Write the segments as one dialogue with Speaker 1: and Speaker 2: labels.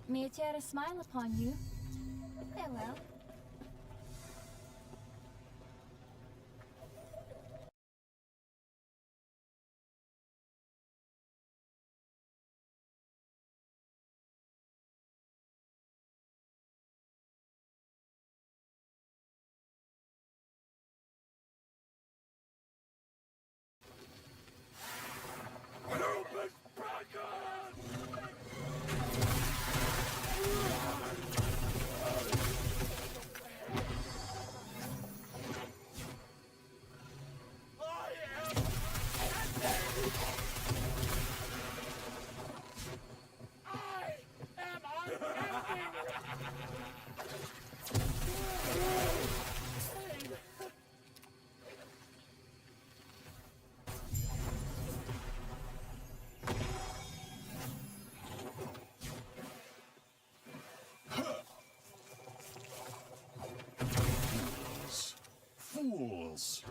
Speaker 1: May I tear a smile upon you? Farewell.
Speaker 2: Fools!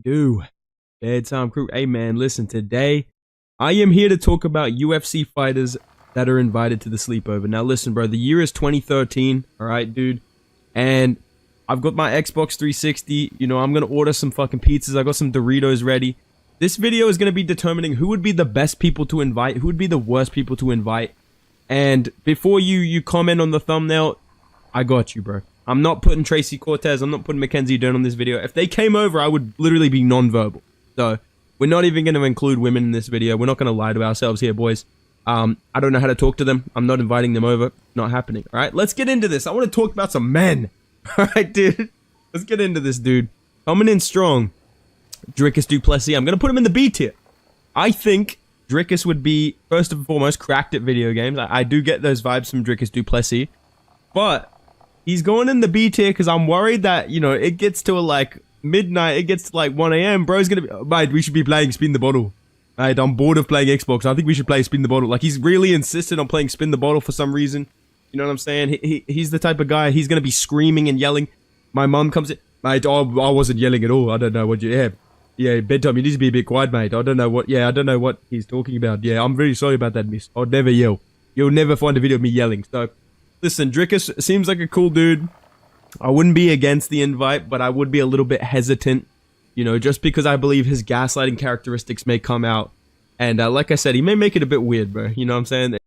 Speaker 3: Do bedtime crew. Hey man, listen, today I am here to talk about UFC fighters that are invited to the sleepover. Now listen, bro, the year is 2013, all right, dude, and I've got my Xbox 360. You know, I'm gonna order some fucking pizzas. I got some Doritos ready. This video is gonna be determining who would be the best people to invite, who would be the worst people to invite. And before you comment on the thumbnail, I got you, bro. I'm not putting Tracy Cortez, I'm not putting Mackenzie Dern on this video. If they came over, I would literally be non-verbal. So, we're not even going to include women in this video. We're not going to lie to ourselves here, boys. I don't know how to talk to them. I'm not inviting them over. Not happening, alright? Let's get into this. I want to talk about some men. Alright, dude? Let's get into this, dude. Coming in strong. Dricus du Plessis. I'm going to put him in the B tier. I think Dricus would be, first and foremost, cracked at video games. I do get those vibes from Dricus du Plessis. But he's going in the B tier because I'm worried that, you know, it gets to like midnight, it gets to like 1 a.m. Bro's gonna be, mate, we should be playing Spin the Bottle. Mate, I'm bored of playing Xbox. I think we should play Spin the Bottle. Like, he's really insistent on playing Spin the Bottle for some reason. You know what I'm saying? He's the type of guy, he's gonna be screaming and yelling. My mum comes in, mate, I wasn't yelling at all. I don't know what you, yeah, bedtime, you need to be a bit quiet, mate. I don't know what he's talking about. Yeah, I'm very sorry about that, miss. I'd never yell. You'll never find a video of me yelling. So, listen, Dricus seems like a cool dude. I wouldn't be against the invite, but I would be a little bit hesitant, you know, just because I believe his gaslighting characteristics may come out. And like I said, he may make it a bit weird, bro. You know what I'm saying?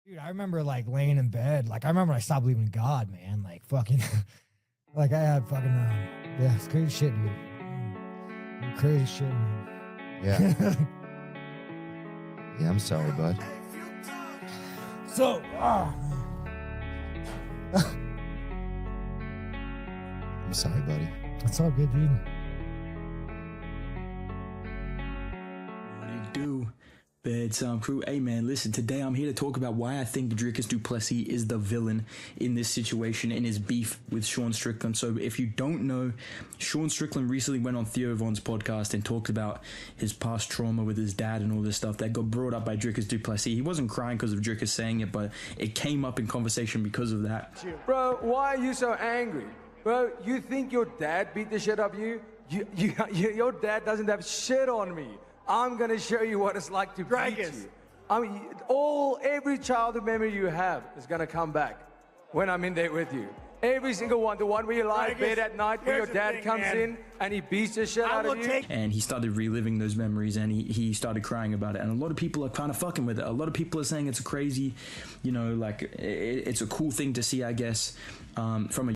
Speaker 4: Dude, I remember like laying in bed. Like I remember I stopped believing in God, man. Like fucking, like I had fucking, yeah, it's crazy shit, dude. Crazy shit, man.
Speaker 5: Yeah. Yeah, I'm sorry, bud.
Speaker 4: So,
Speaker 5: I'm sorry, buddy.
Speaker 4: it's all good, dude.
Speaker 6: What do you do? Bedtime crew. Hey man, listen, today I'm here to talk about why I think Dricus du Plessis is the villain in this situation, in his beef with Sean Strickland. So if you don't know, Sean Strickland recently went on Theo Von's podcast and talked about his past trauma with his dad and all this stuff that got brought up by Dricus du Plessis. He wasn't crying because of Dricus saying it, but it came up in conversation because of that.
Speaker 7: Bro, why are you so angry? Bro, you think your dad beat the shit out of you? Your dad doesn't have shit on me. I'm gonna show you what it's like to beat you. I mean, every childhood memory you have is gonna come back when I'm in there with you. Every single one, the one where you lie in bed at night, where your dad comes in and he beats the shit out of you.
Speaker 6: And he started reliving those memories, and he started crying about it. And a lot of people are kind of fucking with it. A lot of people are saying it's a crazy, you know, like it's a cool thing to see, I guess, from a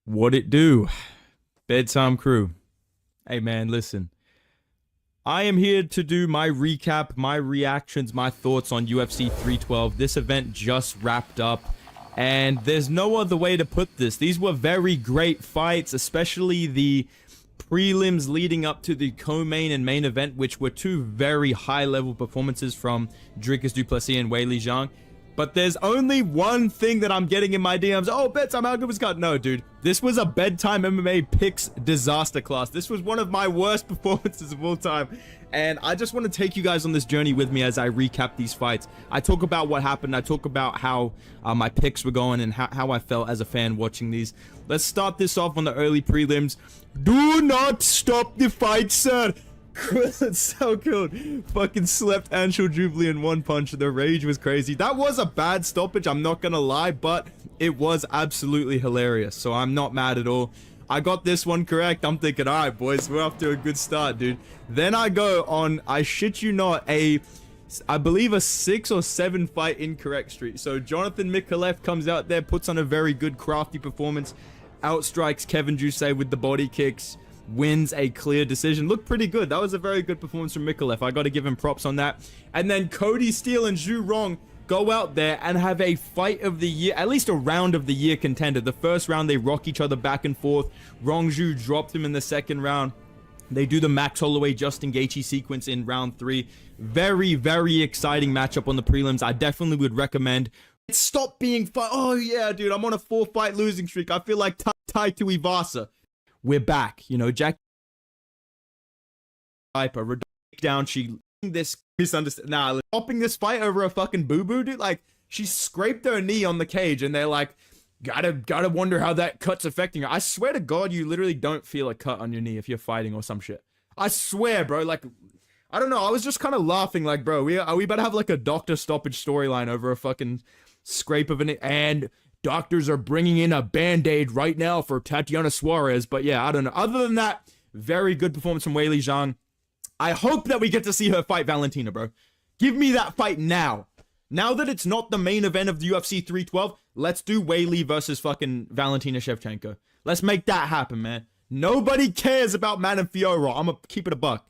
Speaker 3: What it do? Bedtime crew. Hey man, listen. I am here to do my recap, my reactions, my thoughts on UFC 312. This event just wrapped up, and there's no other way to put this. These were very great fights, especially the prelims leading up to the co-main and main event, which were two very high-level performances from Dricus du Plessis and Weili Zhang. But there's only one thing that I'm getting in my DMs. Oh, bedtime, how good was cut? No, dude. This was a bedtime MMA picks disaster class. This was one of my worst performances of all time. And I just want to take you guys on this journey with me as I recap these fights. I talk about what happened. I talk about how my picks were going and how I felt as a fan watching these. Let's start this off on the early prelims. Do not stop the fight, sir. That's so cool. Fucking slept Anshul Jubilee in one punch. The rage was crazy. That was a bad stoppage, I'm not gonna lie, but it was absolutely hilarious, so I'm not mad at all. I got this one correct. I'm thinking, all right, boys, we're off to a good start, dude. Then I go on, I shit you not, I believe a 6 or 7 fight incorrect streak. So Jonathan Mikalev comes out there, puts on a very good crafty performance, outstrikes Kevin Jousset with the body kicks, wins a clear decision. Looked pretty good. That was a very good performance from Mikalev. I got to give him props on that. And then Cody Steele and Zhu Rong go out there and have a fight of the year, at least a round of the year contender. The first round, they rock each other back and forth. Rong Zhu dropped him in the second round. They do the Max Holloway, Justin Gaethje sequence in round 3. Very, very exciting matchup on the prelims. I definitely would recommend. Stop being fun. Oh, yeah, dude. I'm on a 4-fight losing streak. I feel like Tai Tuivasa. We're back. You know, Jack Piper down. She this misunderstood. Nah, stopping this fight over a fucking boo-boo, dude. Like, she scraped her knee on the cage, and they're like, gotta wonder how that cut's affecting her. I swear to God, you literally don't feel a cut on your knee if you're fighting or some shit. I swear, bro. Like, I don't know. I was just kind of laughing, like, bro, are we about to have like a doctor stoppage storyline over a fucking scrape of an and doctors are bringing in a band-aid right now for Tatiana Suarez. But yeah, I don't know. Other than that, very good performance from Weili Zhang. I hope that we get to see her fight Valentina, bro. Give me that fight now. Now that it's not the main event of the UFC 312, let's do Weili versus fucking Valentina Shevchenko. Let's make that happen, man. Nobody cares about Madame Fiora. I'm gonna keep it a buck.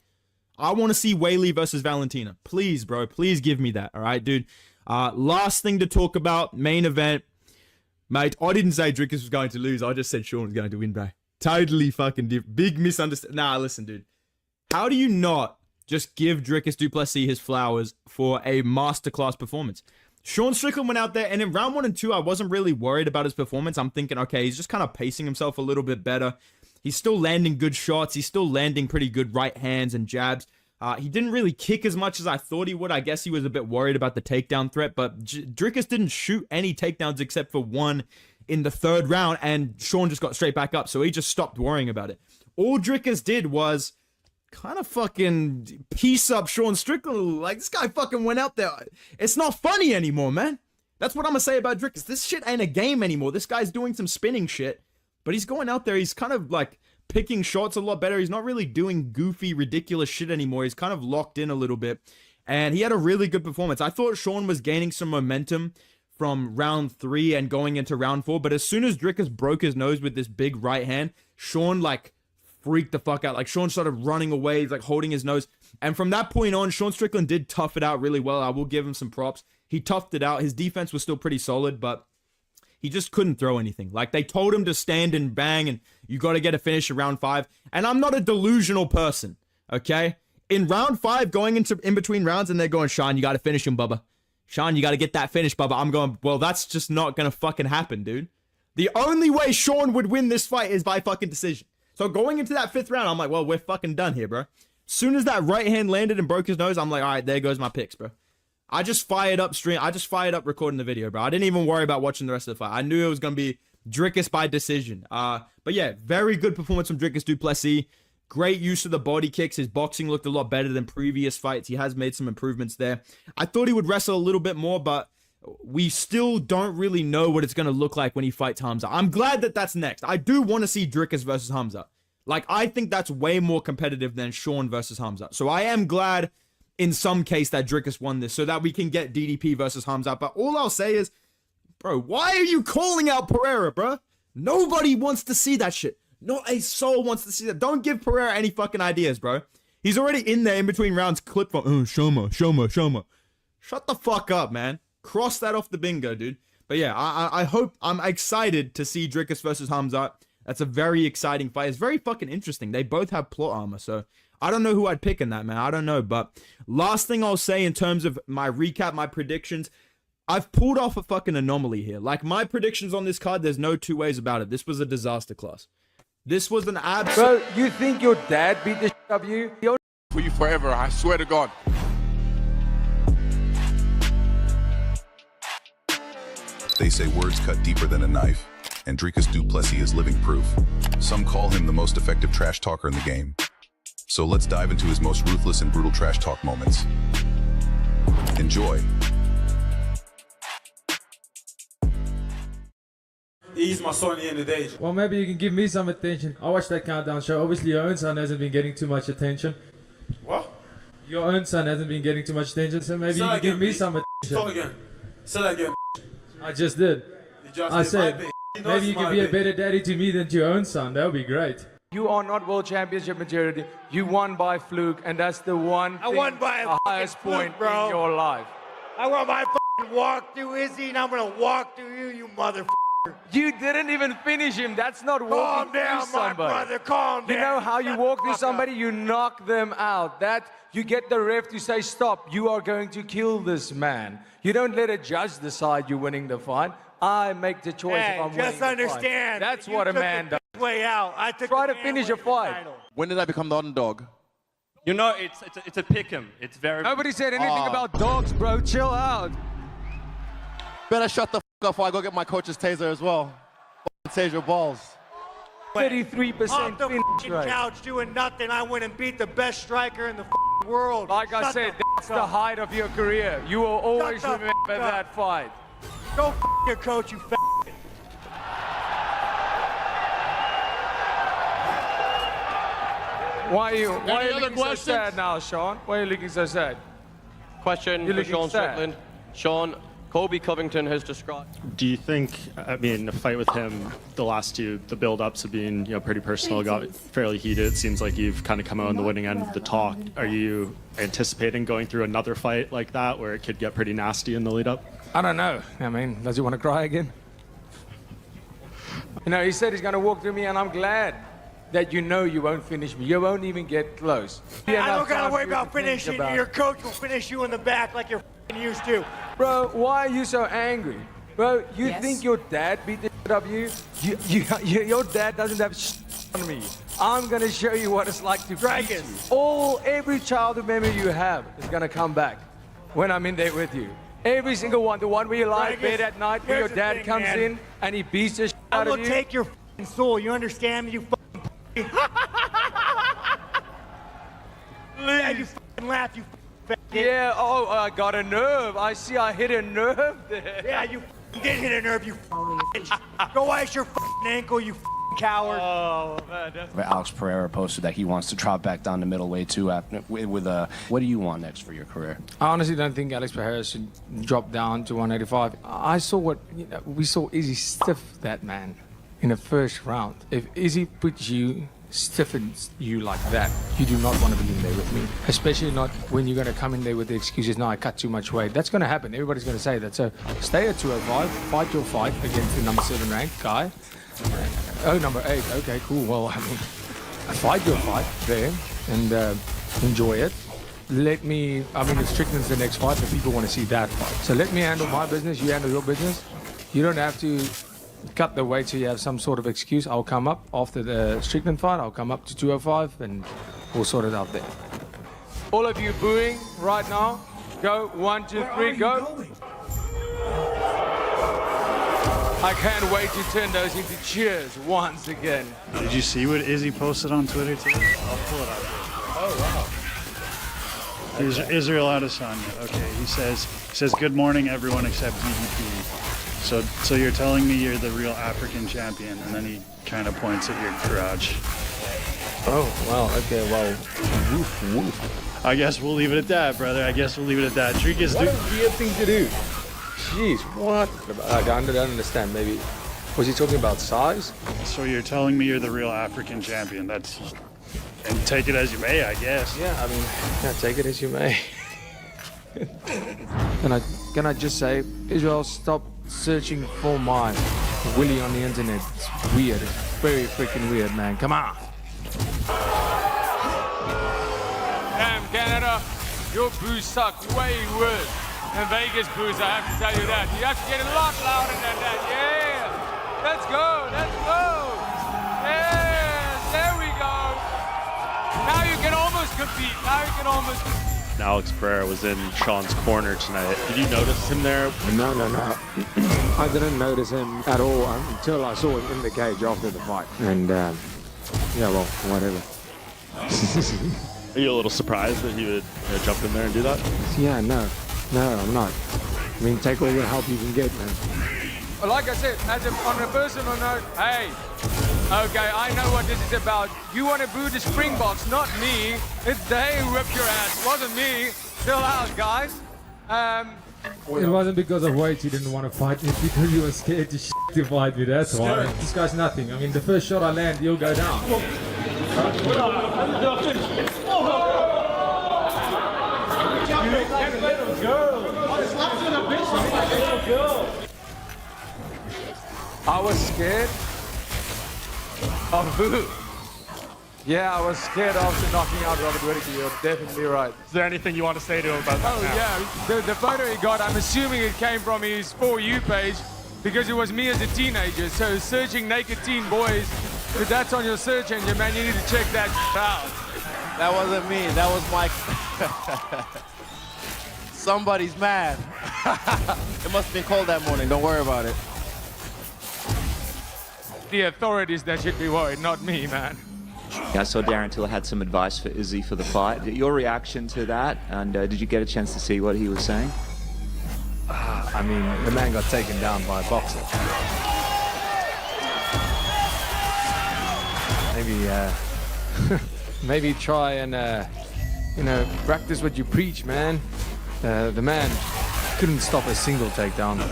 Speaker 3: I want to see Weili versus Valentina. Please, bro. Please give me that. All right, dude. Last thing to talk about, main event. Mate, I didn't say Dricus was going to lose. I just said Sean was going to win, bro. Totally fucking big misunderstanding. Nah, listen, dude. How do you not just give Dricus du Plessis his flowers for a masterclass performance? Sean Strickland went out there, and in round 1 and 2, I wasn't really worried about his performance. I'm thinking, okay, he's just kind of pacing himself a little bit better. He's still landing good shots. He's still landing pretty good right hands and jabs. He didn't really kick as much as I thought he would. I guess he was a bit worried about the takedown threat, but Dricus didn't shoot any takedowns except for one in the 3rd round, and Sean just got straight back up, so he just stopped worrying about it. All Dricus did was kind of fucking piece up Sean Strickland. Like, this guy fucking went out there. It's not funny anymore, man. That's what I'm gonna say about Dricus. This shit ain't a game anymore. This guy's doing some spinning shit, but he's going out there. He's kind of like picking shots a lot better. He's not really doing goofy, ridiculous shit anymore. He's kind of locked in a little bit, and he had a really good performance. I thought Sean was gaining some momentum from round 3 and going into round 4, but as soon as Dricus broke his nose with this big right hand, Sean like freaked the fuck out. Like, Sean started running away. He's like holding his nose, and from that point on, Sean Strickland did tough it out really well. I will give him some props. He toughed it out. His defense was still pretty solid, but he just couldn't throw anything. Like, they told him to stand and bang, and you got to get a finish in round 5. And I'm not a delusional person, okay? In round 5, going into in between rounds, and they're going, Sean, you got to finish him, Bubba. Sean, you got to get that finish, Bubba. I'm going, well, that's just not going to fucking happen, dude. The only way Sean would win this fight is by fucking decision. So going into that 5th round, I'm like, well, we're fucking done here, bro. Soon as that right hand landed and broke his nose, I'm like, all right, there goes my picks, bro. I just fired up recording the video, bro. I didn't even worry about watching the rest of the fight. I knew it was going to be Dricus by decision. But yeah, very good performance from Dricus du Plessis. Great use of the body kicks. His boxing looked a lot better than previous fights. He has made some improvements there. I thought he would wrestle a little bit more, but we still don't really know what it's going to look like when he fights Hamza. I'm glad that that's next. I do want to see Dricus versus Hamza. Like, I think that's way more competitive than Sean versus Hamza. So I am glad in some case that Dricus won this so that we can get DDP versus Hamza. But all I'll say is, bro, why are you calling out Pereira, bro?
Speaker 8: Nobody wants to see that shit. Not a soul wants to see that. Don't give Pereira any fucking ideas, bro. He's already in there in between rounds, clip from, Shoma. Shut the fuck up, man. Cross that off the bingo, dude. But yeah, I'm excited to see Drickus versus Hamzat. That's a very exciting fight. It's very fucking interesting. They both have plot armor, so I don't know who I'd pick in that, man. I don't know. But last thing I'll say in terms of my recap, my predictions, I've pulled off a fucking anomaly here. Like, my predictions on this card, there's no two ways about it. This was a disaster class. This was an absolute...
Speaker 7: Bro, you think your dad beat the shit out of you?
Speaker 2: For you forever, I swear to God.
Speaker 9: They say words cut deeper than a knife, and Drickus du Plessis is living proof. Some call him the most effective trash talker in the game. So let's dive into his most ruthless and brutal trash talk moments. Enjoy.
Speaker 10: He's my son at the end of the day.
Speaker 11: Well, maybe you can give me some attention. I watched that countdown show. Obviously, your own son hasn't been getting too much attention.
Speaker 10: What?
Speaker 11: Your own son hasn't been getting too much attention, so maybe you can give me some attention.
Speaker 10: Talk again. Say that again.
Speaker 11: I just did. I said, maybe you can be a better daddy to me than to your own son. That would be great.
Speaker 7: You are not world championship material. You won by fluke, and that's the one thing,
Speaker 4: I won by
Speaker 7: the highest point
Speaker 4: bro.
Speaker 7: in your life.
Speaker 4: I want my fucking walk through Izzy, and I'm gonna walk through you, you motherfucker.
Speaker 7: You didn't even finish him. That's not walking
Speaker 4: Calm down,
Speaker 7: through somebody.
Speaker 4: my brother. Calm down.
Speaker 7: You know how you walk through somebody? You knock them out. That you get the ref to say, stop. You are going to kill this man. You don't let a judge decide you're winning the fight. I make the choice if I'm winning
Speaker 4: just
Speaker 7: the
Speaker 4: understand.
Speaker 7: fight. That's what a man does.
Speaker 4: Way out. I took
Speaker 7: Try to finish a fight.
Speaker 2: When did I become the underdog?
Speaker 12: You know, it's a pick'em. It's very...
Speaker 7: Nobody said anything about dogs, bro. Chill out.
Speaker 2: Better shut the fuck up before I go get my coach's taser as well. Save your balls.
Speaker 7: 33%
Speaker 4: Off the
Speaker 7: finish rate.
Speaker 4: couch doing nothing. I went and beat the best striker in the world.
Speaker 7: Like I said, that's the height of your career. You will always remember that fight.
Speaker 4: Go your coach, you fat.
Speaker 7: Why are you looking so sad now, Sean? Why are you looking so sad?
Speaker 12: Question for Sean Strickland. Sean, Kobe Covington has described...
Speaker 13: Do you think, I mean, a fight with him, the last two, the build-ups have been, pretty personal, got fairly heated. It seems like you've kind of come out on the winning end of the talk. Are you anticipating going through another fight like that where it could get pretty nasty in the lead-up?
Speaker 7: I don't know. I mean, does he want to cry again? He said he's going to walk through me, and I'm glad that you won't finish me. You won't even get close.
Speaker 4: I don't got to worry about finishing. Your coach will finish you in the back like you're used to.
Speaker 7: Bro, why are you so angry? Bro, you think your dad beat the shit out of you? Your dad doesn't have shit on me. I'm gonna show you what it's like to beat you. Every childhood memory you have is gonna come back when I'm in there with you. Every single one. The one where you lie in bed at night, where your dad comes in and he beats the shit out of you.
Speaker 4: I will take your soul. You understand me? You yeah, you laugh. You.
Speaker 7: Yeah, I got a nerve. I see I hit a nerve there.
Speaker 4: Yeah, you did hit a nerve, you bitch. Go ice your ankle, you coward.
Speaker 7: Oh, man.
Speaker 14: Alex Pereira posted that he wants to drop back down to middleweight too. What do you want next for your career?
Speaker 7: I honestly don't think Alex Pereira should drop down to 185. I saw we saw Izzy stiff that man in the first round. If Izzy puts you, stiffens you like that, you do not want to be in there with me. Especially not when you're going to come in there with the excuses, no, I cut too much weight. That's going to happen. Everybody's going to say that. So stay at 205, fight your fight against the number 7 ranked guy. Oh, number 8. Okay, cool. Well, I mean, fight your fight there and enjoy it. If Strickland's the next fight, but people want to see that fight. So let me handle my business, you handle your business. You don't have to cut the weight so you have some sort of excuse. I'll come up after the Strickland fight. I'll come up to 205 and we'll sort it out there. All of you booing right now. Go, 1, 2, 3, go. I can't wait to turn those into cheers once again.
Speaker 15: Did you see what Izzy posted on Twitter today? I'll pull it up.
Speaker 7: Oh, wow.
Speaker 15: Israel Adesanya. Okay, he says, good morning everyone except DDP. So you're telling me you're the real African champion, and then he kind of points at your crotch.
Speaker 7: Oh, wow, okay, well, woof, woof.
Speaker 15: I guess we'll leave it at that, brother. I guess we'll leave it at that.
Speaker 7: What a weird thing to do. Jeez, what? I don't understand, maybe.
Speaker 16: Was he talking about size?
Speaker 15: So you're telling me you're the real African champion? That's, and take it as you may, I guess.
Speaker 16: Yeah, I mean, yeah, take it as you may. Can I just say, Israel, stop searching for my Willie on the internet. It's weird. It's very freaking weird, man. Come on.
Speaker 7: Damn, Canada, your boos suck way worse than Vegas boos, I have to tell you that. You have to get a lot louder than that. Yeah. Let's go. Let's go. Yes, there we go. Now you can almost compete. Now you can almost compete.
Speaker 13: Alex Pereira was in Sean's corner tonight. Did you notice him there?
Speaker 16: No. I didn't notice him at all until I saw him in the cage after the fight. And, yeah, well, whatever.
Speaker 13: Are you a little surprised that he would jump in there and do that?
Speaker 16: Yeah, no, I'm not. I mean, take all the help you can get, man.
Speaker 7: Well, like I said, on a personal note, hey, okay, I know what this is about. You want to boo the Springboks, not me. It's they who whipped your ass. It wasn't me. Chill out, guys.
Speaker 11: It wasn't because of weight you didn't want to fight. It's because you were scared to fight me. That's why. This guy's nothing. I mean, the first shot I land, you'll go down.
Speaker 7: I was scared of who? Yeah, I was scared after knocking out Robert Whittaker. You're definitely right.
Speaker 13: Is there anything you want to say to him about that?
Speaker 7: Oh, yeah. The photo he got, I'm assuming it came from his For You page because it was me as a teenager. So searching naked teen boys, if that's on your search engine, man, you need to check that out.
Speaker 2: That wasn't me. That was my... Somebody's mad. It must have been cold that morning. Don't worry about it.
Speaker 7: The authorities that should be worried, not me, man.
Speaker 17: I saw Darren Till had some advice for Izzy for the fight. Your reaction to that, and did you get a chance to see what he was saying?
Speaker 16: I mean, the man got taken down by a boxer. Maybe, maybe try and, practice what you preach, man. The man couldn't stop a single takedown.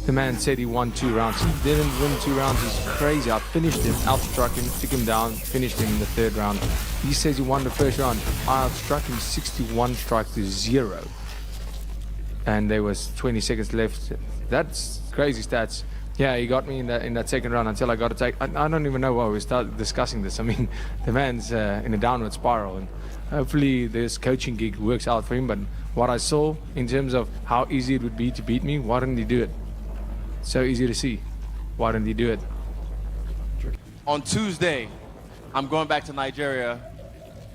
Speaker 16: The man said he won 2 rounds. He didn't win 2 rounds. He's crazy. I finished him, outstruck him, took him down, finished him in the 3rd round. He says he won the 1st round. I outstruck him 61 strikes to 0. And there was 20 seconds left. That's crazy stats. Yeah, he got me in that 2nd round until I got a take. I don't even know why we started discussing this. I mean, the man's in a downward spiral, and hopefully this coaching gig works out for him. But what I saw in terms of how easy it would be to beat me, why didn't he do it? So easy to see. Why didn't he do it?
Speaker 2: On Tuesday, I'm going back to Nigeria.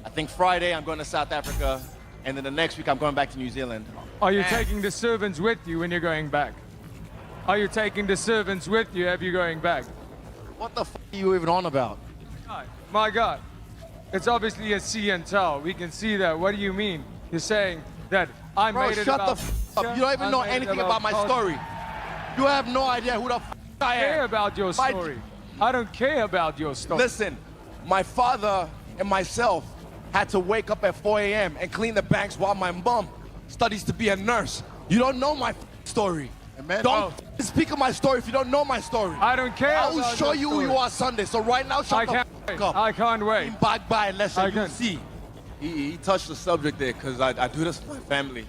Speaker 2: I think Friday, I'm going to South Africa. And then the next week, I'm going back to New Zealand.
Speaker 7: Are you taking the servants with you when you're going back? Are you taking the servants with you if you're going back?
Speaker 2: What the f*** are you even on about?
Speaker 7: My God. It's obviously a see and tell. We can see that. What do you mean? You're saying that I made it about...
Speaker 2: Bro, shut the f*** up. You don't even know anything about my story. You have no idea who the f*** I am.
Speaker 7: I care about your story. I don't care about your story.
Speaker 2: Listen, my father and myself had to wake up at 4 a.m. and clean the banks while my mom studies to be a nurse. You don't know my story. Don't speak of my story if you don't know my story.
Speaker 7: I don't care.
Speaker 2: I will show you who you are Sunday. So right now, shut the f*** up.
Speaker 7: I can't wait.
Speaker 2: Back by unless you see. He touched the subject there because I do this for my family.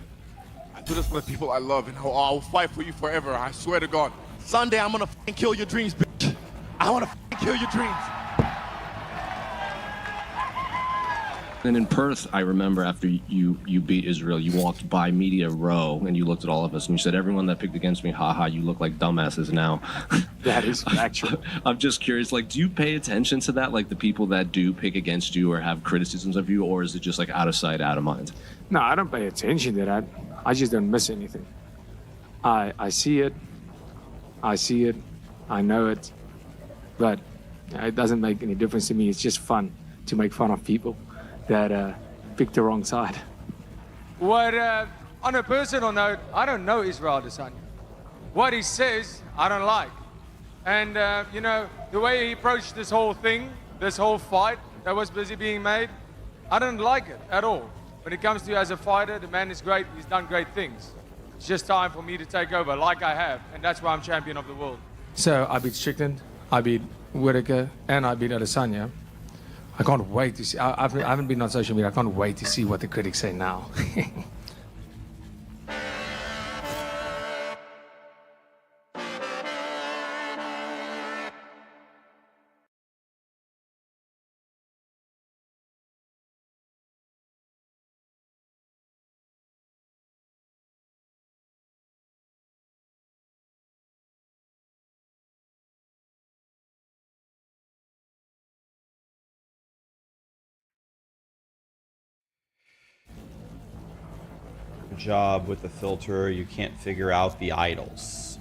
Speaker 2: I do this for the people I love, and I'll fight for you forever. I swear to God. Sunday, I'm gonna f***ing kill your dreams, bitch. I wanna f***ing kill your dreams.
Speaker 18: And in Perth, I remember after you beat Israel, you walked by Media Row and you looked at all of us and you said, everyone that picked against me, haha, you look like dumbasses now.
Speaker 16: That is actual.
Speaker 18: I'm just curious, like, do you pay attention to that? Like the people that do pick against you or have criticisms of you, or is it just like out of sight, out of mind?
Speaker 16: No, I don't pay attention to that. I just don't miss anything. I see it. I know it. But it doesn't make any difference to me. It's just fun to make fun of people that picked the wrong side.
Speaker 7: What, on a personal note, I don't know Israel Adesanya. What he says, I don't like. And, the way he approached this whole thing, this whole fight that was busy being made, I don't like it at all. When it comes to you as a fighter, the man is great. He's done great things. It's just time for me to take over like I have, and that's why I'm champion of the world.
Speaker 16: So I beat Strickland, I beat Whitaker, and I beat Adesanya. I can't wait to see. I haven't been on social media. I can't wait to see what the critics say now.
Speaker 19: Job with the filter, you can't figure out the idols.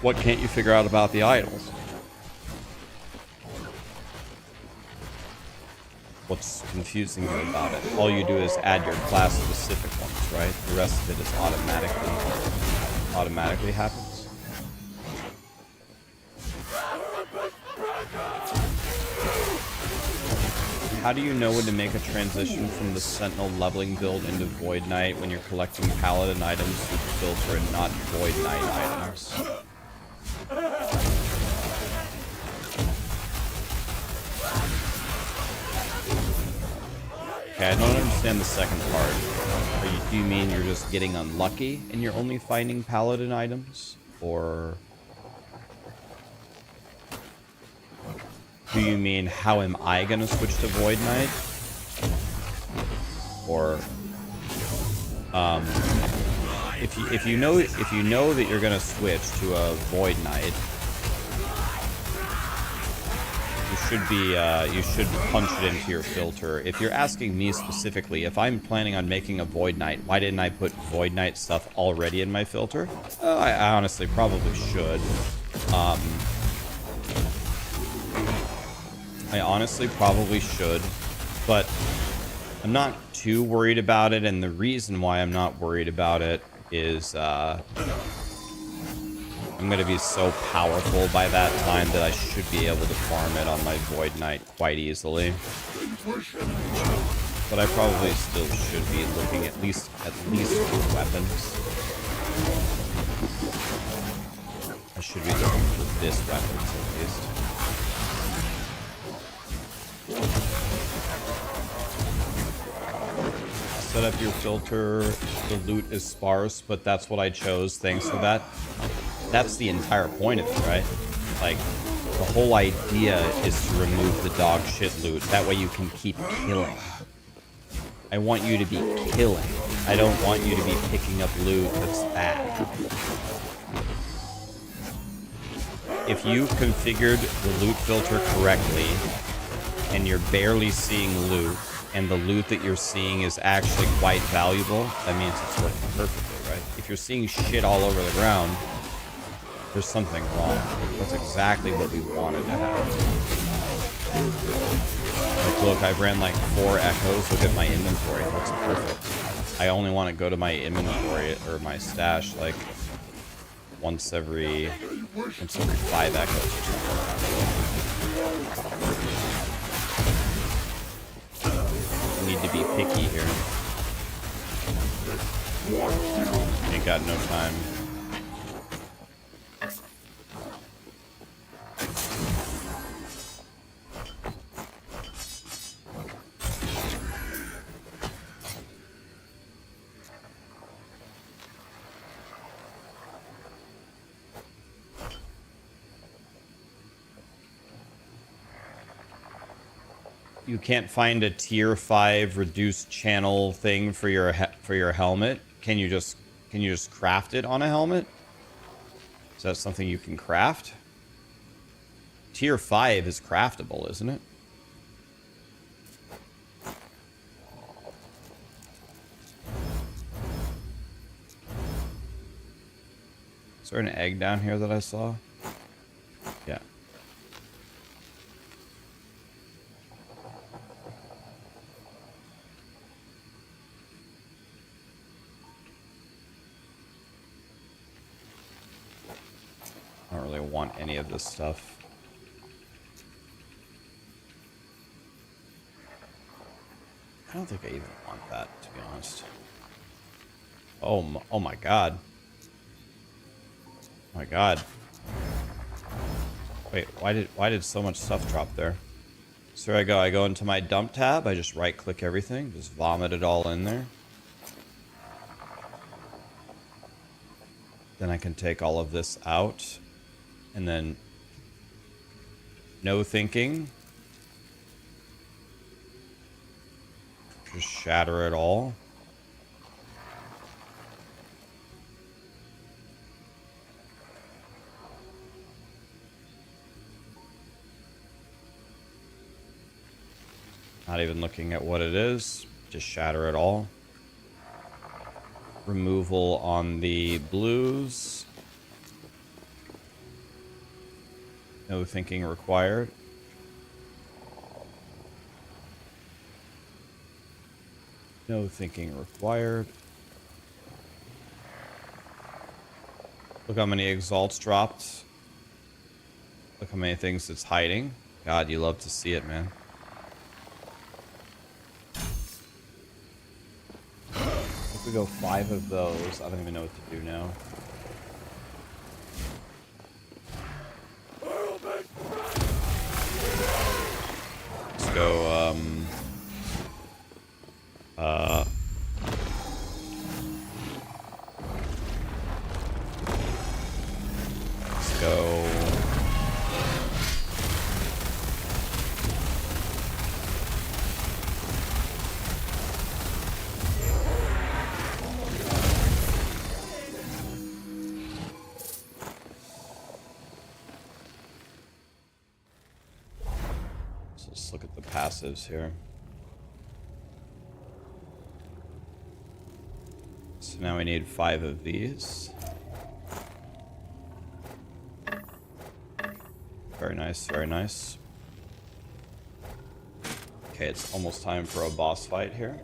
Speaker 19: What can't you figure out about the idols? What's confusing you about it? All you do is add your class specific ones, right? The rest of it is automatically happens. How do you know when to make a transition from the Sentinel leveling build into Void Knight when you're collecting Paladin items through the filter and not Void Knight items? Okay, I don't understand the second part. Do you mean you're just getting unlucky and you're only finding Paladin items? Or do you mean, how am I gonna switch to Void Knight? Or, if you know that you're gonna switch to a Void Knight, you should punch it into your filter. If you're asking me specifically, if I'm planning on making a Void Knight, why didn't I put Void Knight stuff already in my filter? I honestly probably should. I honestly probably should, but I'm not too worried about it, and the reason why I'm not worried about it is I'm going to be so powerful by that time that I should be able to farm it on my Void Knight quite easily. But I probably still should be looking at least for weapons. I should be looking for this weapons at least. Set up your filter, the loot is sparse, but that's what I chose thanks to that. That's the entire point of it, right? Like, the whole idea is to remove the dog shit loot. That way you can keep killing. I want you to be killing. I don't want you to be picking up loot that's bad. If you configured the loot filter correctly, and you're barely seeing loot, and the loot that you're seeing is actually quite valuable, that means it's working perfectly, right? If you're seeing shit all over the ground, there's something wrong. That's exactly what we wanted to have. Like, look, I've ran like 4 echoes. Look at my inventory. It looks perfect. I only want to go to my inventory, or my stash, like, once every 5 echoes or something. Need to be picky here. Ain't got no time. You can't find a tier 5 reduced channel thing for your helmet. Can you just craft it on a helmet? Is that something you can craft? Tier 5 is craftable, isn't it? Is there an egg down here that I saw? Yeah. I don't really want any of this stuff. I don't think I even want that, to be honest. Oh my god. Oh my god. Wait, why did so much stuff drop there? So I go into my dump tab, I just right click everything, just vomit it all in there. Then I can take all of this out and then no thinking. Just shatter it all. Not even looking at what it is, just shatter it all. Removal on the blues. No thinking required. No thinking required. Look how many exalts dropped. Look how many things it's hiding. God, you love to see it, man. If we go 5 of those, I don't even know what to do now. Let's go, let's go. Let's look at the passives here. So now we need 5 of these. Very nice, very nice. Okay, it's almost time for a boss fight here.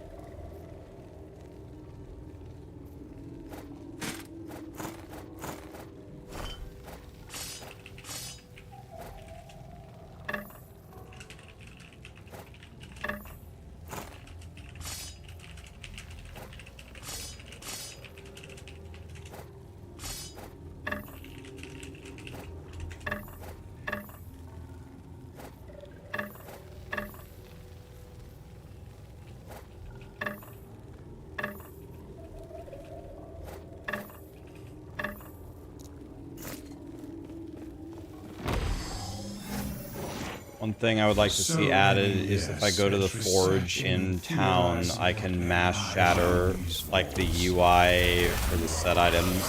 Speaker 19: One thing I would like to see added is if I go to the forge in town, I can mass shatter like the UI for the set items,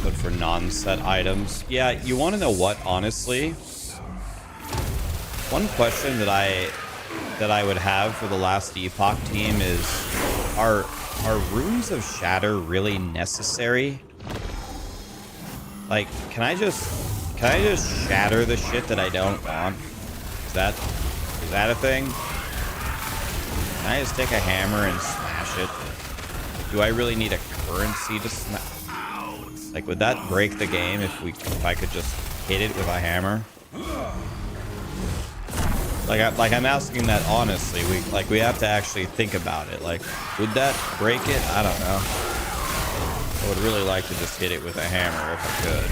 Speaker 19: but for non-set items. Yeah, you want to know what, honestly? One question that I would have for the last Epoch team is, are runes of shatter really necessary? Like, can I just shatter the shit that I don't want? Is that a thing? Can I just take a hammer and smash it? Do I really need a currency to smash? Like, would that break the game if I could just hit it with a hammer? Like I'm asking that honestly. We have to actually think about it. Like, would that break it? I don't know. I would really like to just hit it with a hammer if I could.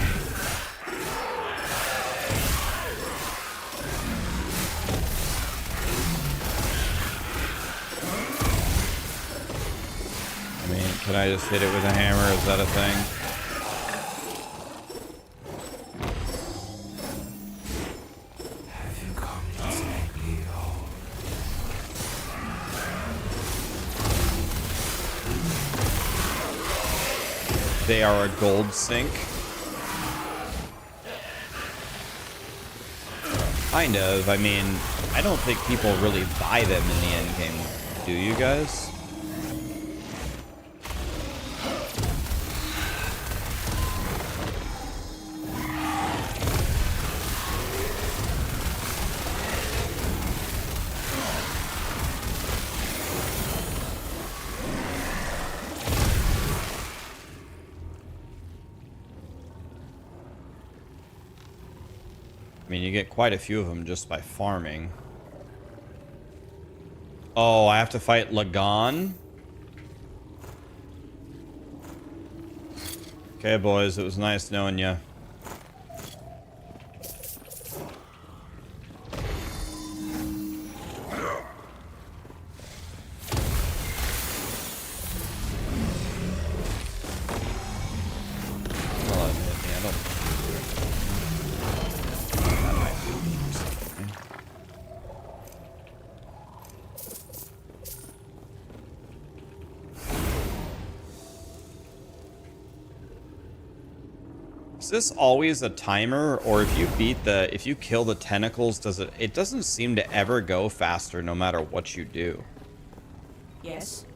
Speaker 19: Can I just hit it with a hammer? Is that a thing? They are a gold sink. Kind of. I mean, I don't think people really buy them in the end game. Do you guys? I mean, you get quite a few of them just by farming. Oh, I have to fight Lagan? Okay, boys, it was nice knowing you. Is this always a timer, or if you kill the tentacles, it doesn't seem to ever go faster no matter what you do.
Speaker 20: Yes.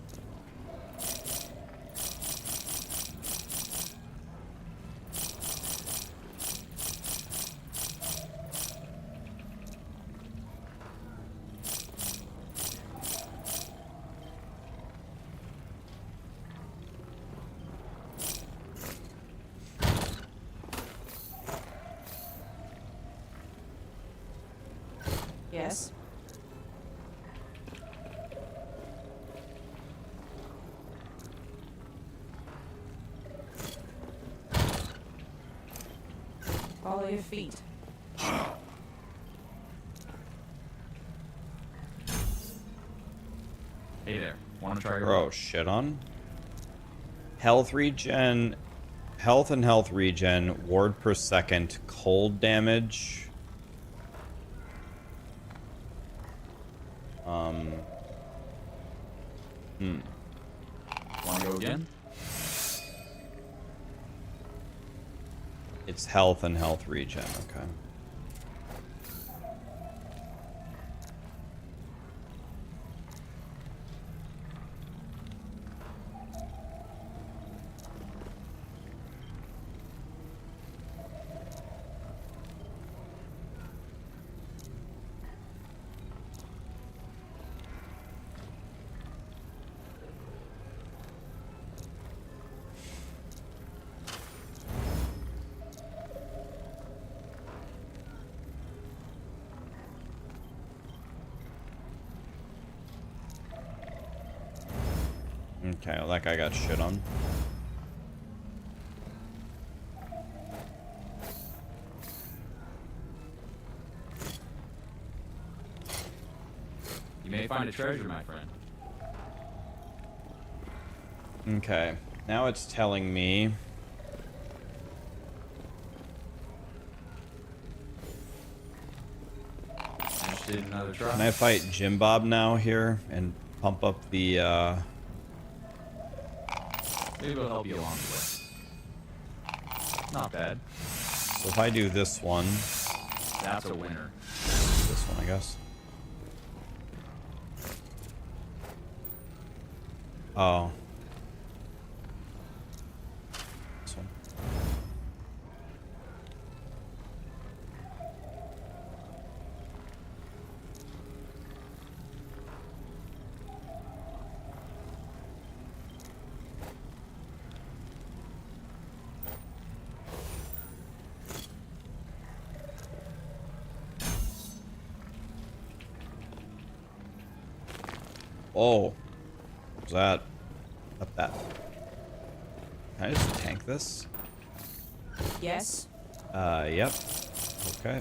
Speaker 20: Yes. Follow your feet.
Speaker 21: Hey there. Want to try your
Speaker 19: Bro, shit on. Health regen, health and health regen, ward per second, cold damage.
Speaker 21: Want to go again?
Speaker 19: It's health and health regen, okay. Okay, well, that guy got shit on.
Speaker 21: You may find a treasure, my friend.
Speaker 19: Okay, now it's telling me...
Speaker 21: Interested in another try?
Speaker 19: Can I fight Jim Bob now here and pump up the,
Speaker 21: Maybe it'll help you along the way. Not bad.
Speaker 19: So if I do this one...
Speaker 21: That's a winner.
Speaker 19: This one, I guess. Oh. This one. Oh. What's that? Up that. Can I just tank this?
Speaker 20: Yes.
Speaker 19: Yep. Okay.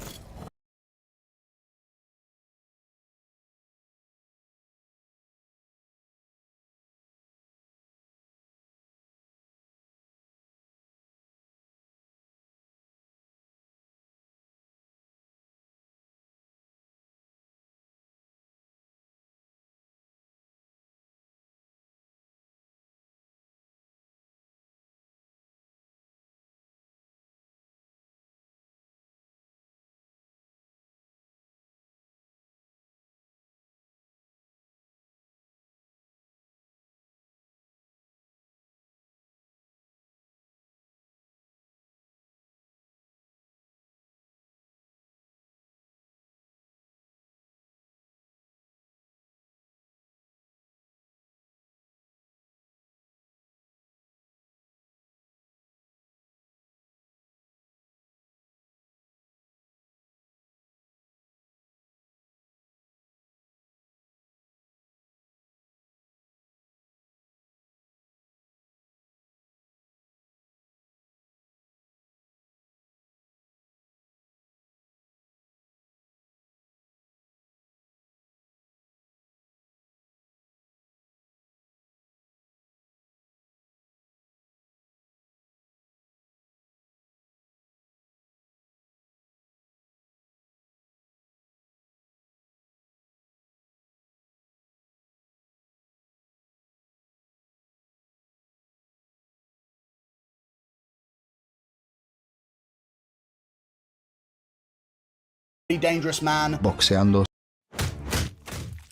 Speaker 1: dangerous man.
Speaker 5: boxeando.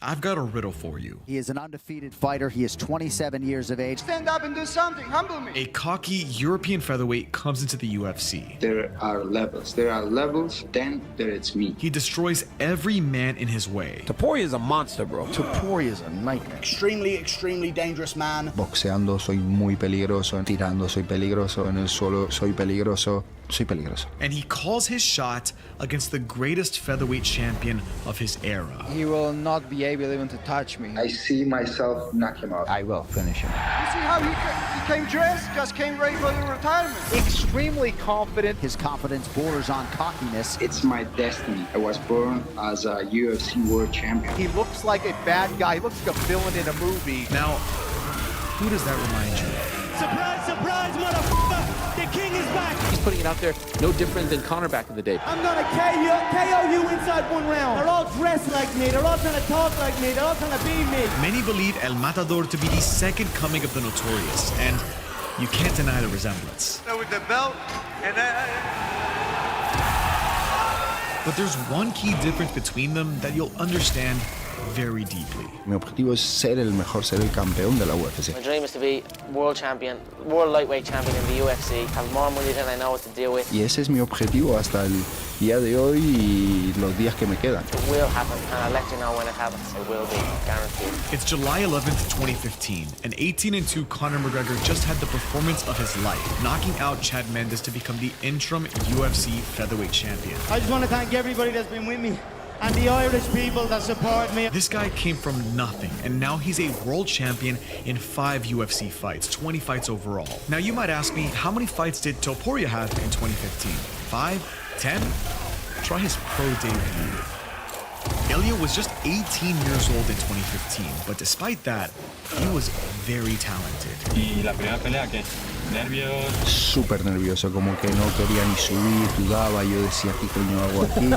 Speaker 22: I've got a riddle for you.
Speaker 1: He is an undefeated fighter. He is 27 years of age. Stand up and do something. Humble me.
Speaker 22: A cocky European featherweight comes into the UFC.
Speaker 23: There are levels. There are levels, then there is me.
Speaker 22: He destroys every man in his way.
Speaker 1: Topuria is a monster, bro. Topuria is a nightmare. Extremely dangerous man.
Speaker 5: Boxeando soy muy peligroso, tirando soy peligroso, en el suelo soy peligroso. Soy peligroso.
Speaker 22: And he calls his shot against the greatest featherweight champion of his era.
Speaker 1: He will not be able even to touch me.
Speaker 23: I see myself knock him out.
Speaker 1: I will finish him.
Speaker 24: You see how he came dressed? Just came ready for the retirement.
Speaker 1: Extremely confident. His confidence borders on cockiness.
Speaker 23: It's my destiny. I was born as a UFC world champion.
Speaker 24: He looks like a bad guy. He looks like a villain in a movie.
Speaker 22: Now, who does that remind you of?
Speaker 24: Surprise, surprise, motherfucker! The king is back!
Speaker 12: He's putting it out there, no different than Conor back in the day.
Speaker 24: I'm gonna KO you inside one round. They're all dressed like me. They're all trying to talk like me. They're all trying to be me.
Speaker 22: Many believe El Matador to be the second coming of the Notorious, and you can't deny the resemblance.
Speaker 24: With the belt, and
Speaker 22: But there's one key difference between them that you'll understand very deeply.
Speaker 5: Mi objetivo es ser el mejor, ser el campeón de la UFC.
Speaker 25: My dream is to be world champion, world lightweight champion in the UFC, have more money than I know what to deal with.
Speaker 5: Y ese es mi objetivo hasta el día de hoy y los días que me quedan.
Speaker 25: It will happen, and I'll let you know when it happens. It will be, guaranteed.
Speaker 22: It's July 11th, 2015, and 18-2 Conor McGregor just had the performance of his life, knocking out Chad Mendes to become the interim UFC featherweight champion.
Speaker 24: I just want to thank everybody that's been with me and the Irish people that support me.
Speaker 22: This guy came from nothing, and now he's a world champion in 5 UFC fights, 20 fights overall. Now you might ask me, how many fights did Topuria have in 2015? 5? 10? Try his pro debut. Ilya was just 18 years old in 2015, but despite that, he was very talented.
Speaker 26: ¿Y la primera pelea qué? ¿Nervios?
Speaker 5: Súper nervioso, como que no quería ni subir, dudaba, yo decía, ¿qué coño hago aquí?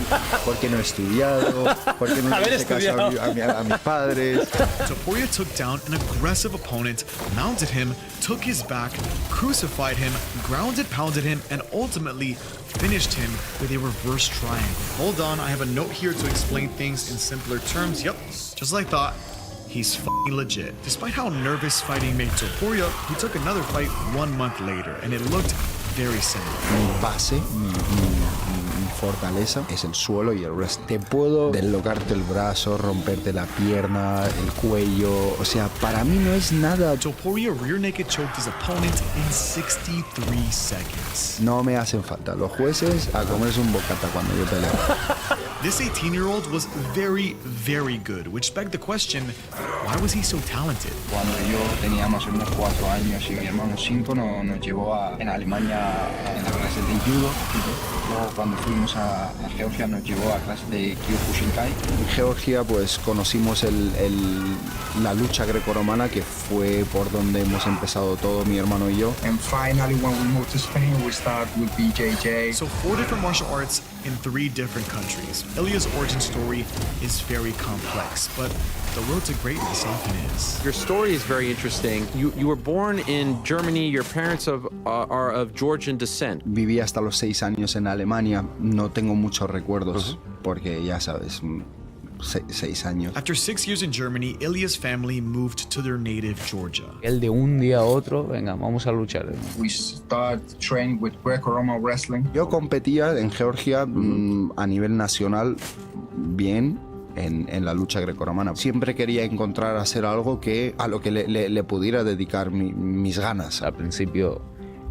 Speaker 5: ¿Por qué no he estudiado? ¿Por qué no le hice caso a mis padres?
Speaker 22: Topuria took down an aggressive opponent, mounted him, took his back, crucified him, grounded, pounded him, and ultimately finished him with a reverse triangle. Hold on, I have a note here to explain things in simpler terms. Yep, just as I thought. He's f***ing legit. Despite how nervous fighting made Topuria, he took another fight 1 month later, and it looked very similar.
Speaker 5: Mi base, mi fortaleza es el suelo y el wrestling. Te puedo deslocarte el brazo, romperte la pierna, el cuello. O sea, para mí no es nada.
Speaker 22: Topuria rear naked choked his opponent in 63 seconds.
Speaker 5: No me hacen falta los jueces a comerse un bocata cuando yo peleo.
Speaker 22: This 18-year-old was very, very good, which begged the question, why was he so talented?
Speaker 23: Cuando yo tenía más o menos 4 años y mi hermano 5 nos llevó en Alemania a clases de judo. Luego cuando fuimos a Georgia nos llevó a clases de Kyokushinkai.
Speaker 5: En Georgia pues conocimos la lucha grecorromana, que fue por donde hemos empezado todo mi hermano y yo.
Speaker 23: And finally when we moved to Spain we started with BJJ.
Speaker 22: So 4 different martial arts in 3 different countries. Ilya's origin story is very complex, but the road to greatness often is.
Speaker 12: Your story is very interesting. You were born in Germany. Your parents are of Georgian descent.
Speaker 5: Viví hasta los 6 años en Alemania. No tengo muchos recuerdos porque ya sabes, 6 años.
Speaker 22: After 6 years in Germany, Ilya's family moved to their native Georgia.
Speaker 27: El de un día a otro, venga, vamos a luchar.
Speaker 23: We started training with Greco-Roman wrestling.
Speaker 5: Yo competía en Georgia a nivel nacional bien en la lucha grecorromana. Siempre quería encontrar hacer algo a lo que le pudiera dedicar mis ganas.
Speaker 27: Al principio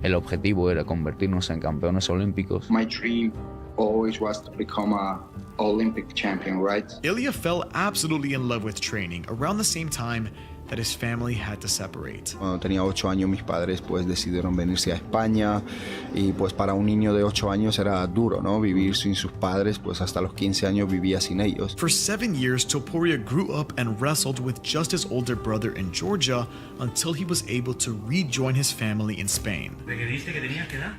Speaker 27: el objetivo era convertirnos en campeones olímpicos.
Speaker 23: My dream always was to become a Olympic champion, right?
Speaker 22: Ilya fell absolutely in love with training around the same time that his family had to separate.
Speaker 5: Cuando tenía 8 años mis padres pues decidieron venirse a España y pues para un niño de 8 años era duro, ¿no? Vivir sin sus padres, pues hasta los 15 años vivía sin ellos.
Speaker 22: For 7 years, Topuria grew up and wrestled with just his older brother in Georgia until he was able to rejoin his family in Spain.
Speaker 10: ¿De qué dijiste que tenías que edad?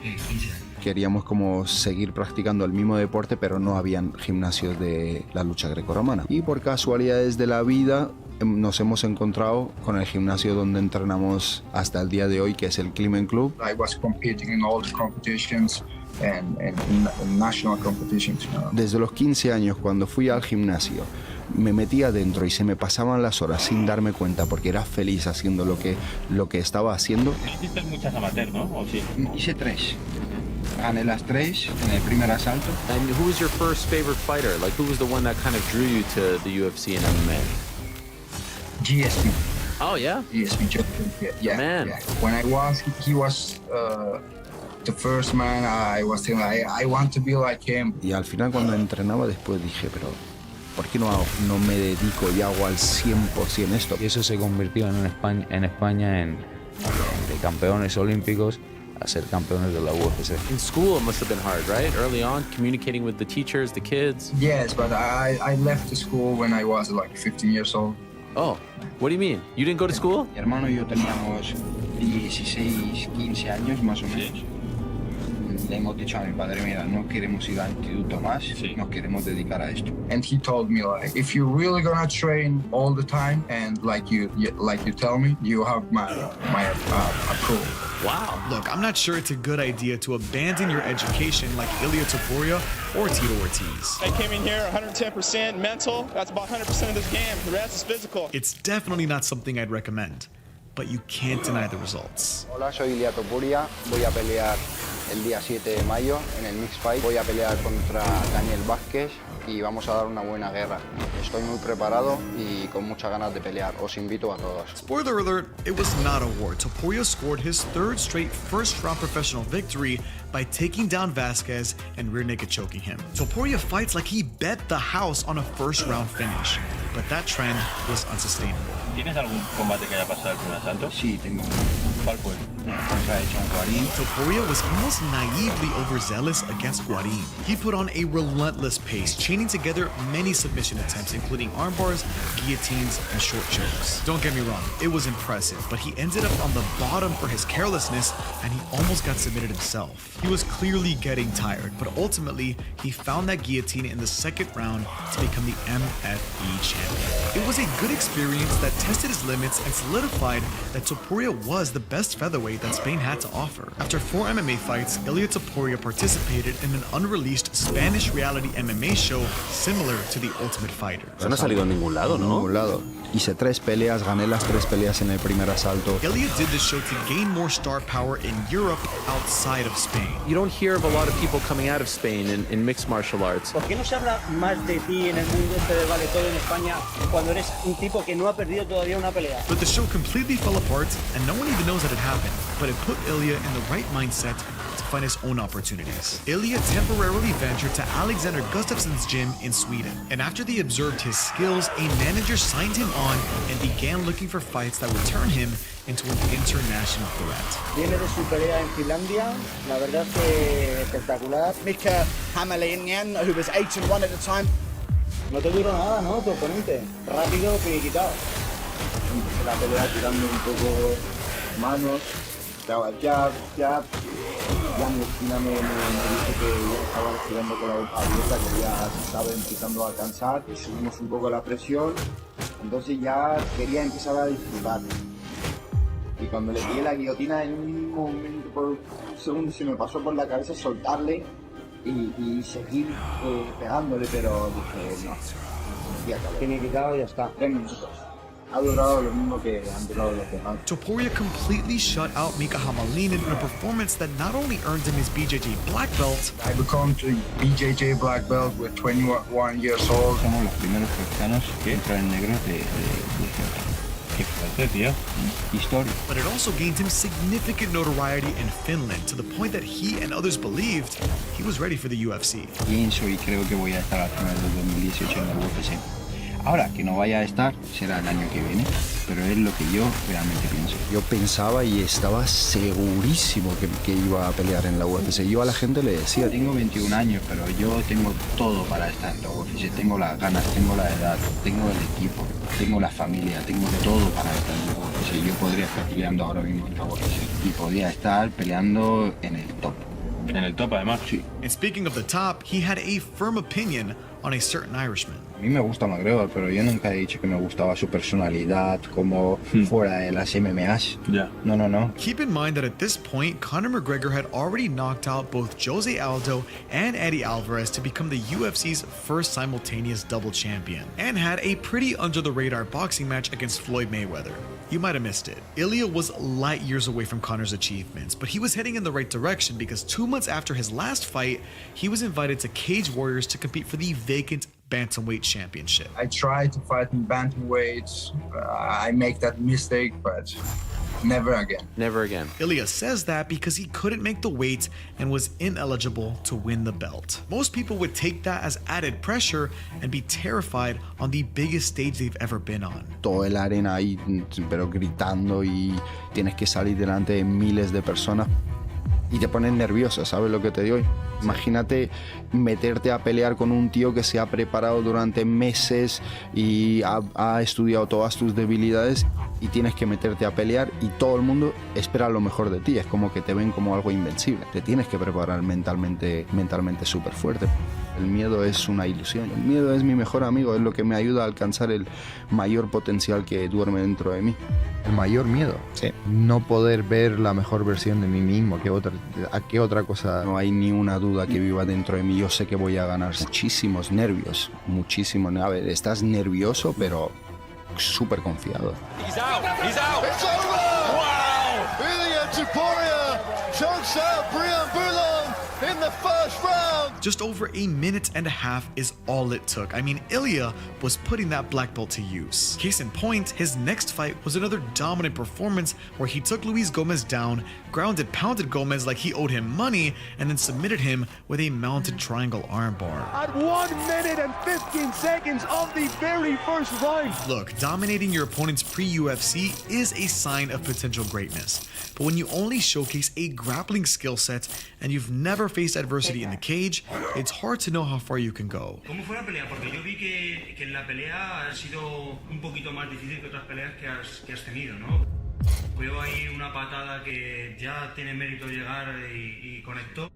Speaker 10: 15 años.
Speaker 5: Queríamos como seguir practicando el mismo deporte, pero no habían gimnasios de la lucha grecorromana. Y por casualidades de la vida nos hemos encontrado con el gimnasio donde entrenamos hasta el día de hoy, que es el Climen Club.
Speaker 23: I was competing in all the competitions and national competitions.
Speaker 5: Desde los 15 años, cuando fui al gimnasio, me metí adentro y se me pasaban las horas sin darme cuenta porque era feliz haciendo lo que estaba haciendo.
Speaker 26: Hiciste muchas amateur, ¿no? ¿O sí?
Speaker 23: Hice 3. Gané las 3 en el primer asalto.
Speaker 12: And who was your first favorite fighter? Like, who was the one that kind of drew you to the UFC and MMA?
Speaker 23: GSP.
Speaker 12: Oh, yeah?
Speaker 23: GSP. Yeah.
Speaker 12: Man.
Speaker 23: Yeah. When he was the first man, I was thinking, I want to be like him.
Speaker 5: Y al final cuando entrenaba después dije, pero ¿por qué no me dedico y hago al 100% esto?
Speaker 27: Y eso se convirtió en España en de campeones olímpicos a ser campeones de la UFC.
Speaker 12: In school, it must have been hard, right? Early on, communicating with the teachers, the kids.
Speaker 23: Yes, but I left the school when I was like 15 years old.
Speaker 12: Oh, what do you mean? You didn't go to school?
Speaker 23: Mi hermano y yo teníamos 16, 15 años más o menos. Le hemos dicho a mi padre, mira, no queremos ir al instituto más, nos queremos dedicar a esto. And he told me, like, if you're really gonna train all the time and like you tell me, you have my approval.
Speaker 22: Wow. Look, I'm not sure it's a good idea to abandon your education like Ilia Topuria or Tito Ortiz.
Speaker 3: I came in here 110% mental. That's about 100% of this game. The rest is physical.
Speaker 22: It's definitely not something I'd recommend, but you can't deny the results.
Speaker 23: Hola, soy Ilia Topuria. Voy a pelear el día 7 de mayo en el Mixed Fight. Voy a pelear contra Daniel Vázquez y vamos a dar una buena guerra. Estoy muy preparado y con muchas ganas de pelear. Os invito a todos.
Speaker 22: Spoiler alert, it was not a war. Topuria scored his 3rd straight first-round professional victory by taking down Vázquez and rear naked choking him. Topuria fights like he bet the house on a first-round finish, but that trend was unsustainable.
Speaker 26: ¿Tienes algún combate que haya pasado el primer asalto?
Speaker 23: Sí, tengo.
Speaker 26: ¿Cuál fue?
Speaker 23: Contra John Guarín.
Speaker 22: Topuria was almost naively overzealous against Guarín. He put on a relentless pace, chaining together many submission attempts, including arm bars, guillotines, and short chokes. Don't get me wrong, it was impressive, but he ended up on the bottom for his carelessness, and he almost got submitted himself. He was clearly getting tired, but ultimately, he found that guillotine in the 2nd round to become the MFE champion. It was a good experience that tested his limits and solidified that Topuria was the best featherweight that Spain had to offer. After 4 MMA fights, Ilia Topuria participated in an unreleased Spanish reality MMA show similar to The Ultimate Fighter.
Speaker 5: No ha salido en ningún lado, ¿no? En ningún lado. Hice 3 peleas, gané las 3 peleas en el primer asalto.
Speaker 22: Ilia did the show to gain more star power in Europe outside of Spain.
Speaker 12: You don't hear of a lot of people coming out of Spain in mixed martial arts.
Speaker 24: ¿Por qué no se habla más de ti en el mundo este de vale todo en España cuando eres un tipo que no ha perdido todavía una pelea?
Speaker 22: But the show completely fell apart, and no one even knows that it happened. But it put Ilia in the right mindset to find his own opportunities. Ilia temporarily ventured to Alexander Gustafsson's gym in Sweden, and after they observed his skills, a manager signed him on and began looking for fights that would turn him into an international threat.
Speaker 24: Viene de su pelea en Finlandia, la verdad es que espectacular.
Speaker 1: Mika Hamalinian, who was 8-1 at the time.
Speaker 24: No te duró nada, ¿no? Tu oponente. Rápido, finiquitado.
Speaker 23: Empecé la pelea tirando un poco manos, daba jab. Ya en la esquina me dijo que ya estaba respirando con la boca abierta, que ya estaba empezando a cansar, y subimos un poco la presión, entonces ya quería empezar a disfrutar. Y cuando le pegué la guillotina, en un momento, por un segundo, se me pasó por la cabeza soltarle y seguir pegándole, pero dije, no, ya acabó.
Speaker 24: Finiquitado y ya está.
Speaker 23: 3 minutos. Ha durado lo mismo que han durado los demás.
Speaker 22: Topuria completely shut out Mika Hamalinen in a performance that not only earned him his BJJ black belt,
Speaker 23: I become a BJJ black belt with 21 years old. Somos los primeros cristianos que entran en negro de
Speaker 26: Qué fuerte, tío.
Speaker 23: Historia.
Speaker 22: But it also gained him significant notoriety in Finland, to the point that he and others believed he was ready for the UFC.
Speaker 23: Pienso y creo que voy a estar al final del 2018 en la UFC. Ahora, que no vaya a estar, será el año que viene, pero es lo que yo realmente pienso.
Speaker 5: Yo pensaba y estaba segurísimo que iba a pelear en la UFC. Yo a la gente le decía...
Speaker 23: Tengo 21 años, pero yo tengo todo para estar en la UFC. Tengo las ganas, tengo la edad, tengo el equipo, tengo la familia, tengo todo para estar en la UFC. Yo podría estar peleando ahora mismo en la UFC y podría estar peleando en el top.
Speaker 26: En el top, además.
Speaker 23: Sí.
Speaker 22: And speaking of the top, he had a firm opinion on a certain Irishman.
Speaker 5: A mí me gusta McGregor, pero yo nunca he dicho que me gustaba su personalidad como fuera de las MMAs. No.
Speaker 22: Keep in mind that at this point, Conor McGregor had already knocked out both Jose Aldo and Eddie Alvarez to become the UFC's first simultaneous double champion, and had a pretty under-the-radar boxing match against Floyd Mayweather. You might have missed it. Ilya was light years away from Conor's achievements, but he was heading in the right direction because 2 months after his last fight, he was invited to Cage Warriors to compete for the vacant Bantamweight Championship.
Speaker 23: I tried to fight in bantamweights. I make that mistake, but never again.
Speaker 12: Never again.
Speaker 22: Ilya says that because he couldn't make the weight and was ineligible to win the belt. Most people would take that as added pressure and be terrified on the biggest stage they've ever been on.
Speaker 5: Toda la arena ahí, pero gritando y tienes que salir delante de miles de personas. Y te pones nervioso, ¿sabes lo que te digo? Imagínate meterte a pelear con un tío que se ha preparado durante meses y ha estudiado todas tus debilidades y tienes que meterte a pelear y todo el mundo espera lo mejor de ti. Es como que te ven como algo invencible. Te tienes que preparar mentalmente súper fuerte. El miedo es una ilusión. El miedo es mi mejor amigo, es lo que me ayuda a alcanzar el mayor potencial que duerme dentro de mí.
Speaker 4: El mayor miedo.
Speaker 5: Sí.
Speaker 4: No poder ver la mejor versión de mí mismo. ¿A qué otra cosa?
Speaker 5: No hay ni una duda que viva dentro de mí. Yo sé que voy a ganar. Muchísimos nervios. Muchísimos. A ver, estás nervioso, pero súper confiado.
Speaker 2: He's out. He's out. It's over. Wow. Ilya Topuria chokes out Brian Boulon in the first round.
Speaker 22: Just over a minute and a half is all it took. I mean, Ilya was putting that black belt to use. Case in point, his next fight was another dominant performance where he took Luis Gomez down, grounded, pounded Gomez like he owed him money, and then submitted him with a mounted triangle armbar.
Speaker 24: At 1 minute and 15 seconds of the very first round.
Speaker 22: Look, dominating your opponents pre-UFC is a sign of potential greatness. But when you only showcase a grappling skill set and you've never faced adversity in the cage, it's hard to know how far you can go.
Speaker 10: ¿Cómo fue la pelea? Porque yo vi que en la pelea ha sido un poquito más difícil que otras peleas que has tenido, ¿no? Veo ahí una patada que ya tiene mérito llegar y conectó.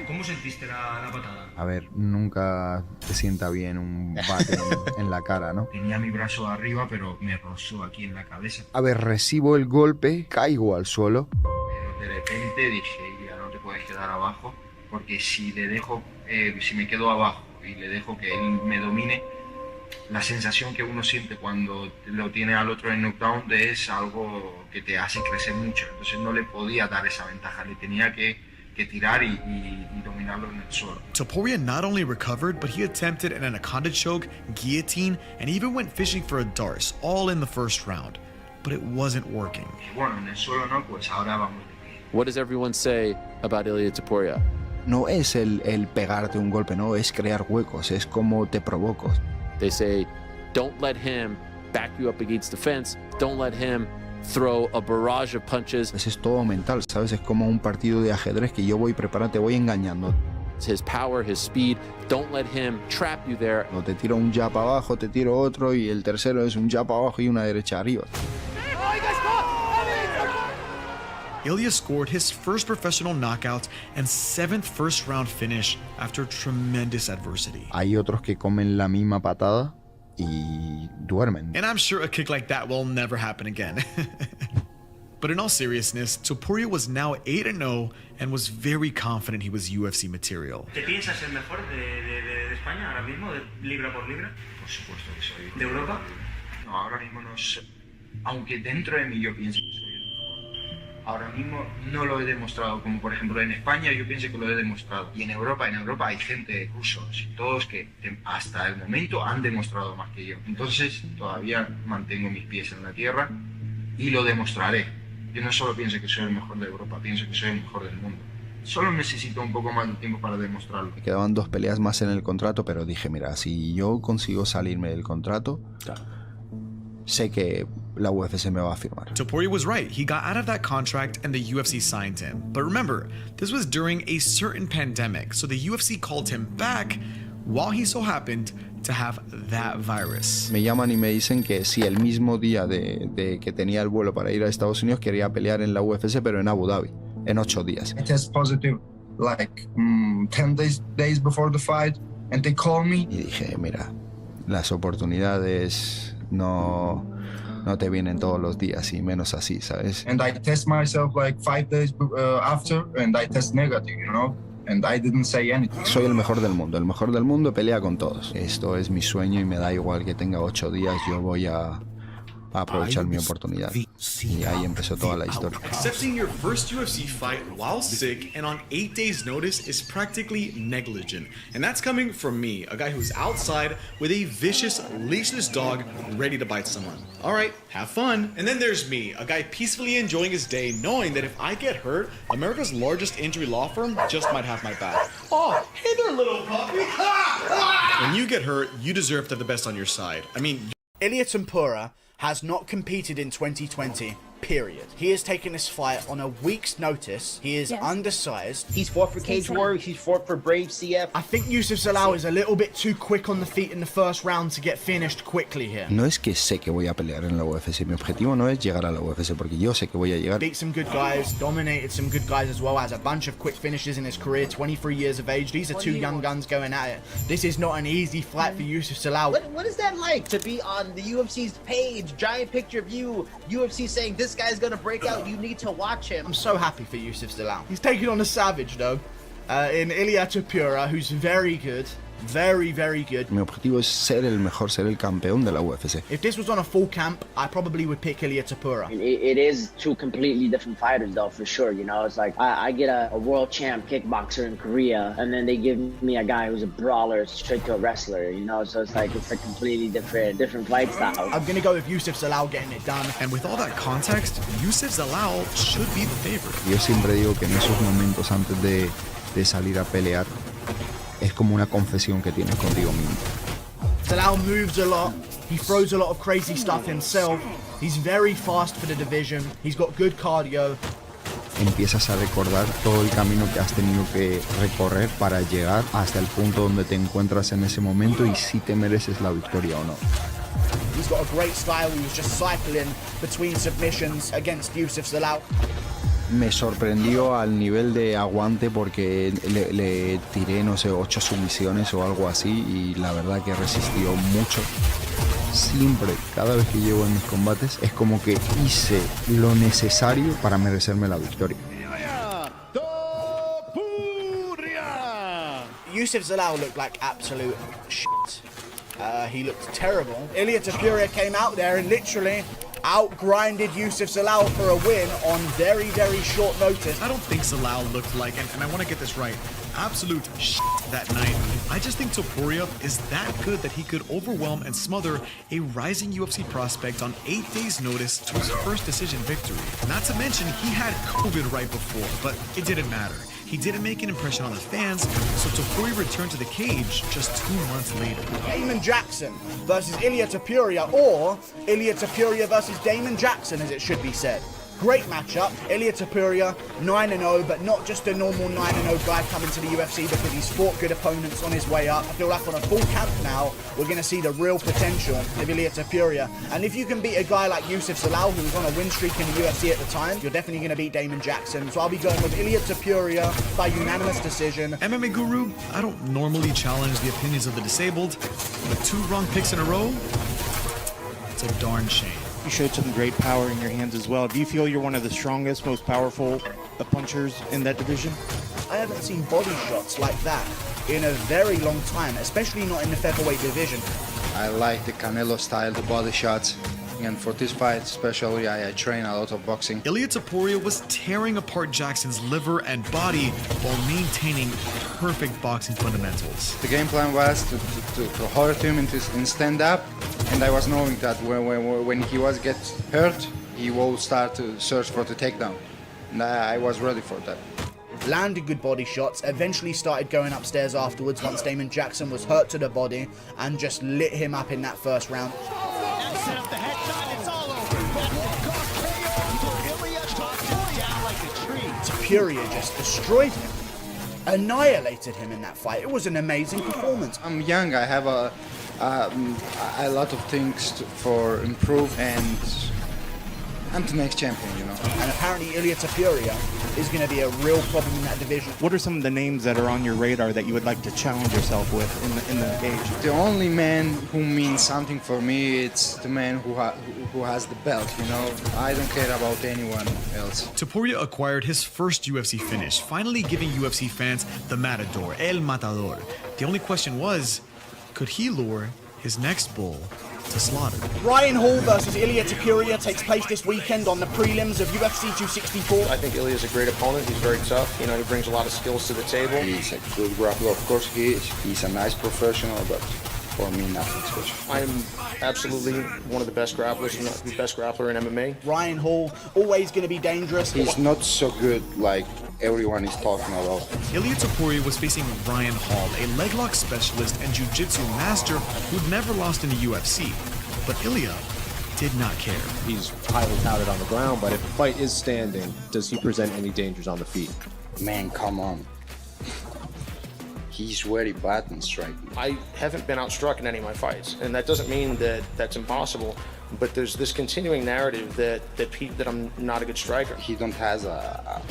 Speaker 10: ¿Cómo sentiste la patada?
Speaker 4: A ver, nunca te sienta bien un bate en la cara, ¿no?
Speaker 21: Tenía mi brazo arriba, pero me rozó aquí en la cabeza.
Speaker 4: A ver, recibo el golpe, caigo al suelo.
Speaker 21: Pero de repente dije, ya no te puedes quedar abajo, porque si me quedo abajo y le dejo que él me domine, la sensación que uno siente cuando lo tiene al otro en knockdown es algo que te hace crecer mucho. Entonces no le podía dar esa ventaja, le tenía que tirar y dominarlo en el suelo.
Speaker 22: Topuria not only recovered, but he attempted an anaconda choke, guillotine, and even went fishing for a darce, all in the first round. But it wasn't working.
Speaker 21: Bueno, en el suelo no, pues ahora vamos de pie.
Speaker 12: What does everyone say about Ilya Topuria?
Speaker 5: No es el pegarte un golpe, no, es crear huecos, es como te provoco.
Speaker 12: They say, don't let him back you up against the fence. Don't let him throw a barrage of punches.
Speaker 5: Es todo mental, ¿sabes? Es como un partido de ajedrez que yo voy preparando, te voy engañando.
Speaker 12: His power, his speed. Don't let him trap you there.
Speaker 5: No te tiro un jab abajo, te tiro otro y el tercero es un jab abajo y una derecha arriba.
Speaker 22: Ilya scored his first professional knockout and 7th first-round finish after tremendous adversity.
Speaker 5: Hay otros que comen la misma patada y duermen.
Speaker 22: And I'm sure a kick like that will never happen again. But in all seriousness, Topuria was now 8-0 and was very confident he was UFC material.
Speaker 10: ¿Te piensas el mejor de España ahora mismo, de libra por libra?
Speaker 21: Por supuesto que soy.
Speaker 10: ¿De Europa?
Speaker 21: No, ahora mismo no sé. Aunque dentro de mí yo pienso que soy el mejor. Ahora mismo no lo he demostrado, como por ejemplo en España yo pienso que lo he demostrado. Y en Europa hay gente, rusos y todos que hasta el momento han demostrado más que yo. Entonces todavía mantengo mis pies en la tierra y lo demostraré. Yo no solo pienso que soy el mejor de Europa, pienso que soy el mejor del mundo. Solo necesito un poco más de tiempo para demostrarlo.
Speaker 5: Me quedaban 2 peleas más en el contrato, pero dije, mira, si yo consigo salirme del contrato, sé que la UFC me va a firmar.
Speaker 22: Topuria was right. He got out of that contract and the UFC signed him. But remember, this was during a certain pandemic, so the UFC called him back while he so happened to have that virus.
Speaker 5: Me llaman y me dicen que si el mismo día de que tenía el vuelo para ir a Estados Unidos quería pelear en la UFC, pero en Abu Dhabi, en 8 días.
Speaker 23: I test positive like 10 days before the fight. And they called me.
Speaker 5: Y dije, mira, las oportunidades no te vienen todos los días y menos así, ¿sabes?
Speaker 23: And I test myself like 5 days after, and I test negative, you know. And I didn't say anything.
Speaker 5: Soy el mejor del mundo, pelea con todos. Esto es mi sueño y me da igual que tenga 8 días, yo voy a aprovechar mi oportunidad. Y ahí empezó toda la historia.
Speaker 22: Accepting your first UFC fight while sick and on 8 days notice is practically negligent. And that's coming from me, a guy who's outside with a vicious, leashless dog ready to bite someone. All right, have fun. And then there's me, a guy peacefully enjoying his day knowing that if I get hurt, America's largest injury law firm just might have my back. Oh, hey there, little puppy. When you get hurt, you deserve to have the best on your side. I mean,
Speaker 1: Ilia Topuria has not competed in 2020, period. He has taken this fight on a week's notice. He is undersized.
Speaker 6: He's fought for Cage Warriors, he's fought for Brave CF.
Speaker 1: I think Yusuf Zalal is a little bit too quick on the feet in the first round to get finished quickly here.
Speaker 5: No es que sé que voy a pelear en la UFC, mi objetivo no es llegar a la UFC porque yo sé que voy a llegar.
Speaker 1: Beat some good guys, dominated some good guys as well, has a bunch of quick finishes in his career, 23 years of age. These are two young guns going at it. This is not an easy fight for Yusuf Zalal.
Speaker 6: What is that like to be on the UFC's page, giant picture of you, UFC saying this guy's gonna break out, you need to watch him?
Speaker 1: I'm so happy for Yusuf Zalal. He's taking on a savage though, in Ilia Topuria, who's very good. Very, very good.
Speaker 5: Mi objetivo es ser el mejor, ser el campeón de la UFC.
Speaker 1: If this was on a full camp, I probably would pick Ilia Topuria.
Speaker 6: It is two completely different fighters though, for sure. You know, it's like I get a world champ kickboxer in Korea, and then they give me a guy who's a brawler straight to a wrestler, you know, so it's like it's a completely different fight style.
Speaker 1: I'm gonna go with Yusuf Zalal getting it done.
Speaker 22: And with all that context, Yusuf Zalal should be the favorite.
Speaker 5: Yo siempre digo que en esos momentos antes de salir a pelear, es como una confesión que tienes contigo mismo.
Speaker 1: Zalal moves a lot. He throws a lot of crazy stuff himself. He's very fast for the division. He's got good cardio.
Speaker 5: Empiezas a recordar todo el camino que has tenido que recorrer para llegar hasta el punto donde te encuentras en ese momento y si te mereces la victoria o no.
Speaker 1: He's got a great style. He was just cycling between submissions against Yusuf Zalal.
Speaker 5: Me sorprendió al nivel de aguante porque le tiré, no sé, 8 sumisiones o algo así y la verdad que resistió mucho. Siempre, cada vez que llego en mis combates, es como que hice lo necesario para merecerme la victoria.
Speaker 1: Yusuf Zalal looked like absolute shit. He looked terrible. Ilia Topuria came out there and literally outgrinded Yusuf Zalal for a win on very, very short notice.
Speaker 22: I don't think Zalal looked like, and I want to get this right, absolute shit that night. I just think Topuria is that good that he could overwhelm and smother a rising UFC prospect on 8 days' notice to his first decision victory. Not to mention, he had COVID right before, but it didn't matter. He didn't make an impression on the fans, so Topuria returned to the cage just 2 months later.
Speaker 1: Damon Jackson versus Ilia Topuria, or Ilia Topuria versus Damon Jackson, as it should be said. Great matchup. Ilia Topuria, 9-0, but not just a normal 9-0 guy coming to the UFC because he's fought good opponents on his way up. I feel like on a full camp now, we're going to see the real potential of Ilia Topuria. And if you can beat a guy like Yusuf Zalal, who was on a win streak in the UFC at the time, you're definitely going to beat Damon Jackson. So I'll be going with Ilia Topuria by unanimous decision.
Speaker 22: MMA Guru, I don't normally challenge the opinions of the disabled, but 2 wrong picks in a row, it's a darn shame.
Speaker 8: You showed some great power in your hands as well. Do you feel you're one of the strongest, most powerful punchers in that division?
Speaker 1: I haven't seen body shots like that in a very long time, especially not in the featherweight division.
Speaker 5: I like the Canelo style, the body shots. And for this fight especially, I train a lot of boxing.
Speaker 22: Ilia Topuria was tearing apart Jackson's liver and body while maintaining perfect boxing fundamentals.
Speaker 5: The game plan was to hurt him in stand-up, and I was knowing that when he was get hurt, he will start to search for the takedown. And I was ready for that.
Speaker 1: Landed good body shots, eventually started going upstairs afterwards once Damon Jackson was hurt to the body and just lit him up in that first round.
Speaker 9: Set up the headshot, it's all over. Ilia Topuria like a tree.
Speaker 1: Topuria just destroyed him, annihilated him in that fight. It was an amazing performance.
Speaker 5: I'm young, I have a lot of things for improve, and I'm the next champion, you know.
Speaker 1: And apparently Ilya Topuria is going to be a real problem in that division.
Speaker 8: What are some of the names that are on your radar that you would like to challenge yourself with in the cage?
Speaker 5: The only man who means something for me, it's the man who has the belt, you know. I don't care about anyone else.
Speaker 22: Topuria acquired his first UFC finish, finally giving UFC fans the Matador, El Matador. The only question was, could he lure his next bull to slaughter?
Speaker 1: Ryan Hall versus Ilya Topuria takes place this weekend on the prelims of UFC 264.
Speaker 7: I think Ilya's a great opponent. He's very tough. You know, he brings a lot of skills to the table.
Speaker 5: He's a good grappler, of course he is. He's a nice professional, but for me, nothing special.
Speaker 7: I'm absolutely one of the best grapplers, the best grappler in MMA.
Speaker 1: Ryan Hall, always going to be dangerous.
Speaker 5: He's not so good like everyone is talking about.
Speaker 22: Ilya Topuria was facing Ryan Hall, a leg lock specialist and jiu-jitsu master who'd never lost in the UFC. But Ilya did not care.
Speaker 11: He's highly touted on the ground, but if the fight is standing, does he present any dangers on the feet?
Speaker 5: Man, come on. He's very bad in striking.
Speaker 7: I haven't been outstruck in any of my fights, and that doesn't mean that that's impossible, but there's this continuing narrative that I'm not a good striker.
Speaker 5: He don't has a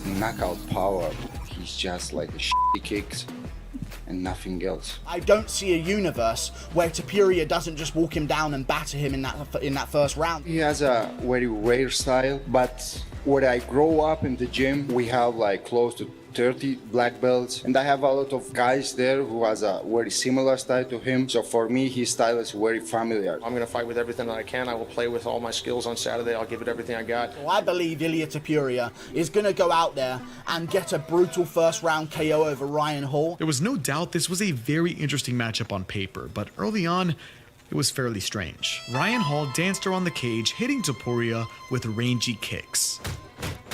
Speaker 5: knockout power. He's just like a shitty kicks and nothing else.
Speaker 1: I don't see a universe where Topuria doesn't just walk him down and batter him in that first round.
Speaker 5: He has a very rare style, but where I grow up in the gym, we have like close to 30 black belts, and I have a lot of guys there who has a very similar style to him. So for me, his style is very familiar.
Speaker 7: I'm gonna fight with everything that I can. I will play with all my skills on Saturday. I'll give it everything I got.
Speaker 1: Well, I believe Ilya Topuria is gonna go out there and get a brutal first round KO over Ryan Hall.
Speaker 22: There was no doubt this was a very interesting matchup on paper, but early on, it was fairly strange. Ryan Hall danced around the cage, hitting Topuria with rangy kicks.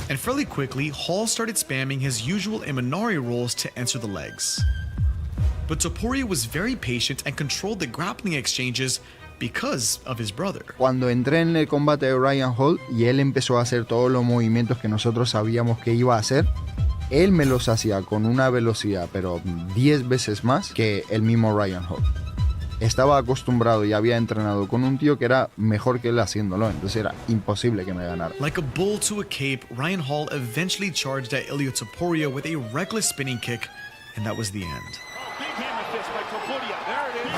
Speaker 22: And fairly quickly, Hall started spamming his usual Imanari rolls to enter the legs. But Topuria was very patient and controlled the grappling exchanges because of his brother.
Speaker 4: Cuando entré en el combate de Ryan Hall y él empezó a hacer todos los movimientos que nosotros sabíamos que iba a hacer, él me los hacía con una velocidad, pero 10 veces más que el mismo Ryan Hall. Estaba acostumbrado y había entrenado con un tío que era mejor que él haciéndolo, entonces era imposible que me ganara.
Speaker 22: Like a bull to a cape, Ryan Hall eventually charged at Ilya Topuria with a reckless spinning kick, and that was the end.
Speaker 9: Big hammer fist by Topuria. There it is.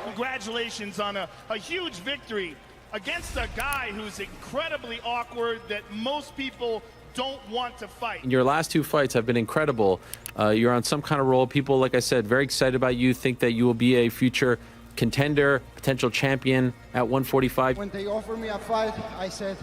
Speaker 9: Congratulations on a huge victory against a guy who's incredibly awkward that most people don't want to fight.
Speaker 12: Your last two fights have been incredible. You're on some kind of roll. People, like I said, very excited about you, think that you will be a future contender, potential champion at 145.
Speaker 24: When they offered me a fight, I said,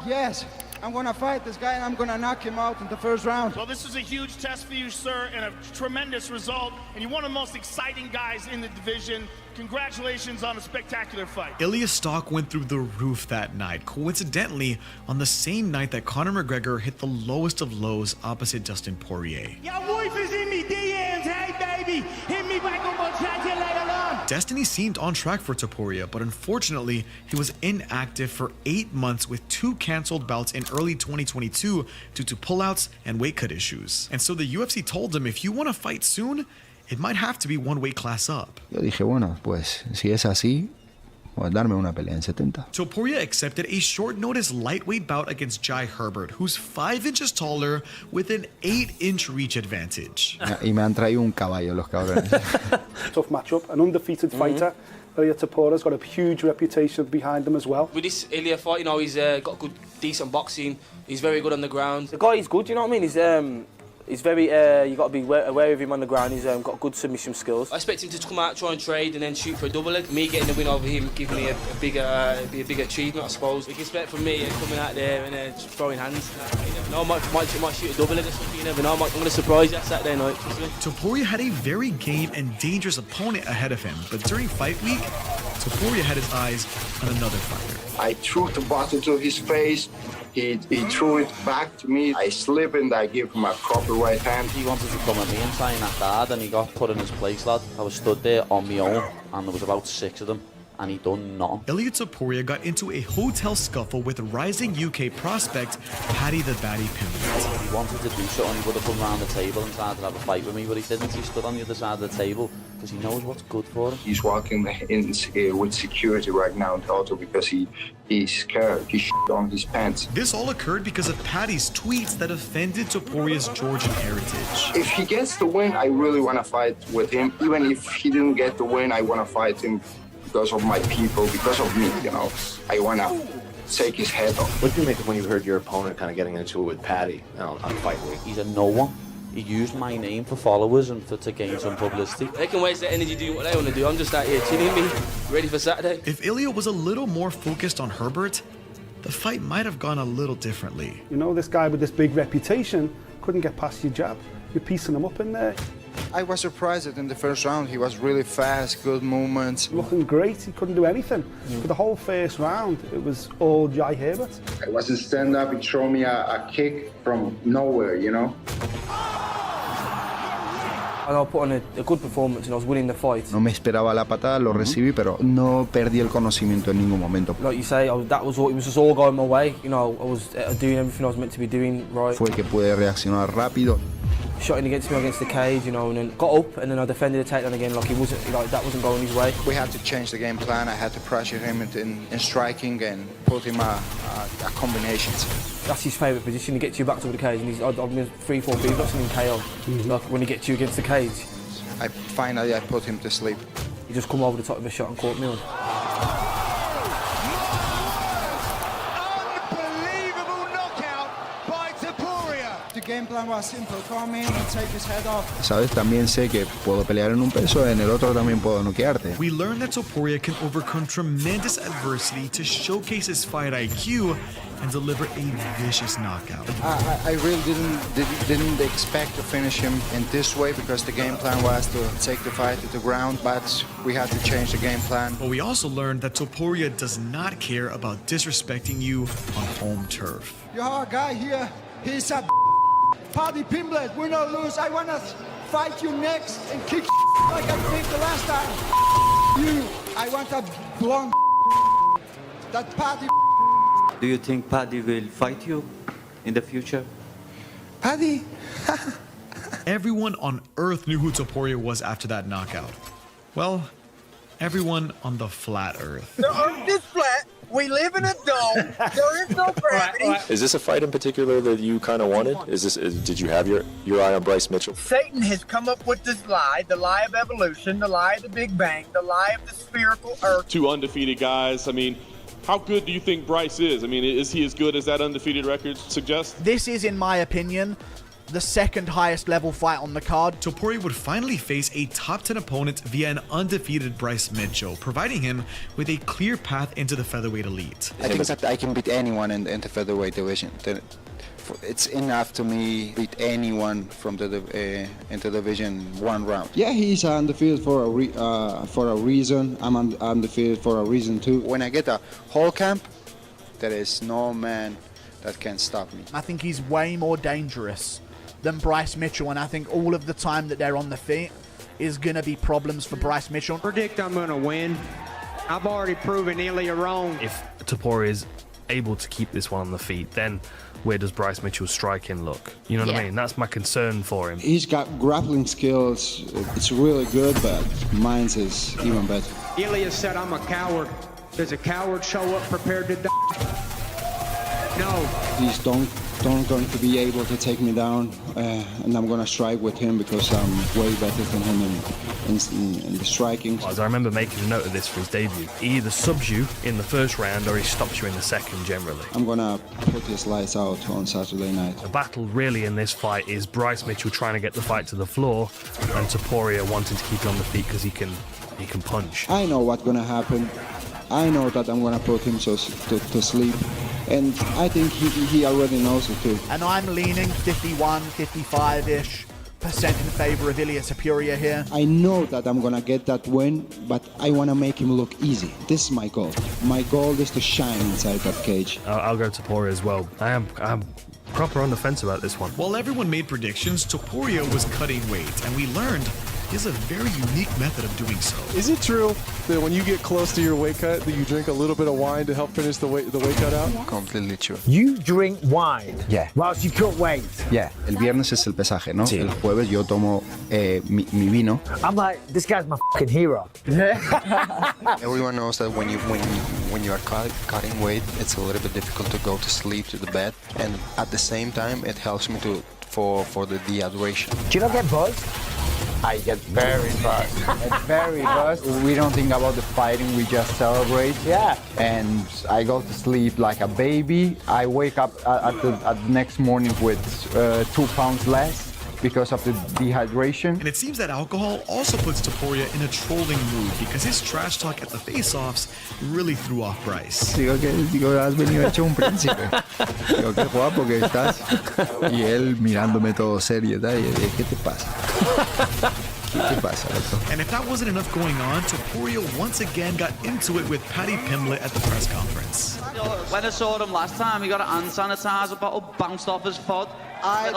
Speaker 24: yes, I'm gonna fight this guy and I'm gonna knock him out in the first round.
Speaker 9: Well, this is a huge test for you, sir, and a tremendous result. And you're one of the most exciting guys in the division. Congratulations on a spectacular fight.
Speaker 22: Ilya's stock went through the roof that night, coincidentally on the same night that Conor McGregor hit the lowest of lows opposite Dustin Poirier.
Speaker 24: Your wife is in me DMs, hey baby, hit me back up, I'll chat to you later on.
Speaker 22: Destiny seemed on track for Topuria, but unfortunately, he was inactive for 8 months with 2 canceled bouts in early 2022 due to pullouts and weight cut issues. And so the UFC told him, if you want to fight soon, it might have to be one weight class up.
Speaker 4: Yo dije, bueno, pues si es así, pues darme una pelea en 70.
Speaker 22: Topuria accepted a short notice lightweight bout against Jai Herbert, who's 5 inches taller with an 8-inch reach advantage.
Speaker 4: Y me han traído un caballo los cabrones.
Speaker 13: Tough matchup, an undefeated fighter. Ilya Topuria's got a huge reputation behind him as well.
Speaker 14: With this Ilya fight, you know, he's got good, decent boxing. He's very good on the ground. The guy is good, you know what I mean? He's very, you got to be aware of him on the ground. He's got good submission skills. I expect him to come out, try and trade, and then shoot for a double leg. Me getting the win over him, giving me a big achievement, I suppose. You can expect from me coming out there and just throwing hands. You never know, I might shoot a double leg or something. You never know. I'm going to surprise you Saturday night.
Speaker 22: Topuria had a very game and dangerous opponent ahead of him, but during fight week, Topuria had his eyes on another fighter.
Speaker 5: I threw the bottle to his face. He threw it back to me. I slipped and I gave him a proper right hand.
Speaker 27: He wanted to come at me and try and act hard, and he got put in his place, lad. I was stood there on my own, and there was about 6 of them. and he done nothing.
Speaker 22: Ilia Topuria got into a hotel scuffle with rising UK prospect Paddy the Baddy Pimblett.
Speaker 27: He wanted to do something, he would have come round the table and tried to have a fight with me, but he didn't. He stood on the other side of the table because he knows what's good for him.
Speaker 23: He's walking in with security right now in the auto because he's scared. He shit on his pants.
Speaker 22: This all occurred because of Paddy's tweets that offended Topuria's Georgian heritage.
Speaker 23: If he gets the win, I really want to fight with him. Even if he didn't get the win, I want to fight him because of my people, because of me, you know. I want to take his head off.
Speaker 11: What do you make of when you heard your opponent kind of getting into it with Paddy on fight week?
Speaker 27: He's a no one. He used my name for followers and to gain some publicity.
Speaker 14: They can waste their energy doing what they want to do. I'm just out here chilling me, ready for Saturday.
Speaker 22: If Ilia was a little more focused on Herbert, the fight might have gone a little differently.
Speaker 13: You know, this guy with this big reputation couldn't get past your jab. You're piecing him up in there.
Speaker 5: I was surprised that in the first round he was really fast, good movements.
Speaker 13: Looking great, he couldn't do anything. For the whole first round, it was all Jai Herbert.
Speaker 23: I was a stand-up, he threw me a kick from nowhere, you know.
Speaker 14: And I put on a good performance and I was winning the fight.
Speaker 5: No me esperaba la patada, lo recibí, pero no perdí el conocimiento en ningún momento.
Speaker 14: Like you say, that was all, it was just all going my way. You know, I was doing everything I was meant to be doing right.
Speaker 5: Fue que pude reaccionar rápido.
Speaker 14: Shot in against me against the cage, you know, and then got up and then I defended the takedown again. Like he wasn't, like that wasn't going his way.
Speaker 5: We had to change the game plan. I had to pressure him in striking and put him a combinations.
Speaker 14: That's his favourite position. He gets you back to the cage, and I've been 3-4 beatboxing in KO. Like when he gets you against the cage.
Speaker 5: I finally put him to sleep.
Speaker 14: He just come over the top of a shot and caught me on.
Speaker 24: The game plan was simple, come in and take his head off.
Speaker 5: Sabes, también sé que puedo pelear en un peso, en el otro también puedo noquearte.
Speaker 22: We learned that Topuria can overcome tremendous adversity to showcase his fight IQ and deliver a vicious knockout.
Speaker 5: I really didn't expect to finish him in this way because the game plan was to take the fight to the ground, but we had to change the game plan.
Speaker 22: But we also learned that Topuria does not care about disrespecting you on home turf.
Speaker 24: You have a guy here, he's a Paddy Pimblett, win or lose, I wanna fight you next and kick like I did the last time. You, I want a blonde that Paddy.
Speaker 27: Do you think Paddy will fight you in the future?
Speaker 5: Paddy?
Speaker 22: Everyone on Earth knew who Topuria was after that knockout. Well, everyone on the flat Earth.
Speaker 15: The Earth is flat. We live in a dome. There is no gravity.
Speaker 16: Is this a fight in particular that you kind of wanted? Did you have your eye on Bryce Mitchell?
Speaker 15: Satan has come up with this lie, the lie of evolution, the lie of the Big Bang, the lie of the spherical Earth.
Speaker 17: Two undefeated guys. I mean, how good do you think Bryce is? I mean, is he as good as that undefeated record suggests?
Speaker 1: This is, in my opinion, the second highest level fight on the card.
Speaker 22: Topuria would finally face a top 10 opponent via an undefeated Bryce Mitchell, providing him with a clear path into the featherweight elite.
Speaker 5: I think that I can beat anyone in the featherweight division. It's enough to me beat anyone from the into division one round. Yeah, he's undefeated for a reason. I'm undefeated for a reason too. When I get a whole camp, there is no man that can stop me.
Speaker 1: I think he's way more dangerous than Bryce Mitchell, and I think all of the time that they're on the feet is going to be problems for Bryce Mitchell.
Speaker 18: Predict I'm going to win. I've already proven Ilia wrong.
Speaker 19: If Topuria is able to keep this one on the feet, then where does Bryce Mitchell's striking look? You know what I mean? That's my concern for him.
Speaker 5: He's got grappling skills. It's really good, but mine's is even better.
Speaker 18: Ilia said I'm a coward. Does a coward show up prepared to die? No.
Speaker 5: He's don't going to be able to take me down, and I'm going to strike with him because I'm way better than him in the striking.
Speaker 19: As I remember making a note of this for his debut, he either subs you in the first round or he stops you in the second generally.
Speaker 5: I'm going to put his lights out on Saturday night.
Speaker 19: The battle really in this fight is Bryce Mitchell trying to get the fight to the floor and Topuria wanting to keep it on the feet because he can punch.
Speaker 5: I know what's going to happen. I know that I'm going to put him to sleep. And I think he already knows it too.
Speaker 1: And I'm leaning 51, 55-ish % in favor of Ilia Topuria here.
Speaker 5: I know that I'm gonna get that win, but I wanna make him look easy. This is my goal. My goal is to shine inside that cage.
Speaker 19: I'll go Topuria as well. I'm proper on the fence about this one.
Speaker 22: While everyone made predictions, Topuria was cutting weight, and we learned he has a very unique method of doing so.
Speaker 2: Is it true that when you get close to your weight cut that you drink a little bit of wine to help finish the weight cut out?
Speaker 5: Completely true.
Speaker 18: You drink wine
Speaker 5: Yeah.
Speaker 18: whilst you cut weight.
Speaker 5: Yeah. El viernes es el pesaje, ¿no? Sí. El jueves yo tomo mi vino.
Speaker 18: I'm like, this guy's my fucking hero.
Speaker 5: Everyone knows that when you are cutting weight, it's a little bit difficult to go to sleep to the bed, and at the same time, it helps me for the dehydration.
Speaker 18: Do you not get buzzed?
Speaker 4: I get very buzzed. Very buzzed. We don't think about the fighting, we just celebrate.
Speaker 18: Yeah.
Speaker 4: And I go to sleep like a baby. I wake up at the next morning with 2 pounds less because of the dehydration.
Speaker 22: And it seems that alcohol also puts Topuria in a trolling mood because his trash talk at the face-offs really threw off Bryce.
Speaker 4: Digo, has venido hecho un príncipe. Digo, qué guapo que estás. Y él mirándome todo serio, ¿tá? Y yo dije, ¿qué te pasa? ¿Qué te pasa, loco?
Speaker 22: And if that wasn't enough going on, Topuria once again got into it with Paddy Pimblett at the press conference.
Speaker 3: When I saw him last time, he got a hand sanitizer bottle bounced off his foot.
Speaker 24: I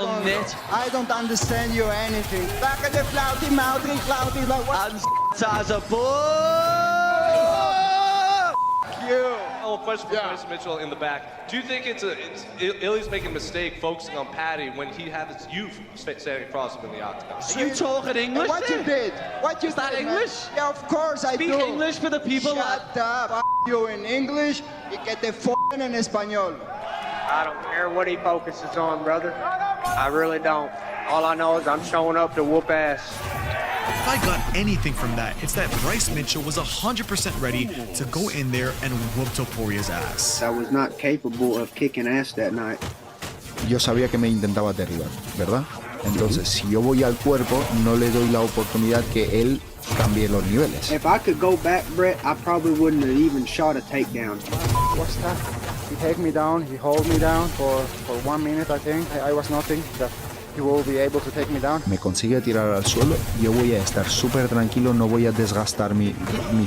Speaker 24: don't understand you anything. Back at the flouty, mouthy, like what?
Speaker 3: Hand sanitizer,
Speaker 10: you. Oh, question for Bryce Mitchell in the back. Do you think Illy's making a mistake focusing on Paddy when he has you standing across him in the octagon?
Speaker 3: Are you talking English?
Speaker 24: What you did? What you
Speaker 3: Is that
Speaker 24: did,
Speaker 3: English?
Speaker 24: Man? Yeah, of course I do.
Speaker 3: Speak English for the people.
Speaker 24: Shut up. F you in English y que te f***en en español.
Speaker 15: I don't care what he focuses on, brother. I really don't. All I know is I'm showing up to whoop ass.
Speaker 22: If I got anything from that, it's that Bryce Mitchell was 100% ready to go in there and whoop Topuria's ass.
Speaker 15: I was not capable of kicking ass that night.
Speaker 5: Yo sabía que me intentaba derribar, ¿verdad? Entonces, si yo voy al cuerpo, no le doy la oportunidad que él cambie los niveles.
Speaker 15: If I could go back, Brett, I probably wouldn't have even shot a takedown.
Speaker 13: What's that? He take me down, he hold me down for 1 minute, I think. I was nothing that he will be able to take me down.
Speaker 5: Me consigue tirar al suelo, yo voy a estar súper tranquilo, no voy a desgastar mi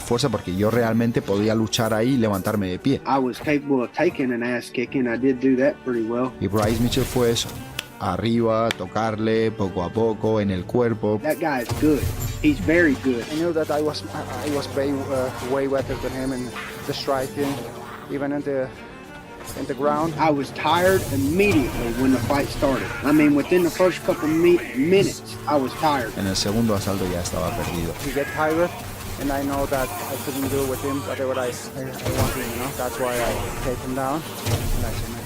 Speaker 5: fuerza porque yo realmente podía luchar ahí y levantarme de pie.
Speaker 15: I was capable of taking an ass kicking. I did do that pretty well.
Speaker 5: Y Bryce Mitchell fue eso. Arriba, tocarle poco a poco en el cuerpo.
Speaker 15: That guy is good. He's very good.
Speaker 13: I knew that I was way better than him in the striking, even in the ground.
Speaker 15: I was tired immediately when the fight started. I mean, within the first couple minutes, I was tired.
Speaker 5: En el segundo asalto ya estaba perdido.
Speaker 13: He get tired, and I know that I couldn't do with him whatever I wanted, you know. That's why I take him down, and I submit.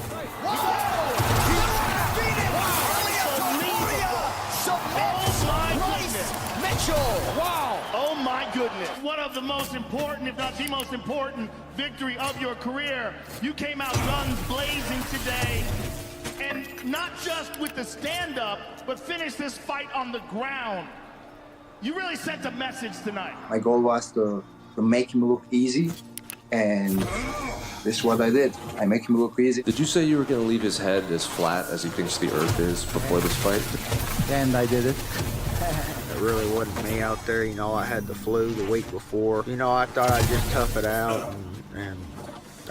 Speaker 9: Wow! Oh my goodness. One of the most important, if not the most important, victory of your career. You came out guns blazing today. And not just with the stand-up, but finished this fight on the ground. You really sent a message tonight.
Speaker 23: My goal was to make him look easy, and this is what I did. I make him look easy.
Speaker 20: Did you say you were going to leave his head as flat as he thinks the earth is before this fight?
Speaker 13: And I did it.
Speaker 21: It really wasn't me out there. You know, I had the flu the week before. You know, I thought I'd just tough it out, and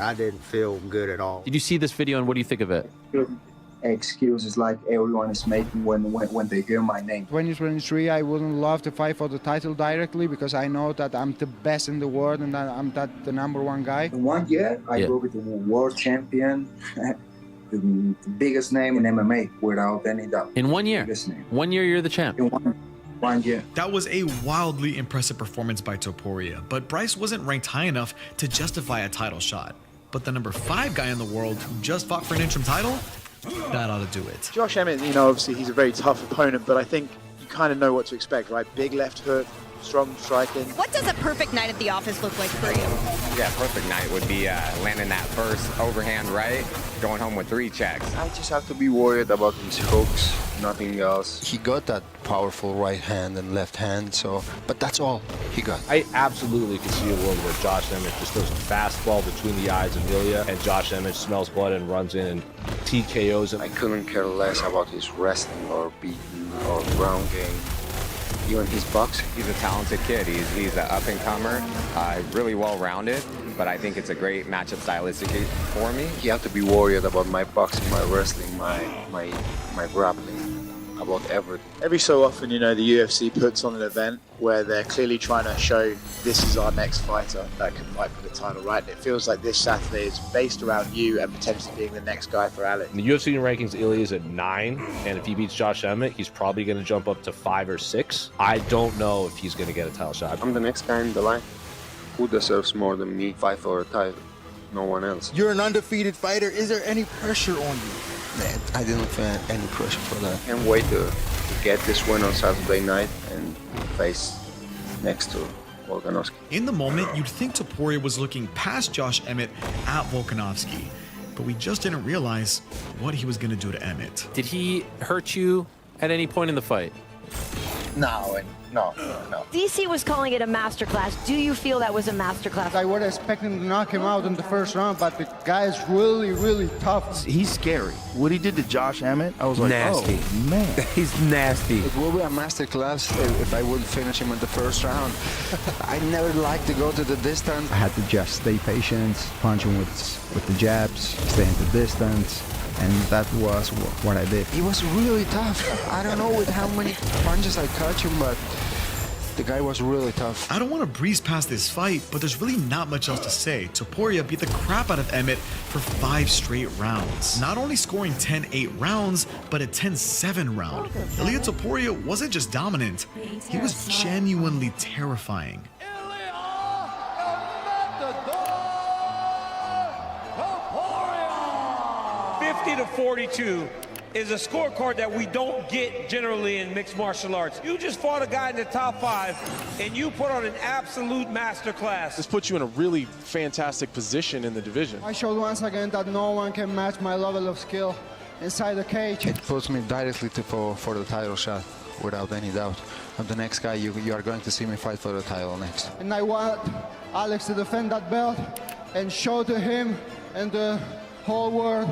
Speaker 21: I didn't feel good at all.
Speaker 12: Did you see this video and what do you think of it?
Speaker 23: Excuses like everyone is making when they hear my name.
Speaker 13: 2023, I wouldn't love to fight for the title directly because I know that I'm the best in the world and that I'm the #1 guy.
Speaker 23: In 1 year, I go with the world champion, the biggest name in MMA without any doubt.
Speaker 12: In 1 year? 1 year, you're the champ.
Speaker 23: In 1 year.
Speaker 22: That was a wildly impressive performance by Topuria, but Bryce wasn't ranked high enough to justify a title shot. But the #5 guy in the world who just fought for an interim title, that ought to do it.
Speaker 25: Josh Emmett, you know, obviously he's a very tough opponent, but I think you kind of know what to expect, right? Big left hook, strong striking.
Speaker 26: What does a perfect night at the office look like for you?
Speaker 28: Yeah, perfect night would be landing that first overhand right, going home with 3 checks.
Speaker 5: I just have to be worried about his hooks, nothing else. He got that powerful right hand and left hand, but that's all he got.
Speaker 29: I absolutely can see a world where Josh Emmett just throws a fastball between the eyes of Ilya, and Josh Emmett smells blood and runs in and TKOs him.
Speaker 5: I couldn't care less about his wrestling or beating or ground game. Even his boxing.
Speaker 28: He's a talented kid. He's an up-and-comer, really well-rounded, but I think it's a great matchup stylistically for me.
Speaker 5: He had to be worried about my boxing, my wrestling, my grappling. about everything.
Speaker 25: Every so often, you know, the UFC puts on an event where they're clearly trying to show this is our next fighter that can fight for the title, right? And it feels like this Saturday is based around you and potentially being the next guy for Alex.
Speaker 29: In the UFC rankings, Ilya is at 9, and if he beats Josh Emmett, he's probably going to jump up to 5 or 6. I don't know if he's going to get a title shot.
Speaker 5: I'm the next guy in the line. Who deserves more than me? Fight for a title. No one else.
Speaker 24: You're an undefeated fighter. Is there any pressure on you?
Speaker 5: Man, I didn't feel any pressure for that. Can't wait to get this win on Saturday night and face next to Volkanovski.
Speaker 22: In the moment, you'd think Topuria was looking past Josh Emmett at Volkanovski, but we just didn't realize what he was going to do to Emmett.
Speaker 12: Did he hurt you at any point in the fight?
Speaker 24: No.
Speaker 26: DC was calling it a masterclass. Do you feel that was a masterclass?
Speaker 24: I was expecting to knock him out in the first round, but the guy is really, really tough.
Speaker 1: He's scary. What he did to Josh Emmett, I was like,
Speaker 6: nasty.
Speaker 1: Oh, man.
Speaker 6: He's nasty.
Speaker 5: It will be a masterclass if I would finish him in the first round. I never like to go to the distance.
Speaker 4: I had to just stay patient, punch him with the jabs, stay in the distance, and that was what I did.
Speaker 5: He was really tough. I don't know with how many punches I catch him, but the guy was really tough.
Speaker 22: I don't want to breeze past this fight, but there's really not much else to say. Topuria beat the crap out of Emmett for 5 straight rounds. Not only scoring 10-8 rounds, but a 10-7 round. Ilia Topuria wasn't just dominant, he was genuinely terrifying.
Speaker 18: 50-42 is a scorecard that we don't get generally in mixed martial arts. You just fought a guy in the top 5, and you put on an absolute masterclass.
Speaker 2: This puts you in a really fantastic position in the division.
Speaker 24: I showed once again that no one can match my level of skill inside the cage.
Speaker 5: It puts me directly for the title shot, without any doubt. I'm the next guy. You are going to see me fight for the title next.
Speaker 24: And I want Alex to defend that belt and show to him and the whole world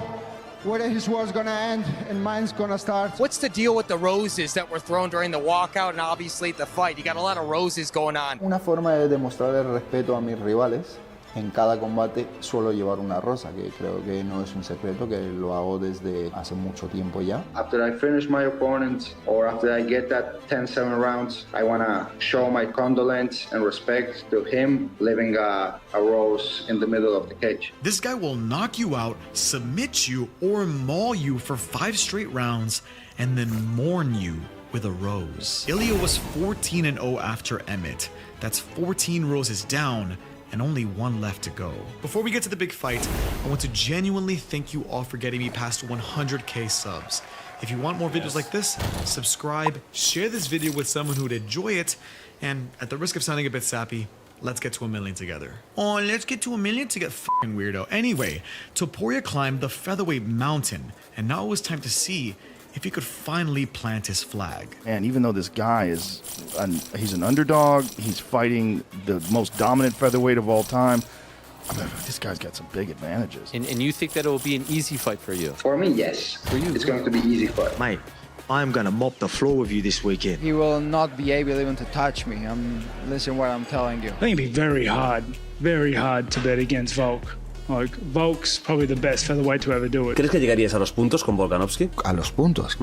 Speaker 24: where his war's gonna end and mine's gonna start.
Speaker 7: What's the deal with the roses that were thrown during the walkout and obviously the fight? You got a lot of roses going on.
Speaker 24: Una forma de demostrar el respeto a mis rivales. En cada combate suelo llevar una rosa, que creo que no es un secreto, que lo hago desde hace mucho tiempo ya.
Speaker 13: After I finish my opponent, or after I get that 10-7 rounds, I want to show my condolence and respect to him leaving a rose in the middle of the cage.
Speaker 22: This guy will knock you out, submit you, or maul you for 5 straight rounds, and then mourn you with a rose. Ilia was 14-0 after Emmett. That's 14 roses down, and only 1 left to go. Before we get to the big fight, I want to genuinely thank you all for getting me past 100k subs. If you want more videos like this, subscribe, share this video with someone who would enjoy it, and at the risk of sounding a bit sappy, let's get to 1 million together. Oh, let's get to 1 million to get f***ing weirdo. Anyway, Topuria climbed the featherweight mountain, and now it was time to see if he could finally plant his flag.
Speaker 1: And even though this guy is, he's an underdog, he's fighting the most dominant featherweight of all time, I mean, this guy's got some big advantages.
Speaker 12: And you think that it will be an easy fight for you?
Speaker 13: For me, yes.
Speaker 12: For you?
Speaker 13: It's going to be easy fight.
Speaker 18: Mate, I'm going to mop the floor with you this weekend.
Speaker 24: He will not be able even to touch me. Listen what I'm telling you.
Speaker 8: I think it'd be very hard to bet against Volk. Like, Volk's probably the best featherweight to ever do it.
Speaker 6: ¿Crees que llegarías a los puntos con Volkanovski?
Speaker 5: ¿A los puntos?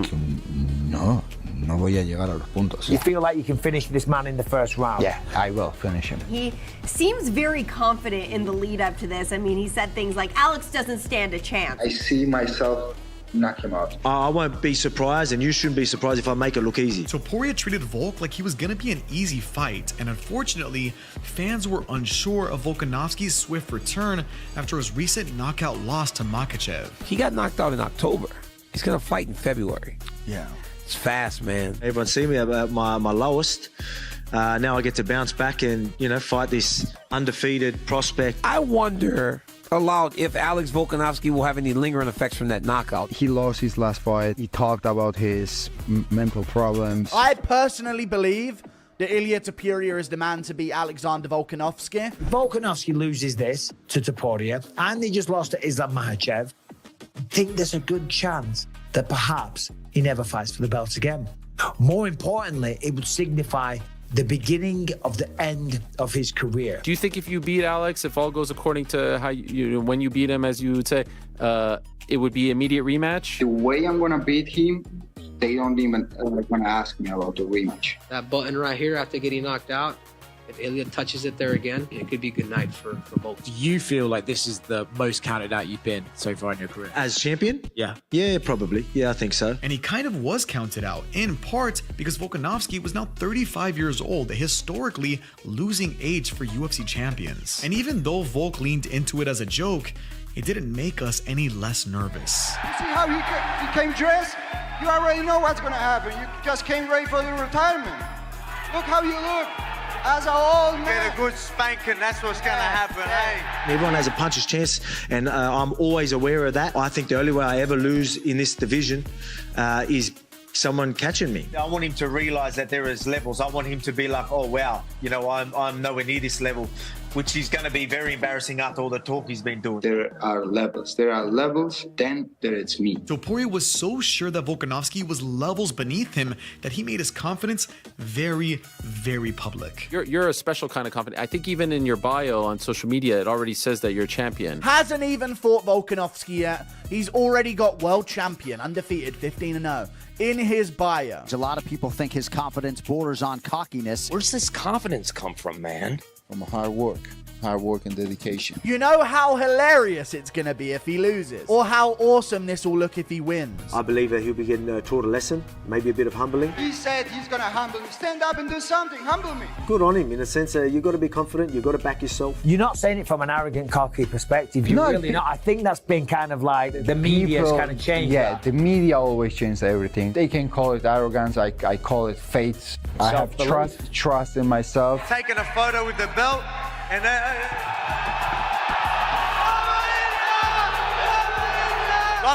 Speaker 5: No voy a llegar a los puntos.
Speaker 18: You feel like you can finish this man in the first round?
Speaker 4: Yeah, I will finish him.
Speaker 26: He seems very confident in the lead up to this. I mean, he said things like, Alex doesn't stand a chance.
Speaker 13: I see myself knock him out.
Speaker 18: I won't be surprised, and you shouldn't be surprised if I make it look easy.
Speaker 22: Topuria treated Volk like he was gonna be an easy fight, and unfortunately, fans were unsure of Volkanovski's swift return after his recent knockout loss to Makhachev.
Speaker 6: He got knocked out in October. He's gonna fight in February.
Speaker 1: Yeah.
Speaker 6: It's fast, man.
Speaker 18: Everyone see me at my lowest. Now I get to bounce back and, fight this undefeated prospect.
Speaker 6: I wonder aloud if Alex Volkanovski will have any lingering effects from that knockout.
Speaker 4: He lost his last fight. He talked about his mental problems.
Speaker 24: I personally believe that Ilia Topuria is the man to beat Alexander Volkanovski.
Speaker 18: Volkanovski loses this to Topuria, and he just lost to Islam Makhachev. I think there's a good chance that perhaps he never fights for the belt again. More importantly, it would signify the beginning of the end of his career.
Speaker 12: Do you think if you beat Alex, if all goes according to how when you beat him, as you would say, it would be immediate rematch?
Speaker 13: The way I'm going to beat him, they don't even want to ask me about the rematch.
Speaker 3: That button right here after getting knocked out, if Ilya touches it there again, it could be good night for both.
Speaker 10: Do you feel like this is the most counted out you've been so far in your career?
Speaker 11: As champion?
Speaker 10: Yeah.
Speaker 11: Yeah, probably. Yeah, I think so.
Speaker 22: And he kind of was counted out, in part because Volkanovski was now 35 years old, a historically losing age for UFC champions. And even though Volk leaned into it as a joke, it didn't make us any less nervous.
Speaker 24: You see how he came dressed? You already know what's gonna happen. You just came ready for the retirement. Look how you look. As an old man.
Speaker 21: Get a good spanking, that's what's gonna happen, hey?
Speaker 11: Everyone has a puncher's chance, and I'm always aware of that. I think the only way I ever lose in this division is someone catching me.
Speaker 21: I want him to realize that there is levels. I want him to be like, oh wow, you know, I'm nowhere near this level, which is going to be very embarrassing after all the talk he's been doing.
Speaker 13: There are levels. There are levels, then there is me.
Speaker 22: Topuria was so sure that Volkanovski was levels beneath him that he made his confidence very, very public.
Speaker 12: You're a special kind of confident. I think even in your bio on social media, it already says that you're a champion.
Speaker 14: Hasn't even fought Volkanovski yet. He's already got world champion, undefeated, 15-0. In his bio.
Speaker 15: A lot of people think his confidence borders on cockiness.
Speaker 16: Where's this confidence come from, man?
Speaker 17: From hard work and dedication.
Speaker 14: You know how hilarious it's going to be if he loses? Or how awesome this will look if he wins?
Speaker 11: I believe that he'll be getting taught a lesson, maybe a bit of humbling.
Speaker 24: He said he's gonna humble me. Stand up and do something. Humble me.
Speaker 11: Good on him, in a sense. You've got to be confident. You've got to back yourself.
Speaker 18: You're not saying it from an arrogant, cocky perspective. You're really not. I think that's been kind of like the media's kind of changed.
Speaker 4: Yeah,
Speaker 18: that.
Speaker 4: the media always changes everything. They can call it arrogance. I call it faith. I have trust in myself.
Speaker 21: Taking a photo with the belt and like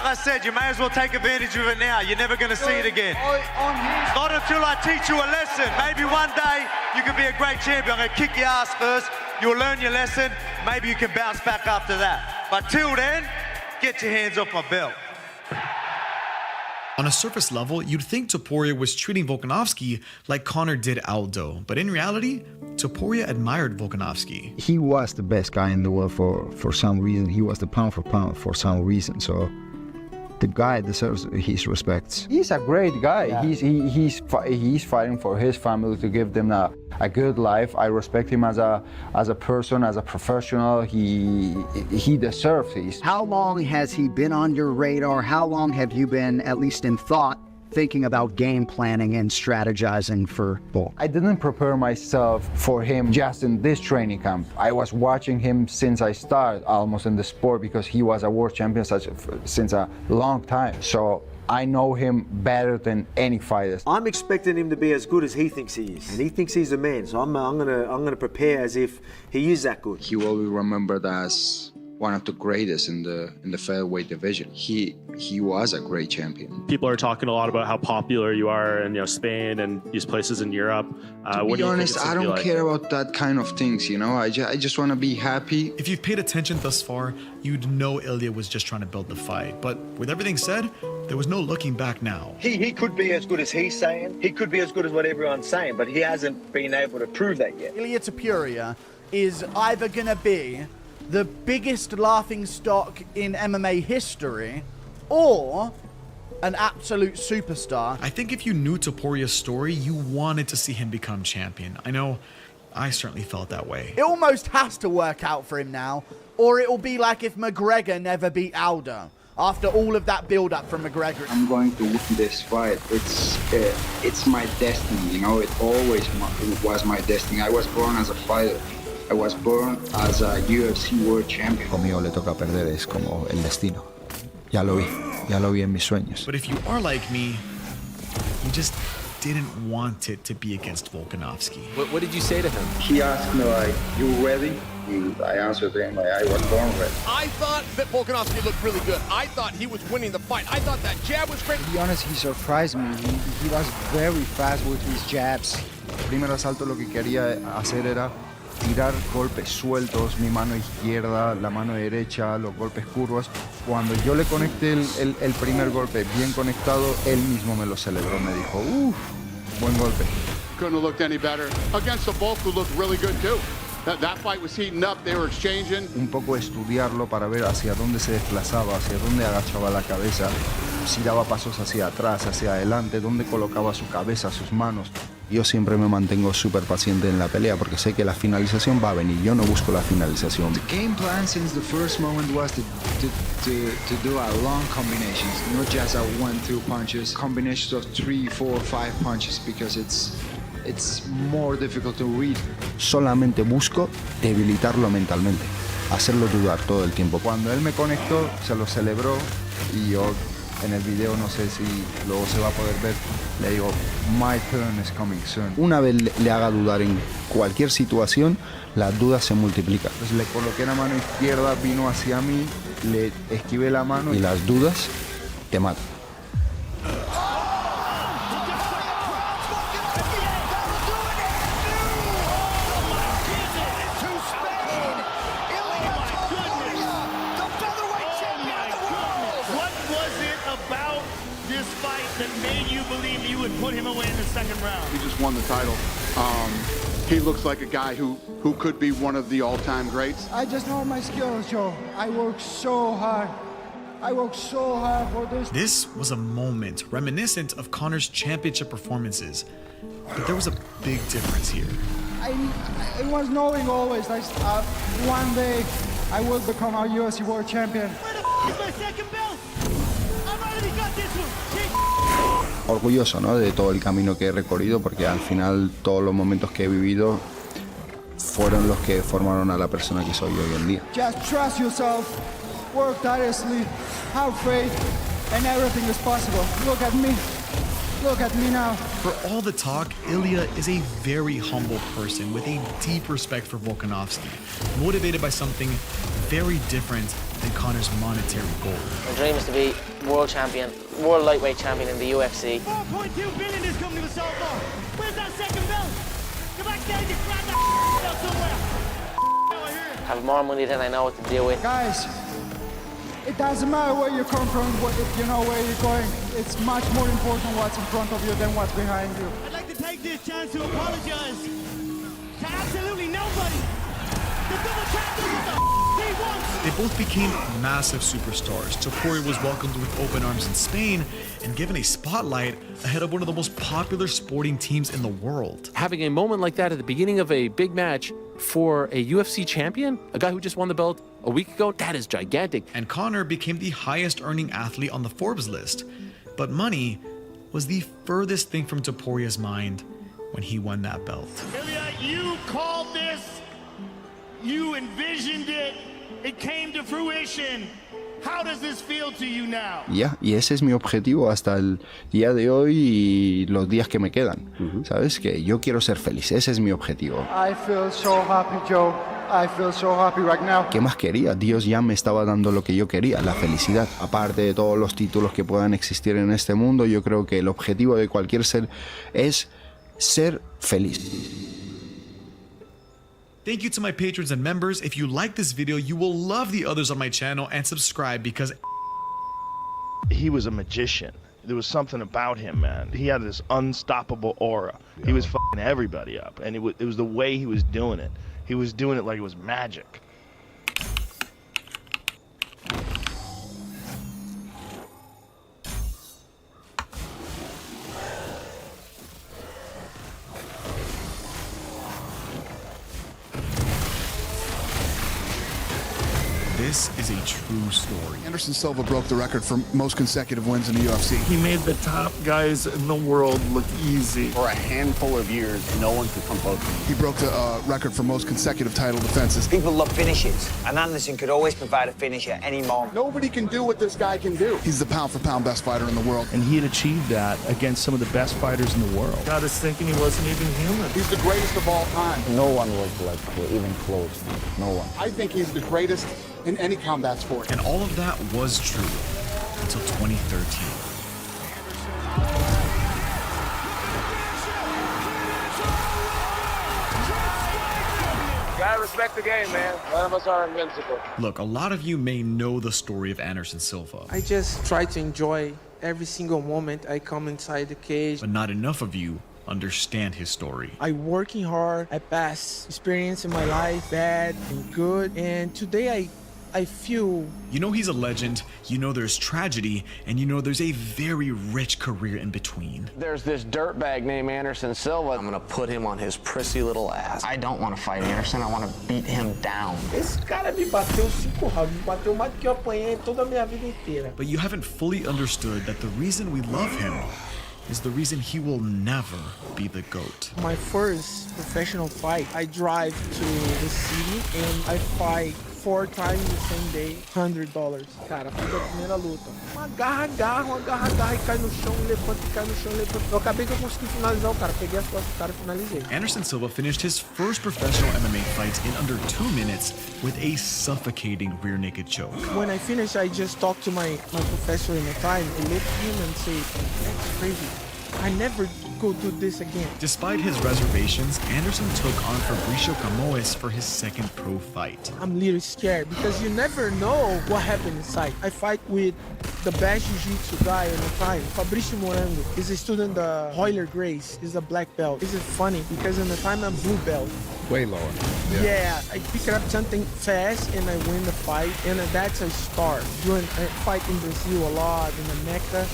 Speaker 21: I said, you may as well take advantage of it now. You're never going to see it again. Not until I teach you a lesson. Maybe one day you can be a great champion. I'm going to kick your ass first. You'll learn your lesson. Maybe you can bounce back after that. But till then, get your hands off my belt.
Speaker 22: On a surface level, you'd think Topuria was treating Volkanovski like Conor did Aldo, but in reality, Topuria admired Volkanovski.
Speaker 4: He was the best guy in the world for some reason. He was the pound for pound for some reason. So the guy deserves his respects. He's a great guy. Yeah. He's fighting for his family to give them a good life. I respect him as a person, as a professional. He deserves it.
Speaker 15: How long has he been on your radar? How long have you been, at least in thought, thinking about game planning and strategizing for Volk?
Speaker 4: I didn't prepare myself for him just in this training camp. I was watching him since I started almost in the sport because he was a world champion since a long time. So I know him better than any fighter.
Speaker 11: I'm expecting him to be as good as he thinks he is, and he thinks he's a man. So I'm gonna prepare as if he is that good.
Speaker 17: He will be remembered as one of the greatest in the featherweight division. He was a great champion.
Speaker 19: People are talking a lot about how popular you are in
Speaker 17: Spain and
Speaker 19: these places in Europe.
Speaker 17: To be honest, I don't care about that kind of things. I just want to be happy.
Speaker 22: If you've paid attention thus far, you'd know Ilya was just trying to build the fight. But with everything said, there was no looking back now.
Speaker 21: He could be as good as he's saying. He could be as good as what everyone's saying, but he hasn't been able to prove that yet.
Speaker 14: Ilya Topuria is either going to be the biggest laughingstock in MMA history, or an absolute superstar.
Speaker 22: I think if you knew Topuria's story, you wanted to see him become champion. I know I certainly felt that way.
Speaker 14: It almost has to work out for him now, or it will be like if McGregor never beat Aldo. After all of that build-up from McGregor.
Speaker 13: I'm going to win this fight. It's my destiny, It always was my destiny. I was born as a fighter. I was born as a UFC World Champion.
Speaker 4: Conmigo le toca perder, es como el destino. Ya lo vi en mis sueños.
Speaker 22: But if you are like me, you just didn't want it to be against Volkanovski.
Speaker 12: What did you say to him?
Speaker 13: He asked me, you ready? I answered him, I was born ready.
Speaker 27: I thought that Volkanovski looked really good. I thought he was winning the fight. I thought that jab was great.
Speaker 24: To be honest, he surprised me. He was very fast with his jabs.
Speaker 4: El primer asalto lo que quería hacer era tirar golpes sueltos, mi mano izquierda, la mano derecha, los golpes curvos. Cuando yo le conecté el primer golpe bien conectado, él mismo me lo celebró, me dijo, buen golpe.
Speaker 30: Couldn't have looked any better. Against the Volk, who looked really good too. That fight was heating up, they were exchanging.
Speaker 4: Un poco estudiarlo para ver hacia dónde se desplazaba, hacia dónde agachaba la cabeza. si daba pasos hacia atrás, hacia adelante, dónde colocaba su cabeza, sus manos. Yo siempre me mantengo súper paciente en la pelea porque sé que la finalización va a venir. Yo no busco la finalización.
Speaker 17: The game plan since the first moment was to do a long combinations, not just a 1-2 punches, combinations of 3, 4, 5 punches because it's more difficult to read.
Speaker 4: Solamente busco debilitarlo mentalmente, hacerlo dudar todo el tiempo. Cuando él me conectó, se lo celebró y yo en el video, no sé si luego se va a poder ver, le digo, my turn is coming soon. Una vez le haga dudar en cualquier situación, las dudas se multiplican. Entonces le coloqué la mano izquierda, vino hacia mí, le esquivé la mano y las dudas te matan.
Speaker 30: Put him away in the second round. He just won the title. He looks like a guy who could be one of the all-time greats.
Speaker 24: I just know my skills, Joe. I work so hard. I worked so hard for this.
Speaker 22: This was a moment reminiscent of Conor's championship performances, but there was a big difference here.
Speaker 24: I was knowing always that one day I will become a UFC World Champion.
Speaker 30: Where the f*** is my second belt? I've already got this one.
Speaker 4: Orgulloso, ¿no?, de todo el camino que he recorrido porque al final todos los momentos que he vivido fueron los que formaron a la persona que soy hoy en día.
Speaker 24: Just trust yourself, work tirelessly, have faith, and everything is possible. Look at me. Look at me now.
Speaker 22: For all the talk, Ilya is a very humble person with a deep respect for Volkanovski, motivated by something very different than Conor's monetary goal.
Speaker 2: My dream is to be world champion, world lightweight champion in the UFC.
Speaker 30: 4.2 billion this company was sold for. Where's that second belt? Go backstage and grab that belt somewhere.
Speaker 2: Have more money than I know what to do with.
Speaker 24: Guys, it doesn't matter where you come from, if you know where you're going. It's much more important what's in front of you than what's behind you.
Speaker 30: I'd like to take this chance to apologize to absolutely nobody. The double champion is the he wants.
Speaker 22: They both became massive superstars. Topuria was welcomed with open arms in Spain and given a spotlight ahead of one of the most popular sporting teams in the world.
Speaker 12: Having a moment like that at the beginning of a big match for a UFC champion, a guy who just won the belt a week ago, that is gigantic.
Speaker 22: And Conor became the highest earning athlete on the Forbes list. But money was the furthest thing from Topuria's mind when he won that belt.
Speaker 30: Ilya, you called this, you envisioned it, it came to fruition. How does this feel to you now?
Speaker 4: Y ese es mi objetivo hasta el día de hoy y los días que me quedan. ¿Sabes? Que yo quiero ser feliz, ese es mi objetivo.
Speaker 24: I feel so happy, Joe. I feel so happy right now.
Speaker 4: ¿Qué más quería? Dios ya me estaba dando lo que yo quería, la felicidad. Aparte de todos los títulos que puedan existir en este mundo, yo creo que el objetivo de cualquier ser es ser feliz.
Speaker 22: Thank you to my patrons and members. If you like this video, you will love the others on my channel, and subscribe because
Speaker 1: he was a magician. There was something about him, man. He had this unstoppable aura. He was fucking everybody up, and it was the way he was doing it. He was doing it like it was magic.
Speaker 22: this is a true story.
Speaker 30: Anderson Silva broke the record for most consecutive wins in the UFC.
Speaker 5: He made the top guys in the world look easy.
Speaker 7: For a handful of years, no one could come close to him.
Speaker 30: He broke the record for most consecutive title defenses.
Speaker 18: People love finishes, and Anderson could always provide a finish at any moment.
Speaker 30: Nobody can do what this guy can do. He's the pound-for-pound best fighter in the world.
Speaker 1: And he had achieved that against some of the best fighters in the world.
Speaker 5: Got us thinking he wasn't even human.
Speaker 30: He's the greatest of all time.
Speaker 7: No one was like even close. No one.
Speaker 30: I think he's the greatest in any combat sport.
Speaker 22: And all of that was true until 2013.
Speaker 5: Gotta respect the game, man. None of us are invincible.
Speaker 22: Look, a lot of you may know the story of Anderson Silva,
Speaker 8: I just try to enjoy every single moment I come inside the cage.
Speaker 22: but not enough of you understand his story.
Speaker 8: I working hard. I pass experience in my life, bad and good. And today I I feel...
Speaker 22: You know he's a legend, you know there's tragedy, and you know there's a very rich career in between.
Speaker 3: There's this dirtbag named Anderson Silva. I'm gonna put him on his prissy little ass. I don't want to fight Anderson, I want to beat him down.
Speaker 8: Esse cara me bateu 5 rounds, me bateu mais do que eu apanhei toda a minha vida inteira.
Speaker 22: But you haven't fully understood that the reason we love him is the reason he will never be the GOAT.
Speaker 8: My first professional fight, I drive to the city and I fight 4 times the same day, $100. Cara, fiz a primeira luta. Uma garra, e cai no chão, levanta, e cai no chão, levanta. Eu acabei que eu consegui finalizar o cara. Peguei as costas do cara e finalizei.
Speaker 22: Anderson Silva finished his first professional MMA fight in under 2 minutes with a suffocating rear naked choke.
Speaker 8: When I finished, I just talked to my professor in the time. I looked at him and said, that's crazy. I never go do this again.
Speaker 22: Despite his reservations, Anderson took on Fabricio Camoes for his second pro fight.
Speaker 8: I'm a little scared because you never know what happened inside. I fight with the best jiu-jitsu guy in the time, Fabricio Morango. He's a student of Royler Grace. He's a black belt. This is funny because in the time I'm blue belt.
Speaker 6: Way lower.
Speaker 8: Yeah, I pick up something fast and I win the fight, and that's a start. I fight in Brazil a lot, in the Mecca.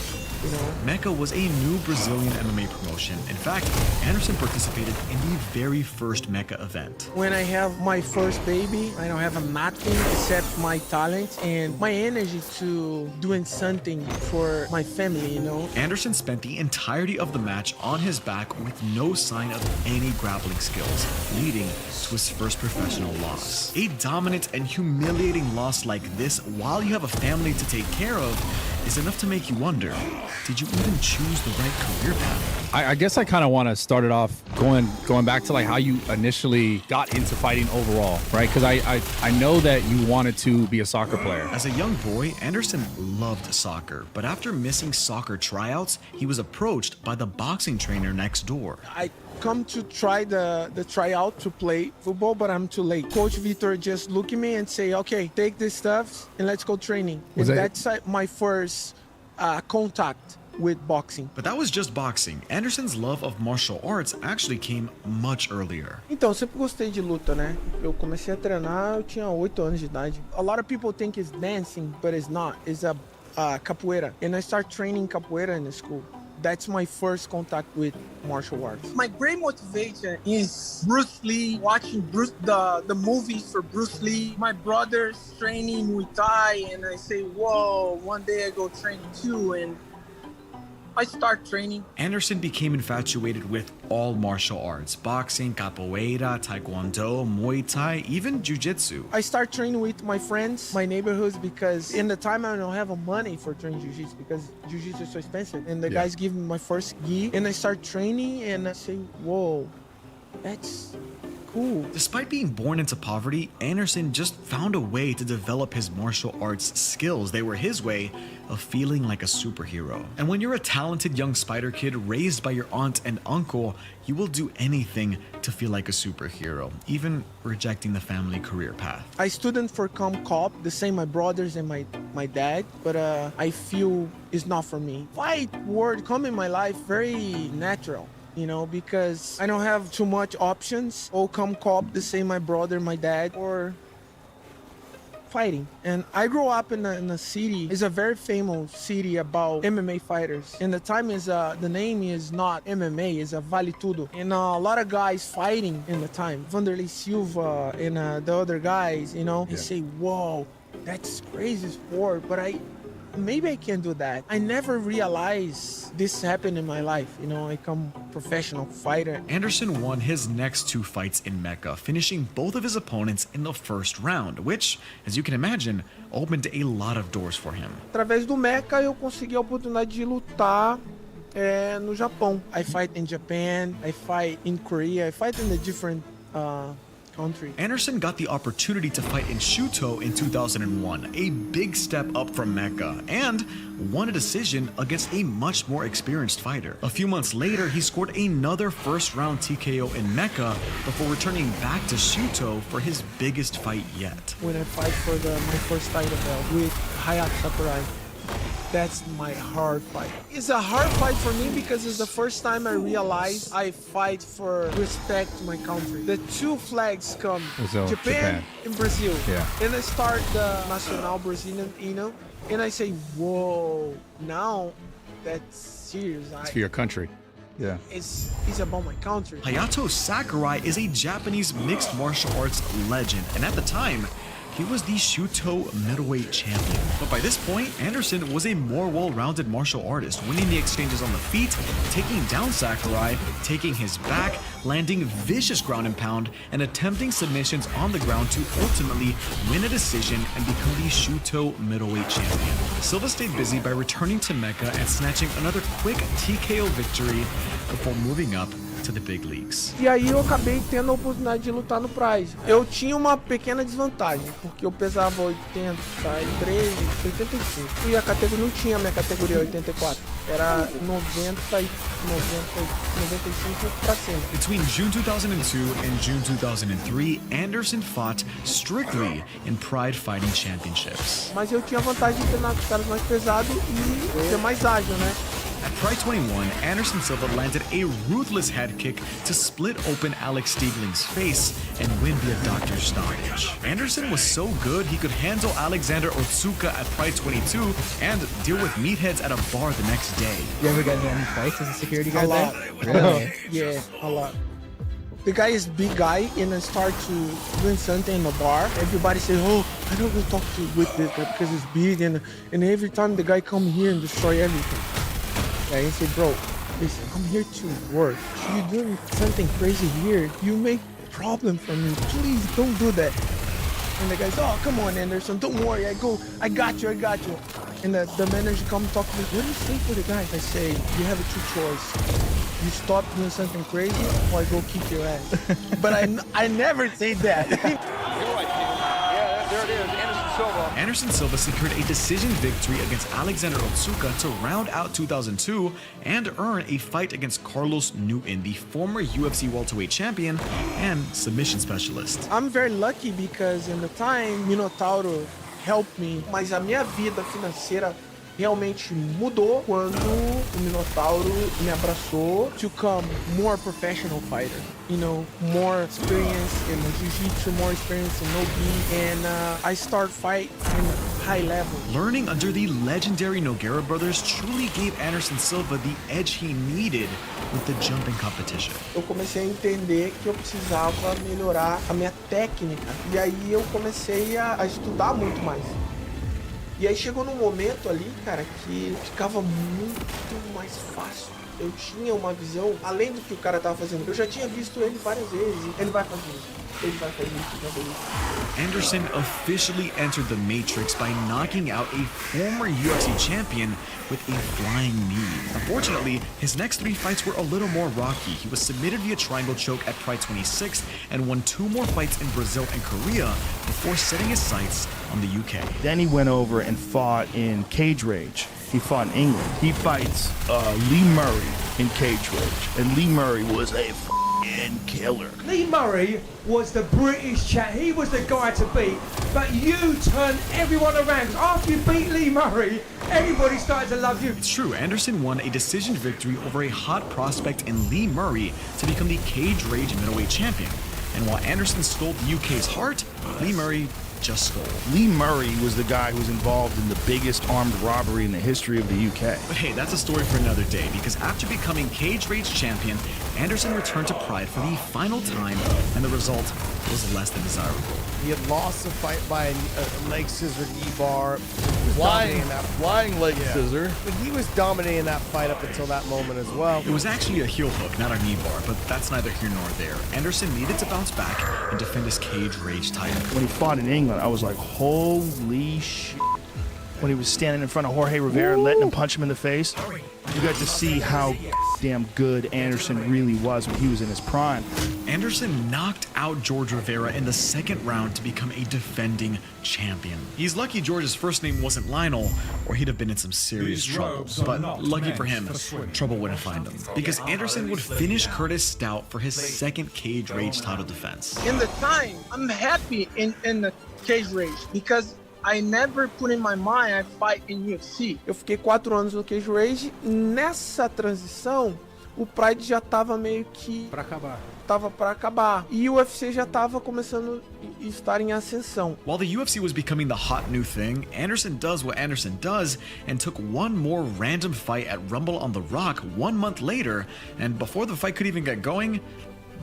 Speaker 8: You know.
Speaker 22: Mecca was a new Brazilian MMA promotion. In fact, Anderson participated in the very first Mecca event.
Speaker 8: When I have my first baby, I don't have nothing except my talent and my energy to doing something for my family, you know.
Speaker 22: Anderson spent the entirety of the match on his back with no sign of any grappling skills, leading to his first professional loss. A dominant and humiliating loss like this while you have a family to take care of is enough to make you wonder, did you even choose the right career path?
Speaker 6: I guess I kind of want to start it off going back to like how you initially got into fighting overall, right? Because I know that you wanted to be a soccer player.
Speaker 22: As a young boy, Anderson loved soccer, but after missing soccer tryouts, he was approached by the boxing trainer next door.
Speaker 8: I come to try the tryout to play football, but I'm too late. Coach Vitor just look at me and say, okay, take this stuff and let's go training. And that's my first contact with boxing.
Speaker 22: But that was just boxing. Anderson's love of martial arts actually came much earlier.
Speaker 8: Então, sempre gostei de luta, né? Eu comecei a treinar, eu tinha 8 anos de idade. A lot of people think it's dancing, but it's not. It's a capoeira. And I start training capoeira in the school. That's my first contact with martial arts. My great motivation is Bruce Lee, watching the movies for Bruce Lee. My brother's training Muay Thai, and I say, whoa, one day I go train too, and I start training.
Speaker 22: Anderson became infatuated with all martial arts: boxing, capoeira, taekwondo, Muay Thai, even jiu-jitsu.
Speaker 8: I start training with my friends, my neighborhoods, because in the time I don't have money for training jiu-jitsu because jiu-jitsu is so expensive. And the guys give me my first gi, and I start training, and I say, whoa, that's cool.
Speaker 22: Despite being born into poverty, Anderson just found a way to develop his martial arts skills. They were his way of feeling like a superhero. And when you're a talented young spider kid raised by your aunt and uncle, you will do anything to feel like a superhero, even rejecting the family career path.
Speaker 8: I studied for cop, the same my brothers and my dad, but I feel it's not for me. Fight word come in my life very natural. You know, because I don't have too much options. Or come cop, the same my brother, my dad, or fighting. And I grew up in a city. It's a very famous city about MMA fighters. And the time is the name is not MMA, it's a Vale Tudo. And a lot of guys fighting in the time. Vanderlei Silva and the other guys, you know, they say, whoa, that's crazy sport, but maybe I can do that. I never realized this happened in my life. You know, I become professional fighter.
Speaker 22: Anderson won his next 2 fights in Mecca, finishing both of his opponents in the first round, which, as you can imagine, opened a lot of doors for him.
Speaker 8: Através do Mecca, eu consegui a oportunidade de lutar no Japão. I fight in Japan, I fight in Korea, I fight in the different country.
Speaker 22: Anderson got the opportunity to fight in Shuto in 2001, a big step up from Mecca, and won a decision against a much more experienced fighter. A few months later, he scored another first-round TKO in Mecca before returning back to Shuto for his biggest fight yet.
Speaker 8: When I fight for my first title belt with Hayat Sakurai. That's my hard fight. It's a hard fight for me because it's the first time I realized I fight for respect to my country. The two flags come,
Speaker 6: Brazil,
Speaker 8: Japan and Brazil.
Speaker 6: Yeah.
Speaker 8: And I start the Nacional Brazilian, and I say, whoa, now that's serious.
Speaker 6: It's for your country. Yeah.
Speaker 8: It's about my country.
Speaker 22: Hayato Sakurai is a Japanese mixed martial arts legend, and at the time, he was the Shuto middleweight champion. But by this point, Anderson was a more well-rounded martial artist, winning the exchanges on the feet, taking down Sakurai, taking his back, landing vicious ground and pound, and attempting submissions on the ground to ultimately win a decision and become the Shuto middleweight champion. Silva stayed busy by returning to Mecca and snatching another quick TKO victory before moving up to the big leagues.
Speaker 8: E aí eu acabei tendo a oportunidade de lutar no Prize. Eu tinha uma pequena desvantagem, porque eu pesava 83, 85. E a categoria não tinha a minha categoria 84. Era 95 pra cima.
Speaker 22: Between June 2002 and June 2003, Anderson fought strictly in Pride Fighting Championships.
Speaker 8: Mas eu tinha a vantagem de treinar com os caras mais pesados e ser mais ágil, né?
Speaker 22: At Pride 21, Anderson Silva landed a ruthless head kick to split open Alex Stiegling's face and win via doctor's stoppage. Anderson was so good he could handle Alexander Otsuka at Pride 22 and deal with meatheads at a bar the next day.
Speaker 9: You ever got in any fights as a security guard?
Speaker 8: A lot.
Speaker 9: Really?
Speaker 8: Yeah, a lot. The guy is big guy and I start to doing something in the bar. Everybody say, oh, I don't go talk to with this guy because he's big and every time the guy come here and destroy everything. I say, bro, listen, I'm here to work. You're doing something crazy here. You make problem for me. Please don't do that. And the guy says, oh, come on, Anderson, don't worry. I got you. And the manager come talk to me. What do you say for the guys? I say, you have two choices. You stop doing something crazy or I go kick your ass. But I never say that.
Speaker 27: You're right, yeah, there it is.
Speaker 22: Anderson Silva secured a decision victory against Alexander Otsuka to round out 2002 and earn a fight against Carlos Newton, the former UFC welterweight champion and submission specialist.
Speaker 8: I'm very lucky because in the time Minotauro helped me, mas a minha vida financeira realmente mudou quando o Minotauro me abraçou to become more professional fighter. You know, more experience in jiu-jitsu, more experience in no-gi, and I start fight in high level.
Speaker 22: Learning under the legendary Nogueira brothers truly gave Anderson Silva the edge he needed with the jumping competition.
Speaker 8: Eu comecei a entender que eu precisava melhorar a minha técnica, e aí eu comecei a estudar muito mais. E aí chegou num momento ali, cara, que ficava muito mais fácil. Eu tinha uma visão, além do que o cara tava fazendo. Eu já tinha visto ele várias vezes. Ele vai fazer isso. Ele vai fazer isso. Ele vai fazer isso.
Speaker 22: Anderson officially entered the Matrix by knocking out a former UFC champion with a flying knee. Unfortunately, his next three fights were a little more rocky. He was submitted via triangle choke at Pride 26 and won 2 more fights in Brazil and Korea before setting his sights on the UK.
Speaker 1: Then he went over and fought in Cage Rage. He fought in England. He fights Lee Murray in Cage Rage. And Lee Murray was a f***ing killer.
Speaker 10: Lee Murray was the British champ. He was the guy to beat. But you turned everyone around. After you beat Lee Murray, everybody started to love you.
Speaker 22: It's true, Anderson won a decision victory over a hot prospect in Lee Murray to become the Cage Rage middleweight champion. And while Anderson stole the UK's heart, Lee Murray just stole.
Speaker 1: Lee Murray was the guy who was involved in the biggest armed robbery in the history of the UK.
Speaker 22: But hey, that's a story for another day, because after becoming Cage Rage champion, Anderson returned to Pride for the final time, and the result was less than desirable.
Speaker 15: He had lost the fight by a leg scissor knee bar.
Speaker 27: Flying leg scissor.
Speaker 15: But he was dominating that fight up until that moment as well.
Speaker 22: It was actually a heel hook, not a knee bar, but that's neither here nor there. Anderson needed to bounce back and defend his Cage Rage title.
Speaker 1: When he fought in England, I was like, holy shit. When he was standing in front of Jorge Rivera and letting him punch him in the face, you got to see how damn good Anderson really was when he was in his prime.
Speaker 22: Anderson knocked out George Rivera in the second round to become a defending champion. He's lucky George's first name wasn't Lionel, or he'd have been in some serious trouble. But lucky for him, trouble wouldn't find him, because Anderson would finish Curtis Stout for his second Cage Rage title defense.
Speaker 8: In the time, I'm happy in the Cage Rage because I never put in my mind I fight in UFC. Eu fiquei 4 anos no Cage Rage. Nessa transição, o Pride já tava meio que...
Speaker 11: Pra acabar.
Speaker 8: Tava pra acabar. E o UFC já tava começando a estar em ascensão.
Speaker 22: While the UFC was becoming the hot new thing, Anderson does what Anderson does and took one more random fight at Rumble on the Rock 1 month later, and before the fight could even get going,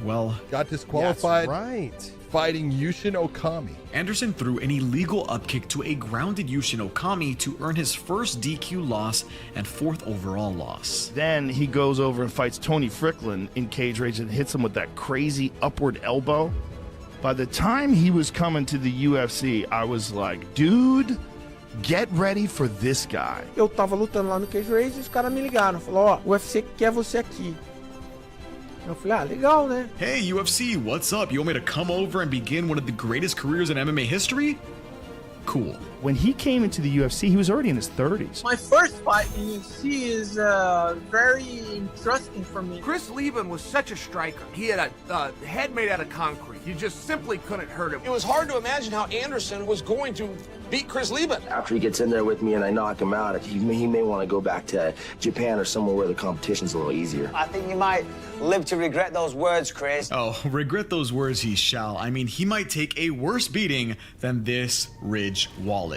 Speaker 22: well...
Speaker 16: Got disqualified.
Speaker 11: That's right.
Speaker 16: Fighting Yushin Okami.
Speaker 22: Anderson threw an illegal upkick to a grounded Yushin Okami to earn his first DQ loss and 4th overall loss.
Speaker 1: Then he goes over and fights Tony Fricklin in Cage Rage and hits him with that crazy upward elbow. By the time he was coming to the UFC, I was like, dude, get ready for this guy.
Speaker 8: Eu tava lutando lá no Cage Rage e os caras me ligaram. Falou, ó, o UFC quer você aqui. Eu falei, ah, legal, né?
Speaker 22: Hey, UFC, what's up? You want me to come over and begin one of the greatest careers in MMA history? Cool.
Speaker 1: When he came into the UFC, he was already in his 30s.
Speaker 8: My first fight in UFC is very interesting for me.
Speaker 19: Chris Lieben was such a striker. He had a head made out of concrete. You just simply couldn't hurt him.
Speaker 3: It was hard to imagine how Anderson was going to beat Chris Lieben.
Speaker 20: After he gets in there with me and I knock him out, he may want to go back to Japan or somewhere where the competition's a little easier.
Speaker 21: I think you might live to regret those words, Chris.
Speaker 22: Oh, regret those words he shall. I mean, he might take a worse beating than this Ridge wallet.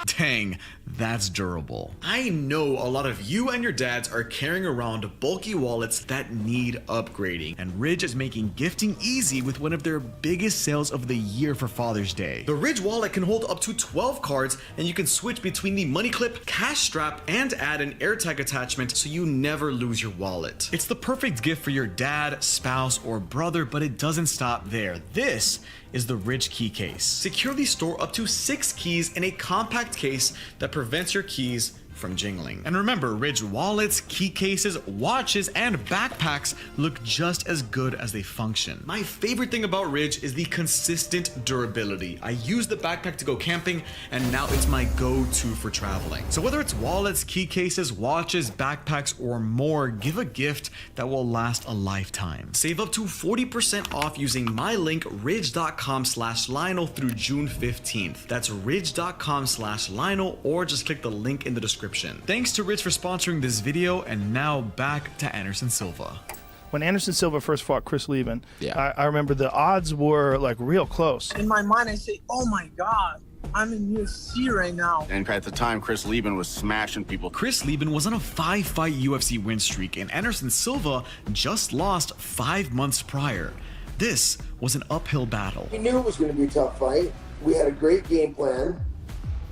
Speaker 22: Dang, that's durable. I know a lot of you and your dads are carrying around bulky wallets that need upgrading, and Ridge is making gifting easy with one of their biggest sales of the year for Father's Day. The Ridge wallet can hold up to 12 cards, and you can switch between the money clip, cash strap, and add an AirTag attachment so you never lose your wallet. It's the perfect gift for your dad, spouse, or brother, but it doesn't stop there. This is the Ridge key case. Securely store up to 6 keys in a compact case that prevents your keys from jingling. And remember, Ridge wallets, key cases, watches, and backpacks look just as good as they function. My favorite thing about Ridge is the consistent durability. I use the backpack to go camping, and now it's my go-to for traveling. So whether it's wallets, key cases, watches, backpacks, or more, give a gift that will last a lifetime. Save up to 40% off using my link, ridge.com/Lionel through June 15th. That's ridge.com/Lionel, or just click the link in the description. Thanks to Ridge for sponsoring this video, and now back to Anderson Silva.
Speaker 1: When Anderson Silva first fought Chris Lieben, I remember the odds were like real close.
Speaker 8: In my mind, I say, oh my God, I'm in UFC right now.
Speaker 19: And at the time, Chris Lieben was smashing people.
Speaker 22: Chris Lieben was on a 5-fight UFC win streak, and Anderson Silva just lost 5 months prior. This was an uphill battle.
Speaker 23: We knew it was going to be a tough fight. We had a great game plan.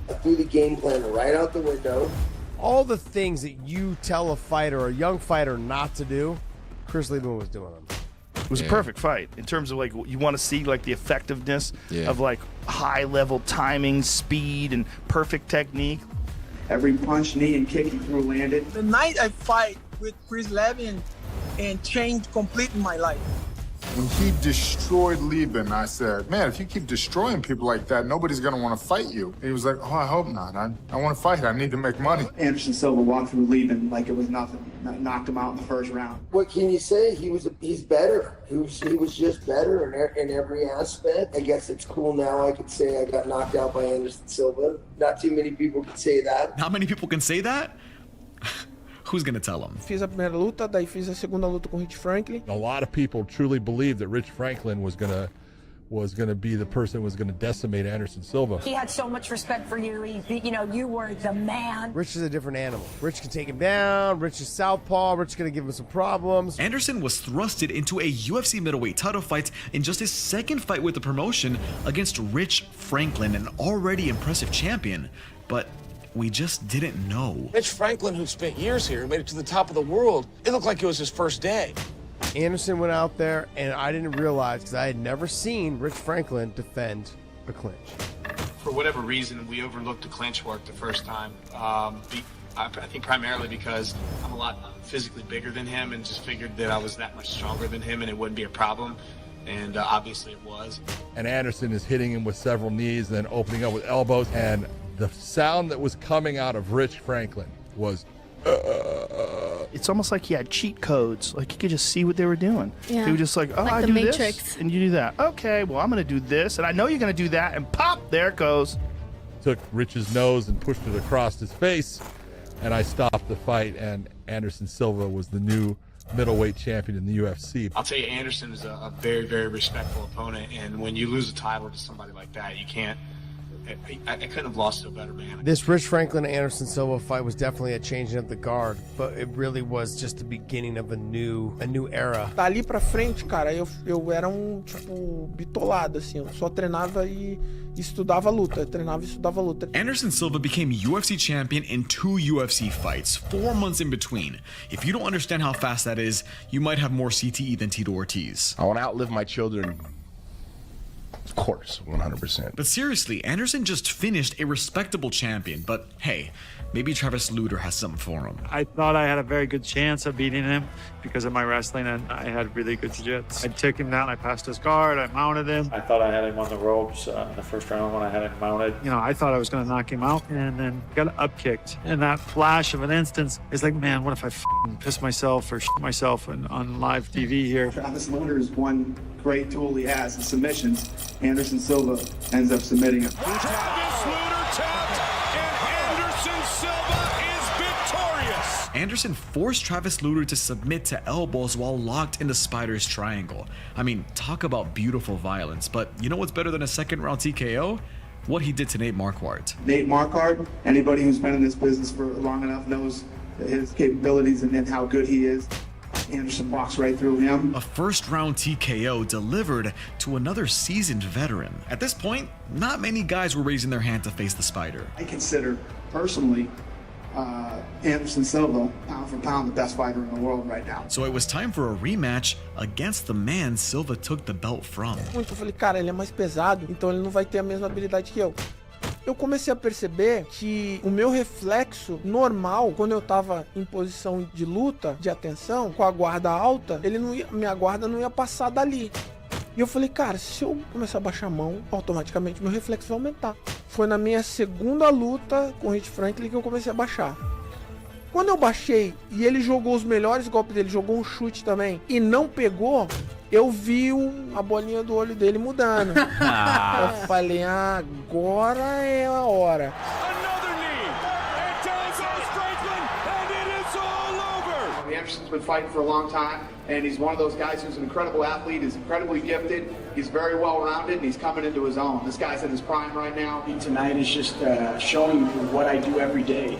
Speaker 23: I threw the game plan right out the window.
Speaker 15: All the things that you tell a fighter or a young fighter not to do, Chris Lieben was doing them.
Speaker 1: It was a perfect fight in terms of like you want to see like the effectiveness of like high level timing, speed, and perfect technique.
Speaker 25: Every punch, knee, and kick he threw landed.
Speaker 8: The night I fight with Chris Lieben and changed completely my life.
Speaker 26: When he destroyed Lieben, I said, man, if you keep destroying people like that, nobody's going to want to fight you. He was like, oh, I hope not. I want to fight. I need to make money.
Speaker 25: Anderson Silva walked through Lieben like it was nothing. Knocked him out in the first round.
Speaker 23: What can you say? He's better. He was just better in every aspect. I guess it's cool now. I could say I got knocked out by Anderson Silva. Not too many people can say that.
Speaker 22: Not many people can say that? Who's gonna tell him?
Speaker 8: Fiz a primeira luta, daí fiz a segunda luta com Rich Franklin.
Speaker 16: A lot of people truly believed that Rich Franklin was gonna be the person who was gonna decimate Anderson Silva.
Speaker 28: He had so much respect for you. You were the man.
Speaker 15: Rich is a different animal. Rich can take him down. Rich is southpaw. Rich is gonna give him some problems.
Speaker 22: Anderson was thrusted into a UFC middleweight title fight in just his second fight with the promotion against Rich Franklin, an already impressive champion. But we just didn't know.
Speaker 3: Rich Franklin, who spent years here, made it to the top of the world. It looked like it was his first day.
Speaker 15: Anderson went out there, and I didn't realize, because I had never seen Rich Franklin defend a clinch.
Speaker 29: For whatever reason, we overlooked the clinch work the first time. I think primarily because I'm a lot physically bigger than him, and just figured that I was that much stronger than him and it wouldn't be a problem. And obviously it was.
Speaker 16: And Anderson is hitting him with several knees and then opening up with elbows, and the sound that was coming out of Rich Franklin was
Speaker 1: It's almost like he had cheat codes. Like he could just see what they were doing.
Speaker 2: Yeah.
Speaker 1: He was just like, oh,
Speaker 2: Like
Speaker 1: I
Speaker 2: the
Speaker 1: do
Speaker 2: Matrix.
Speaker 1: this, and you do that. Okay, well, I'm going to do this, and I know you're going to do that, and pop, there it goes.
Speaker 16: Took Rich's nose and pushed it across his face, and I stopped the fight, and Anderson Silva was the new middleweight champion in the UFC.
Speaker 29: I'll tell you, Anderson is a very, very respectful opponent, and when you lose a title to somebody like that, you can't. I couldn't have lost to a better man.
Speaker 15: This Rich Franklin Anderson Silva fight was definitely a changing of the guard, but it really was just the beginning of a new era.
Speaker 8: Dali pra frente, cara, eu era tipo, bitolado, assim. Eu só treinava e estudava luta. Eu treinava e estudava luta.
Speaker 22: Anderson Silva became UFC champion in 2 UFC fights, 4 months in between. If you don't understand how fast that is, you might have more CTE than Tito Ortiz.
Speaker 4: I want to outlive my children. Of course, 100%.
Speaker 22: But seriously, Anderson just finished a respectable champion, but hey, maybe Travis Lutter has something for him.
Speaker 5: I thought I had a very good chance of beating him because of my wrestling, and I had really good jiu-jitsu. I took him down, I passed his guard, I mounted him. I thought I had him on the ropes in the first round when I had him mounted. You know, I thought I was going to knock him out, and then got up kicked. And that flash of an instance is like, man, what if I piss myself or shit myself on live TV here?
Speaker 25: Travis Lutter is one great tool he has in submissions. Anderson Silva ends up submitting him.
Speaker 30: Travis Lutter tapped, and Anderson Silva is victorious.
Speaker 22: Anderson forced Travis Lutter to submit to elbows while locked in the Spider's triangle. I mean, talk about beautiful violence, but you know what's better than a second round TKO? What he did to Nate Marquardt.
Speaker 25: Nate Marquardt, anybody who's been in this business for long enough knows his capabilities and how good he is. Anderson walks right through him.
Speaker 22: A first round TKO delivered to another seasoned veteran. At this point, not many guys were raising their hand to face the Spider.
Speaker 25: I consider personally Anderson Silva, pound for pound, the best fighter in the world right now.
Speaker 22: So it was time for a rematch against the man Silva took the belt from.
Speaker 8: Eu falei, cara, ele é mais pesado, então ele não vai ter a mesma habilidade que eu. Eu comecei a perceber que o meu reflexo normal, quando eu tava em posição de luta, de atenção, com a guarda alta, minha guarda não ia passar dali. E eu falei, cara, se eu começar a baixar a mão, automaticamente meu reflexo vai aumentar. Foi na minha segunda luta com o Rich Franklin que eu comecei a baixar. Quando eu baixei e ele jogou os melhores golpes dele, jogou um chute também e não pegou, eu vi a bolinha do olho dele mudando. Eu falei, agora é a hora.
Speaker 25: Anderson's been fighting for a long time, and he's one of those guys who's an incredible athlete, he's incredibly gifted, he's very well-rounded, and he's coming into his own. This guy's in his prime right now. Tonight is just showing what I do every day.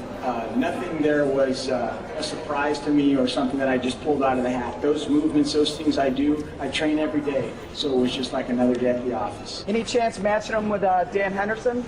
Speaker 25: Nothing there was a surprise to me or something that I just pulled out of the hat. Those movements, those things I do, I train every day. So it was just like another day at the office.
Speaker 21: Any chance matching him with Dan Henderson?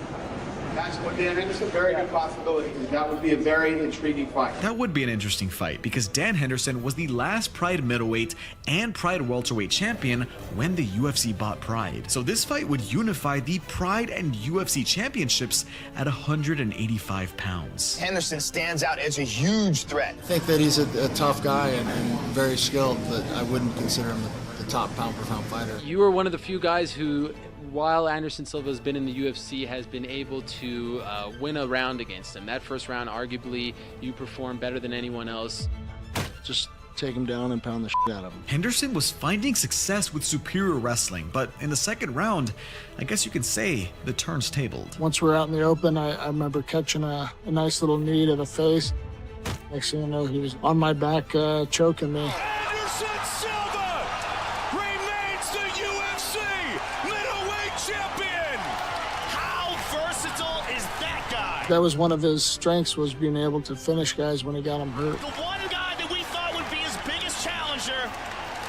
Speaker 25: That's what Dan Henderson, very good possibility. That would be a very intriguing fight.
Speaker 22: That would be an interesting fight because Dan Henderson was the last Pride middleweight and Pride welterweight champion when the UFC bought Pride. So this fight would unify the Pride and UFC championships at 185 pounds.
Speaker 21: Henderson stands out as a huge threat.
Speaker 7: I think that he's a tough guy and very skilled, but I wouldn't consider him the top pound-for-pound fighter.
Speaker 11: You were one of the few guys who, while Anderson Silva has been in the UFC, has been able to win a round against him. That first round, arguably, you performed better than anyone else.
Speaker 7: Just take him down and pound the shit out of him.
Speaker 22: Henderson was finding success with superior wrestling, but in the second round, I guess you can say the turns tabled.
Speaker 7: Once we're out in the open, I remember catching a nice little knee to the face. Next thing you know, he was on my back choking me.
Speaker 30: Anderson Silva remains the UFC middleweight champion. How versatile is that guy?
Speaker 7: That was one of his strengths, was being able to finish guys when he got them hurt.
Speaker 30: The one guy that we thought would be his biggest challenger,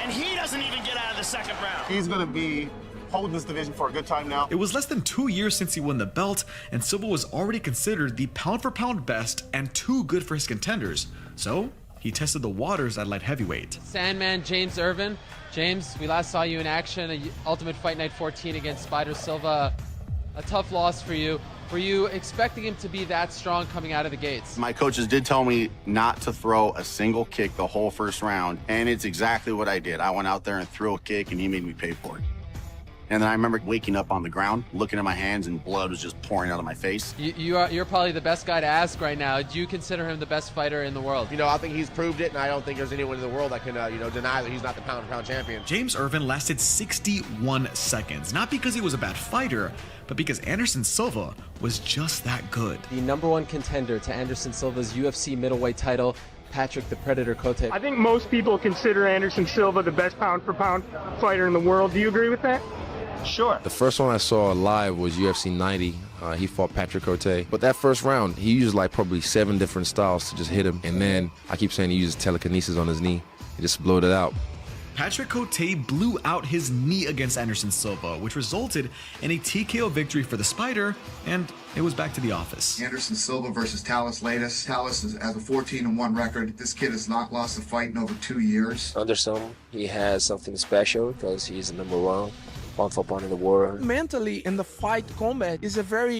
Speaker 30: and he doesn't even get out of the second round.
Speaker 12: He's going to be holding this division for a good time now.
Speaker 22: It was less than 2 years since he won the belt, and Silva was already considered the pound-for-pound best and too good for his contenders. So he tested the waters at light heavyweight.
Speaker 11: Sandman James Irvin. James, we last saw you in action, Ultimate Fight Night 14 against Spider Silva. A tough loss for you. Were you expecting him to be that strong coming out of the gates?
Speaker 13: My coaches did tell me not to throw a single kick the whole first round, and it's exactly what I did. I went out there and threw a kick, and he made me pay for it. And then I remember waking up on the ground, looking at my hands, and blood was just pouring out of my face.
Speaker 11: You're probably the best guy to ask right now. Do you consider him the best fighter in the world?
Speaker 15: You know, I think he's proved it, and I don't think there's anyone in the world that can, deny that he's not the pound-for-pound champion.
Speaker 22: James Irvin lasted 61 seconds, not because he was a bad fighter, but because Anderson Silva was just that good.
Speaker 11: The #1 contender to Anderson Silva's UFC middleweight title, Patrick the Predator Cote.
Speaker 2: I think most people consider Anderson Silva the best pound-for-pound fighter in the world. Do you agree with that?
Speaker 1: Sure.
Speaker 6: The first one I saw live was UFC 90. He fought Patrick Cote. But that first round, he used like probably 7 different styles to just hit him. And then I keep saying he uses telekinesis on his knee. He just blowed it out.
Speaker 22: Patrick Cote blew out his knee against Anderson Silva, which resulted in a TKO victory for the Spider, and it was back to the office.
Speaker 9: Anderson Silva versus Talis Latis. Talis has a 14-1 record. This kid has not lost a fight in over 2 years.
Speaker 10: Anderson, he has something special because he's the #1 pound-for-pound in the world.
Speaker 8: Mentally, in the fight combat is a very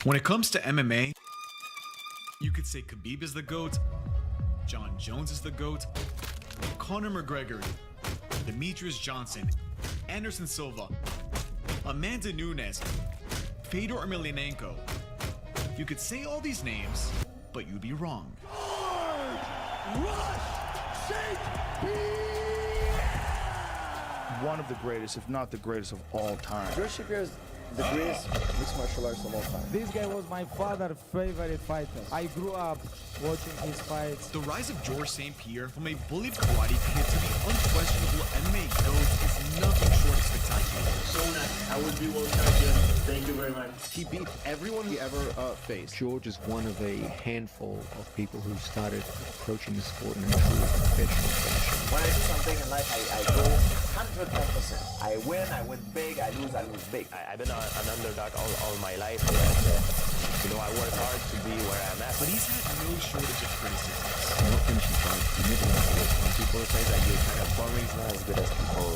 Speaker 22: When it comes to MMA, you could say Khabib is the GOAT, John Jones is the GOAT, Conor McGregor, Demetrius Johnson, Anderson Silva, Amanda Nunes, Fedor Emelianenko. You could say all these names, but you'd be wrong.
Speaker 1: One of the greatest, if not the greatest of all time.
Speaker 14: George St. Pierre is the greatest mixed martial arts of all time.
Speaker 17: This guy was my father's favorite fighter. I grew up watching his fights.
Speaker 22: The rise of George St. Pierre from a bullied karate kid to the unquestionable MMA GOAT is nothing short of spectacular.
Speaker 30: So nice. I would be world champion. Thank you very much.
Speaker 14: He beat everyone he ever faced.
Speaker 18: George is one of a handful of people who started approaching the sport in a truly professional fashion.
Speaker 21: When I do something in life, I go 110%. I win big, I lose big. I've been an underdog all my life. But, I work hard to be where I'm at.
Speaker 22: But he's had no shortage of criticisms.
Speaker 18: No finishing fight. You never want to lose.
Speaker 21: When people say that you're kind of boring, it's not as good as people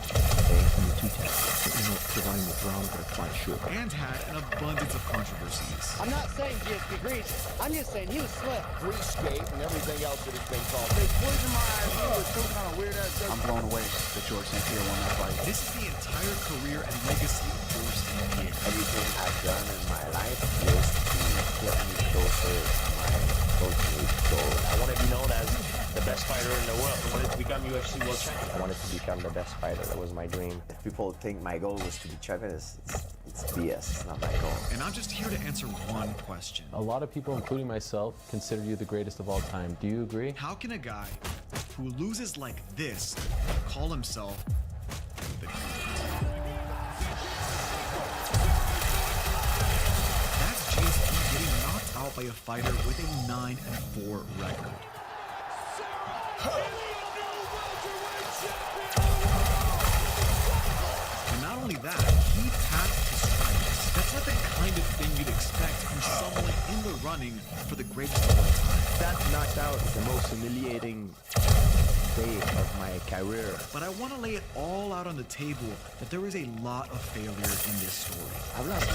Speaker 18: say. And you're too talented. You're not providing the ground for a fight short.
Speaker 22: And had an abundance of controversies.
Speaker 14: I'm not saying GSP Grease. I'm just saying he was slick.
Speaker 9: Greasegate and everything else that it's been called.
Speaker 14: They poisoned my eyes. He was some kind of weird ass joke.
Speaker 9: I'm blown away that George St. Pierre won that fight.
Speaker 22: This is the entire career and legacy of George St. Pierre.
Speaker 21: Everything I've done in my life is to get me closer to my ultimate goal. I want to be known as the best fighter in the world. I wanted to become UFC world champion. I wanted to become the best fighter. That was my dream. If people think my goal was to be champion, it's BS. It's not my goal.
Speaker 22: And I'm just here to answer one question.
Speaker 20: A lot of people, including myself, consider you the greatest of all time. Do you agree?
Speaker 22: How can a guy who loses like this call himself the GOAT? That's GSP getting knocked out by a fighter with a 9-4 record. And not only that, he passed his strikes. That's not the kind of thing you'd expect from someone in the running for the greatest of all time.
Speaker 21: That knocked out is the most humiliating day of my career.
Speaker 22: But I want to lay it all out on the table that there is a lot of failure in this story.
Speaker 21: I've lost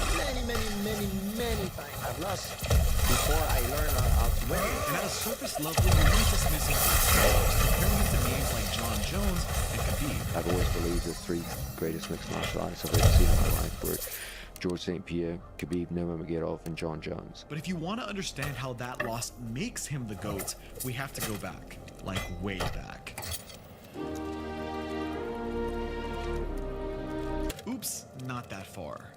Speaker 21: many times. I've lost before I learned how to win.
Speaker 22: And at a surface level, you're not dismissing themselves, comparing them to names like John Jones and Khabib.
Speaker 18: I've always believed the 3 greatest mixed martial artists I've ever seen in my life were George St. Pierre, Khabib Nurmagomedov, and John Jones.
Speaker 22: But if you want to understand how that loss makes him the GOAT, we have to go back, like way back. Oops, not that far.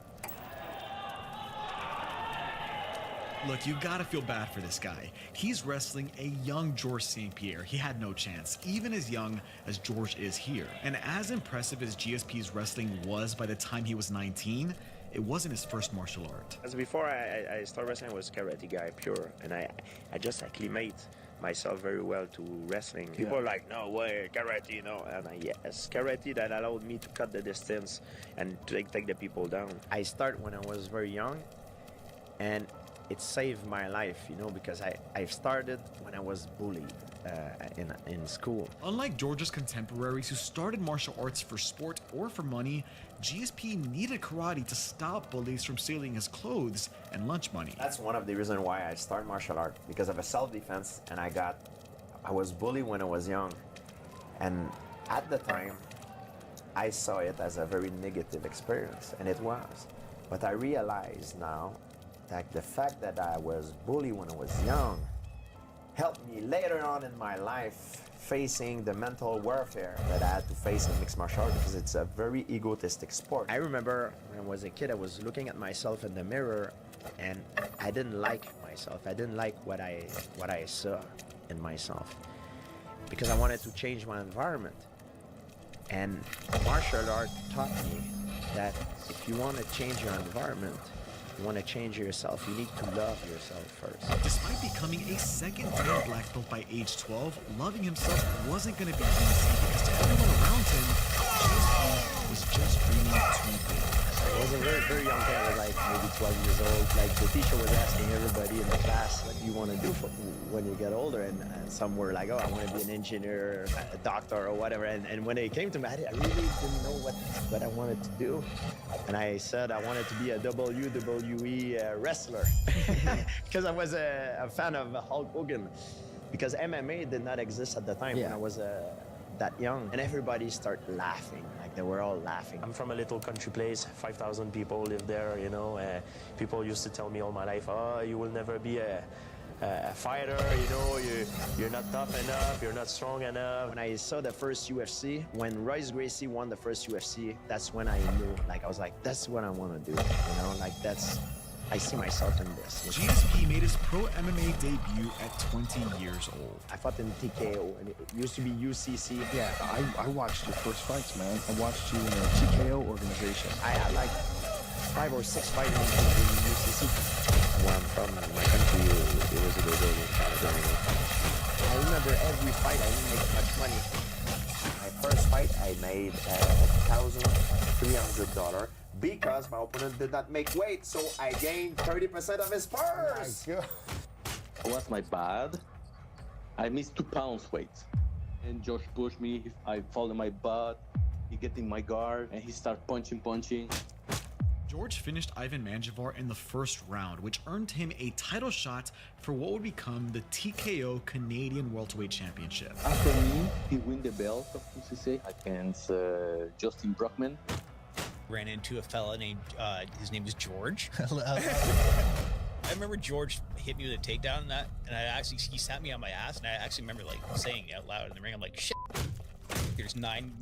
Speaker 22: Look, you gotta feel bad for this guy. He's wrestling a young George St. Pierre. He had no chance, even as young as George is here. And as impressive as GSP's wrestling was by the time he was 19, it wasn't his first martial art.
Speaker 21: As before I started wrestling, I was a karate guy, pure. And I just acclimate myself very well to wrestling. People are like, no way, karate, no. And yes, karate that allowed me to cut the distance and take the people down. I started when I was very young, and
Speaker 3: it saved my life, you know, because I started when I was bullied in school.
Speaker 22: Unlike George's contemporaries who started martial arts for sport or for money, GSP needed karate to stop bullies from stealing his clothes and lunch money.
Speaker 3: That's one of the reasons why I started martial art, because of a self-defense, and I was bullied when I was young. And at the time, I saw it as a very negative experience, and it was. But I realize now that the fact that I was bullied when I was young helped me later on in my life facing the mental warfare that I had to face in mixed martial arts, because it's a very egotistic sport. I remember when I was a kid, I was looking at myself in the mirror and I didn't like myself. I didn't like what I saw in myself, because I wanted to change my environment. And martial art taught me that if you want to change your environment, you want to change yourself, you need to love yourself first.
Speaker 22: Despite becoming a second Dan black belt by age 12, loving himself wasn't going to be easy, because to everyone around him, GSP was just dreaming too big.
Speaker 3: I was a very, very young kid. I was like maybe 12 years old. Like the teacher was asking everybody in the class, what do you want to do when you get older? And some were like, oh, I want to be an engineer, a doctor, or whatever. And when it came to me, I really didn't know what I wanted to do. And I said I wanted to be a WWE wrestler because I was a fan of Hulk Hogan. Because MMA did not exist at the time when I was that young, and everybody started laughing. Like they were all laughing.
Speaker 21: I'm from a little country place, 5,000 people live there, you know. People used to tell me all my life, oh, you will never be a fighter, you know, you're not tough enough, you're not strong enough.
Speaker 3: When I saw the first UFC, when Royce Gracie won the first UFC, that's when I knew, like I was like, that's what I want to do, you know, like I see myself in this.
Speaker 22: GSP made his pro MMA debut at 20 years old.
Speaker 3: I fought in TKO, and it used to be UCC.
Speaker 1: Yeah, I watched your first fights, man. I watched you in the TKO organization.
Speaker 3: I had like 5 or 6 fights in UCC. Where I'm from, my country, it was illegal in Canada. I remember every fight, I didn't make much money. My first fight, I made $1,300. Because my opponent did not make weight, so I gained 30% of his purse.
Speaker 4: Was my bad. I missed 2 pounds weight. And Josh pushed me, I fall in my butt, he get in my guard, and he start punching.
Speaker 22: George finished Ivan Manjivar in the first round, which earned him a title shot for what would become the TKO Canadian Welterweight Championship.
Speaker 4: After me, he won the belt of UCC against Justin Brockman.
Speaker 16: Ran into a fella named, his name is George. I remember George hit me with a takedown and he sat me on my ass, and I actually remember like saying it out loud in the ring, I'm like, shit. There's 9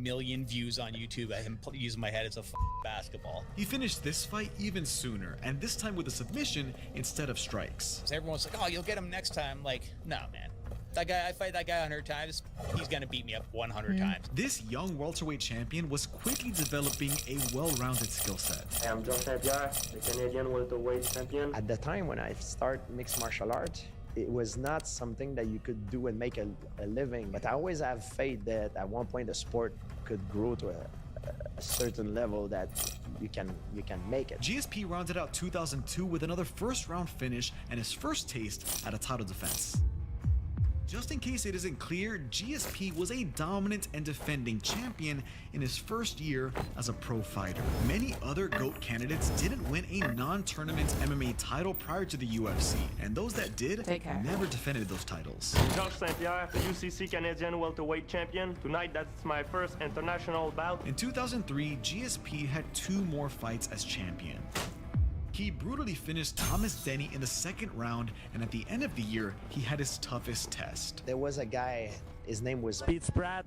Speaker 16: million views on YouTube at him using my head as a basketball.
Speaker 22: He finished this fight even sooner, and this time with a submission instead of strikes.
Speaker 16: So everyone's like, oh, you'll get him next time. Like, no, man. That guy, I fight that guy 100 times, he's gonna beat me up 100 times.
Speaker 22: This young welterweight champion was quickly developing a well-rounded skill set.
Speaker 19: Hey, I'm Josh St. Pierre, the Canadian welterweight champion.
Speaker 3: At the time when I started mixed martial arts, it was not something that you could do and make a living. But I always have faith that at one point the sport could grow to a certain level that you can make it.
Speaker 22: GSP rounded out 2002 with another first-round finish and his first taste at a title defense. Just in case it isn't clear, GSP was a dominant and defending champion in his first year as a pro fighter. Many other GOAT candidates didn't win a non-tournament MMA title prior to the UFC, and those that did never defended those titles.
Speaker 19: George St. Pierre, the UCC Canadian welterweight champion. Tonight, that's my first international bout.
Speaker 22: In 2003, GSP had 2 more fights as champion. He brutally finished Thomas Denny in the second round, and at the end of the year, he had his toughest test.
Speaker 3: There was a guy, his name was
Speaker 16: Pete Spratt.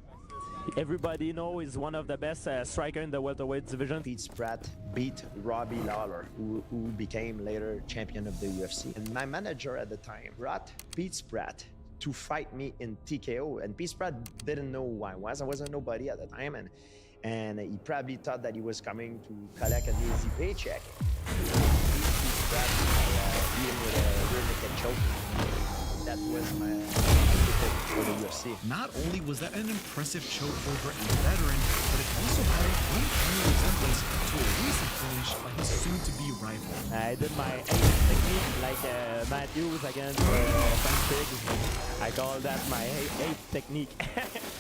Speaker 16: Everybody knows he's one of the best striker in the welterweight division.
Speaker 3: Pete Spratt beat Robbie Lawler, who became later champion of the UFC. And my manager at the time brought Pete Spratt to fight me in TKO, and Pete Spratt didn't know who I was. I wasn't nobody at the time, and he probably thought that he was coming to collect an easy paycheck. That was my ticket for the UFC.
Speaker 22: Not only was that an impressive choke over a veteran, but it also had an uncanny resemblance to a recent finish by his soon-to-be rival.
Speaker 3: I
Speaker 5: I did my 8 technique like Matthews against French Pig. I call that my 8 technique.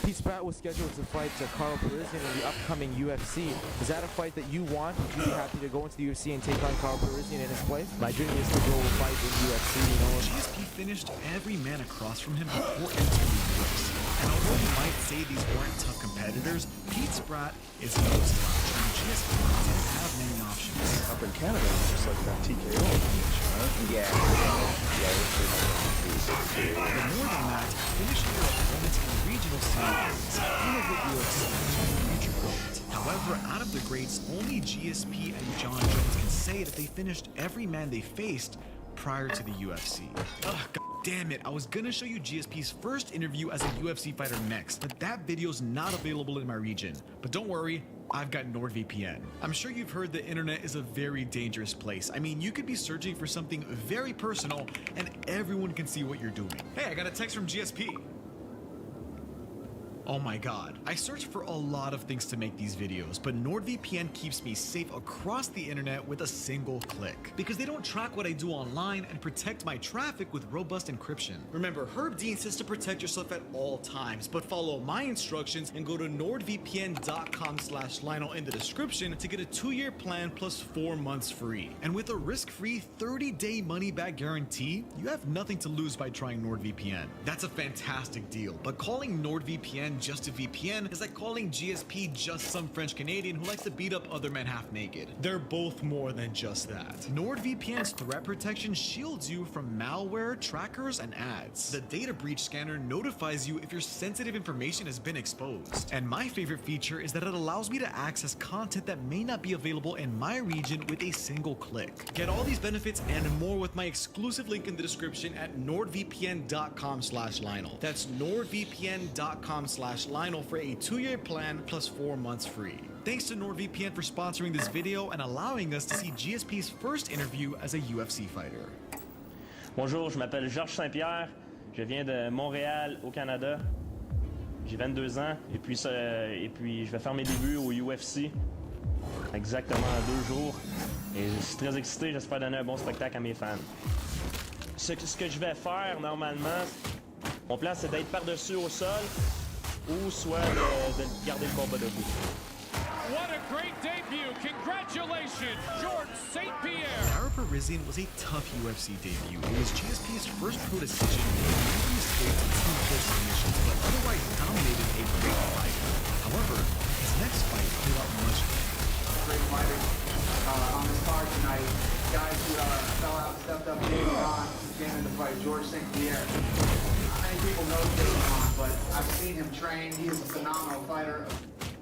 Speaker 17: Pete Spratt was scheduled to fight Carl Parisian in the upcoming UFC. Is that a fight that you want? Would you be happy to go into the UFC and take on Carl Parisian in his place?
Speaker 5: My dream is to go fight in UFC, you know.
Speaker 22: GSP finished every man across from him before entering the UFC. And although you might say these weren't tough competitors, Pete Spratt is no slouch, and GSP didn't have many options.
Speaker 1: Up in Canada, it's just like that TKO finish, right?
Speaker 10: Yeah.
Speaker 22: But more than that, finishing your opponents in the regional scene is kind of what you expect from a future GOAT. However, out of the greats, only GSP and John Jones can say that they finished every man they faced prior to the UFC. Ugh, god damn it, I was gonna show you GSP's first interview as a UFC fighter next, but that video's not available in my region. But don't worry, I've got NordVPN. I'm sure you've heard the internet is a very dangerous place. I mean, you could be searching for something very personal and everyone can see what you're doing. Hey, I got a text from GSP. Oh my god. I search for a lot of things to make these videos, but NordVPN keeps me safe across the internet with a single click. Because they don't track what I do online and protect my traffic with robust encryption. Remember, Herb Dean says to protect yourself at all times, but follow my instructions and go to nordvpn.com/Lionel in the description to get a 2-year plan plus 4 months free. And with a risk-free 30-day money-back guarantee, you have nothing to lose by trying NordVPN. That's a fantastic deal, but calling NordVPN just a VPN is like calling GSP just some French Canadian who likes to beat up other men half naked. They're both more than just that. NordVPN's threat protection shields you from malware, trackers, and ads. The data breach scanner notifies you if your sensitive information has been exposed. And my favorite feature is that it allows me to access content that may not be available in my region with a single click. Get all these benefits and more with my exclusive link in the description at nordvpn.com/Lionel. That's nordvpn.com/Lionel for a 2-year plan plus 4 months free. Thanks to NordVPN for sponsoring this video and allowing us to see GSP's first interview as a UFC fighter.
Speaker 19: Bonjour, je m'appelle Georges Saint-Pierre. Je viens de Montréal, au Canada. J'ai 22 ans et puis je vais faire mes débuts au UFC exactement dans 2 jours. Et je suis très excité, j'espère donner un bon spectacle à mes fans. Ce que je vais faire normalement, mon plan c'est d'être par-dessus au sol ou soit de garder le combat debout.
Speaker 7: What a great debut! Congratulations, George St. Pierre!
Speaker 22: Carl Parisian was a tough UFC debut. It was GSP's first pro decision, and he escaped team kill submissions, but otherwise dominated a great fight. However, his next fight played out much better.
Speaker 12: Great fighters on this card tonight. Guys who fell out, stepped up big on, came in to fight George St. Pierre. Many people know Devastation, but I've seen him train. He is a phenomenal fighter.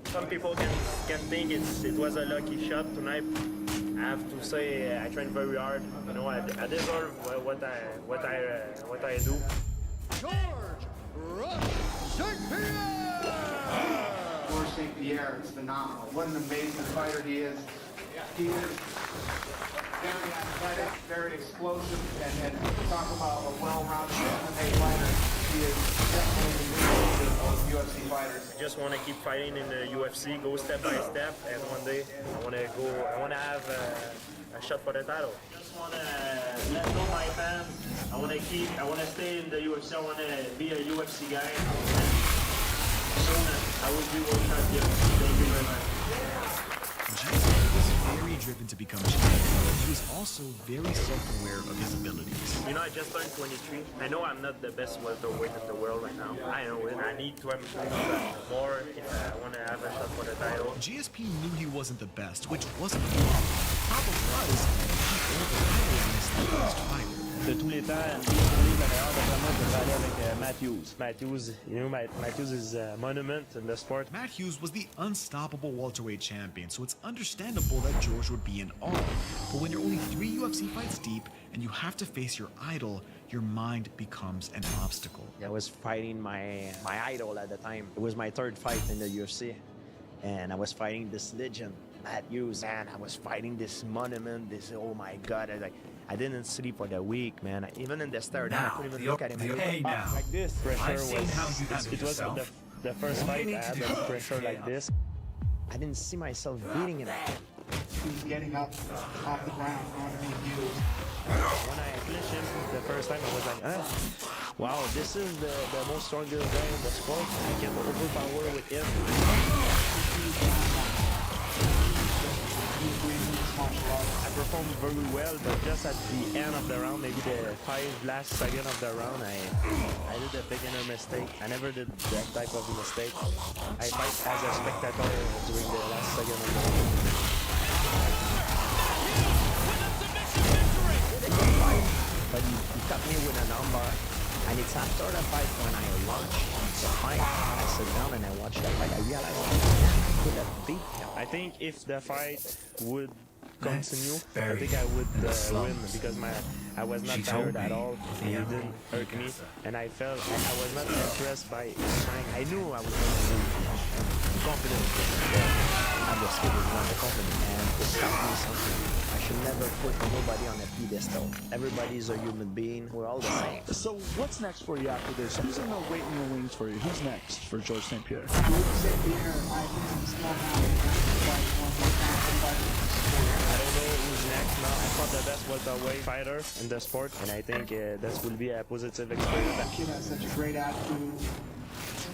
Speaker 19: Some people can think it was a lucky shot tonight. I have to say I trained very hard. You know, I deserve what I do.
Speaker 12: George St. Pierre! George St. Pierre is phenomenal. What an amazing fighter he is. He is very athletic, very explosive, and talk about a well-rounded MMA fighter. He is definitely the leader of UFC fighters.
Speaker 19: I just want to keep fighting in the UFC, go step by step, and one day I want to have a shot for the title. I just want to let go my fans. I want to stay in the UFC. I want to be a UFC guy. Soon I will be world champion. Thank you very much.
Speaker 22: GSP was very driven to become champion, but he was also very self-aware of his abilities.
Speaker 19: You know, I just turned 23. I know I'm not the best welterweight in the world right now. I know it. I need to improve more if I want to have a shot for the title.
Speaker 22: GSP knew he wasn't the best, which wasn't a problem. The problem was he overanalyzed the best fighter.
Speaker 19: De tous les temps, la meilleure de vraiment je vais aller avec Matthews. Matthews is a monument in the sport.
Speaker 22: Matthews was the unstoppable welterweight champion, so it's understandable that George would be in awe. But when you're only 3 UFC fights deep and you have to face your idol, your mind becomes an obstacle.
Speaker 3: I was fighting my idol at the time. It was my 3rd fight in the UFC, and I was fighting this legend, Matthews, and I was fighting this monument, oh my God, I didn't sleep for the week, man. Even in the start, I couldn't even look at him.
Speaker 19: Like this, pressure it was the first fight I had the pressure like this.
Speaker 3: I didn't see myself beating him.
Speaker 12: He's getting up off the ground underneath you.
Speaker 11: When I clinched him the first time, I was like, wow, this is the most strongest guy in the sport. I can overpower with him. I performed very well, but just at the end of the round, maybe the last second of the round, I did a beginner mistake. I never did that type of mistake. I fight as a spectator during the last second of the round. But he cut me with an armbar, and it's after the fight when I watched the fight, I sit down and I watched the fight, I realized I could have beat him. I think if the fight would continue, I think I would win because I was not tired at all, and he didn't hurt me, and I felt I was not impressed by his strength. I knew I was going to be confident. I was not confident, and it taught me something. I should never put nobody on a pedestal. Everybody is a human being. We're all the same.
Speaker 13: So what's next for you after this? Who's in the wait in the wings for you? Who's next for Georges St-Pierre?
Speaker 12: Georges St-Pierre, I think he's still
Speaker 11: I don't know who's next now. I fought the best welterweight fighter in the sport, and I think this will be a positive experience.
Speaker 12: That kid has such a great attitude.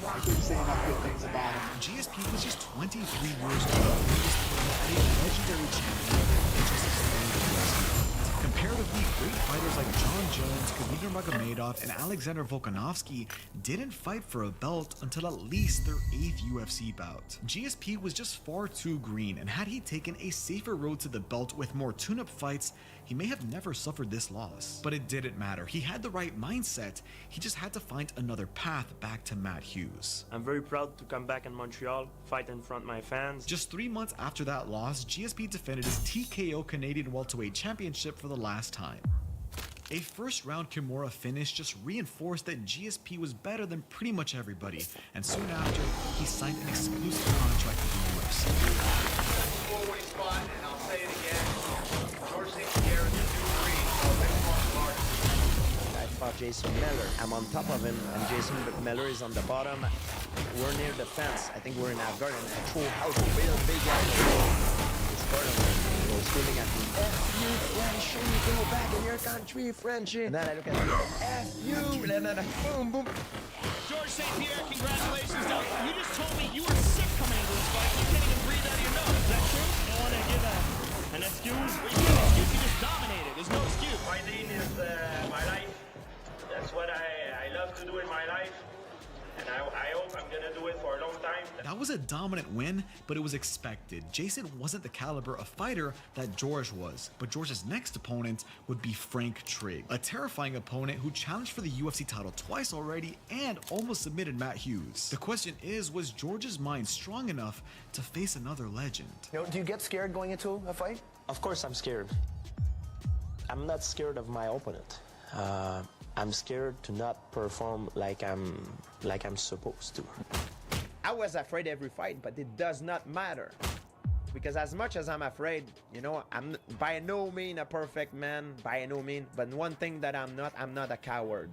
Speaker 12: I keep saying good things about him.
Speaker 22: GSP was just 23 years old. He was a legendary champion and just expanded wrestling. Comparatively, great fighters like John Jones, Khabib Nurmagomedov, and Alexander Volkanovski didn't fight for a belt until at least their 8th UFC bout. GSP was just far too green, and had he taken a safer road to the belt with more tune-up fights, he may have never suffered this loss. But it didn't matter. He had the right mindset. He just had to find another path back to Matt Hughes.
Speaker 11: I'm very proud to come back in Montreal, fight in front of my fans.
Speaker 22: Just 3 months after that loss, GSP defended his TKO Canadian Welterweight Championship for the last time. A first-round Kimura finish just reinforced that GSP was better than pretty much everybody, and soon after, he signed an exclusive contract with the UFC.
Speaker 12: Forward spot, and I'll say it again. Georges St-Pierre is a new breed of mixed martial arts.
Speaker 11: I fought Jason Miller. I'm on top of him, and Jason Miller is on the bottom. We're near the fence. I think we're in Half Guard, and I throw out a real big guy. It's part of him. He was screaming at me, F you, Frenchie, go back in your country, Frenchie. And then I look at him, F you, and then boom, boom.
Speaker 7: Georges St-Pierre, congratulations. Now, you just told me you were sick coming into this fight. You can't even breathe out of your nose. Is that true? I don't want to give an excuse. Well, you can't excuse. You just dominated. There's no excuse.
Speaker 11: Fighting is my life. That's what I love to do in my life. And I hope I'm going to do it for a long time.
Speaker 22: That was a dominant win, but it was expected. Jason wasn't the caliber of fighter that George was, but George's next opponent would be Frank Trigg, a terrifying opponent who challenged for the UFC title twice already and almost submitted Matt Hughes. The question is, was George's mind strong enough to face another legend?
Speaker 11: You know, do you get scared going into a fight? Of course I'm scared. I'm not scared of my opponent. I'm scared to not perform like I'm supposed to. I was afraid every fight, but it does not matter. Because as much as I'm afraid, you know, I'm by no means a perfect man, by no means. But one thing that I'm not a coward.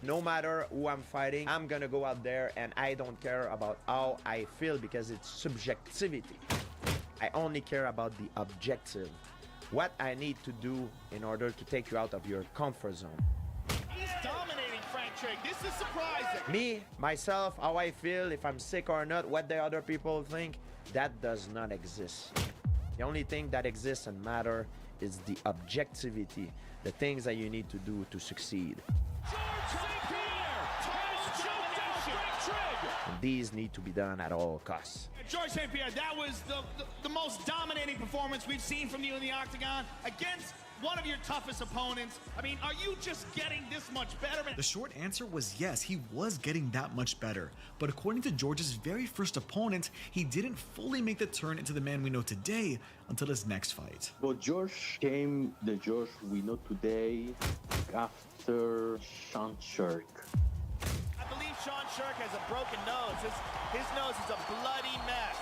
Speaker 11: No matter who I'm fighting, I'm gonna go out there and I don't care about how I feel because it's subjectivity. I only care about the objective. What I need to do in order to take you out of your comfort zone.
Speaker 30: He's dominating Frank Trigg. This is surprising.
Speaker 11: Me, myself, how I feel, if I'm sick or not, what the other people think, that does not exist. The only thing that exists and matter is the objectivity, the things that you need to do to succeed. And these need to be done at all costs.
Speaker 30: Georges St-Pierre, that was the most dominating performance we've seen from you in the octagon against one of your toughest opponents. I mean, are you just getting this much better?
Speaker 22: The short answer was yes, he was getting that much better. But according to George's very first opponent, he didn't fully make the turn into the man we know today until his next fight.
Speaker 4: Well, George came the George we know today after Sean Sherk.
Speaker 30: I believe Sean Sherk has a broken nose. His nose is a bloody mess.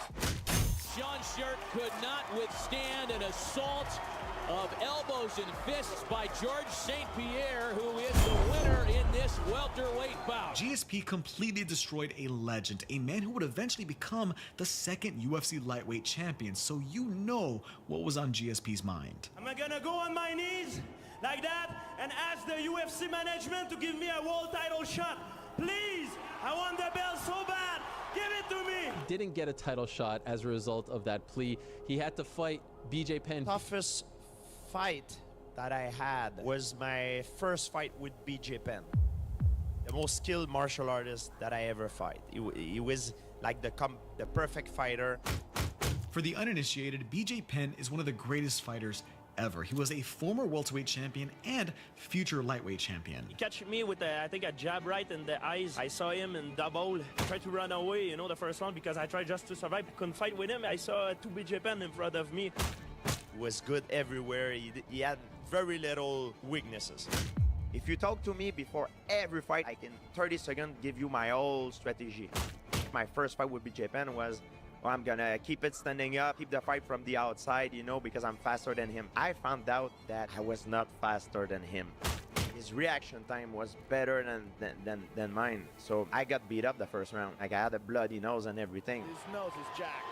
Speaker 7: Sean Sherk could not withstand an assault
Speaker 2: of elbows and fists by George St. Pierre, who is the winner in this welterweight bout.
Speaker 22: GSP completely destroyed a legend, a man who would eventually become the second UFC lightweight champion, so you know what was on GSP's mind.
Speaker 6: I'm gonna go on my knees like that and ask the UFC management to give me a world title shot. Please, I want the belt so bad. Give it to me.
Speaker 20: Didn't get a title shot as a result of that plea. He had to fight BJ Penn.
Speaker 15: Toughest fight that I had was my first fight with BJ Penn. The most skilled martial artist that I ever fight. He was like the perfect fighter.
Speaker 22: For the uninitiated, BJ Penn is one of the greatest fighters ever. He was a former welterweight champion and future lightweight champion.
Speaker 6: He catch me with, I think, a jab right in the eyes. I saw him in double. I tried to run away, you know, the first round because I tried just to survive. I couldn't fight with him. I saw two BJ Penn in front of me.
Speaker 15: He was good everywhere. He had very little weaknesses. If you talk to me before every fight, I can 30 seconds give you my whole strategy. My first fight with BJ Penn was, I'm gonna keep it standing up, keep the fight from the outside, you know, because I'm faster than him. I found out that I was not faster than him. His reaction time was better than mine. So I got beat up the first round. Like I had a bloody nose and everything.
Speaker 7: His nose is jacked,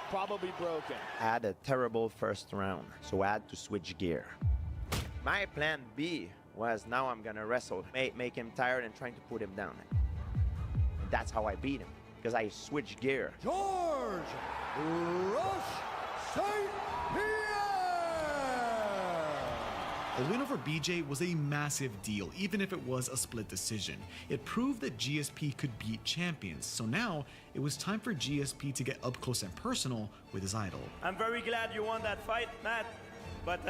Speaker 7: probably broken.
Speaker 15: I had a terrible first round, so I had to switch gear. My plan B was now I'm gonna wrestle, make him tired and trying to put him down. And that's how I beat him. Because I switched gear.
Speaker 12: George Rush St. Pierre!
Speaker 22: The win over BJ was a massive deal, even if it was a split decision. It proved that GSP could beat champions, so now it was time for GSP to get up close and personal with his idol.
Speaker 6: I'm very glad you won that fight, Matt, but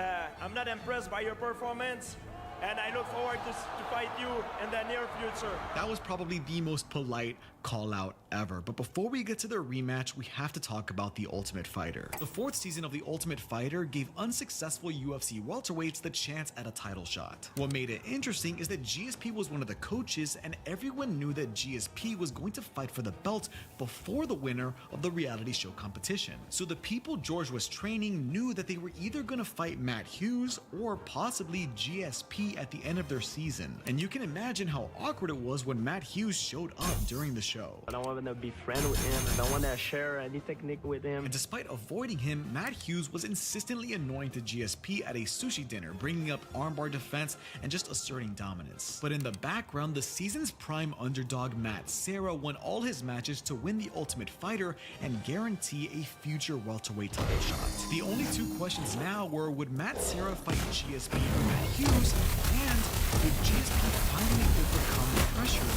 Speaker 6: I'm not impressed by your performance. And I look forward to fight you in the near future.
Speaker 22: That was probably the most polite call out ever. But before we get to the rematch, we have to talk about The Ultimate Fighter. The 4th season of The Ultimate Fighter gave unsuccessful UFC welterweights the chance at a title shot. What made it interesting is that GSP was one of the coaches, and everyone knew that GSP was going to fight for the belt before the winner of the reality show competition. So the people George was training knew that they were either going to fight Matt Hughes or possibly GSP at the end of their season. And you can imagine how awkward it was when Matt Hughes showed up during the show.
Speaker 6: I don't want to be friends with him. I don't want to share any technique with him.
Speaker 22: And despite avoiding him, Matt Hughes was insistently annoying to GSP at a sushi dinner, bringing up armbar defense and just asserting dominance. But in the background, the season's prime underdog Matt Serra won all his matches to win The Ultimate Fighter and guarantee a future welterweight title shot. The only two questions now were, would Matt Serra fight GSP or Matt Hughes, and would GSP finally overcome the pressure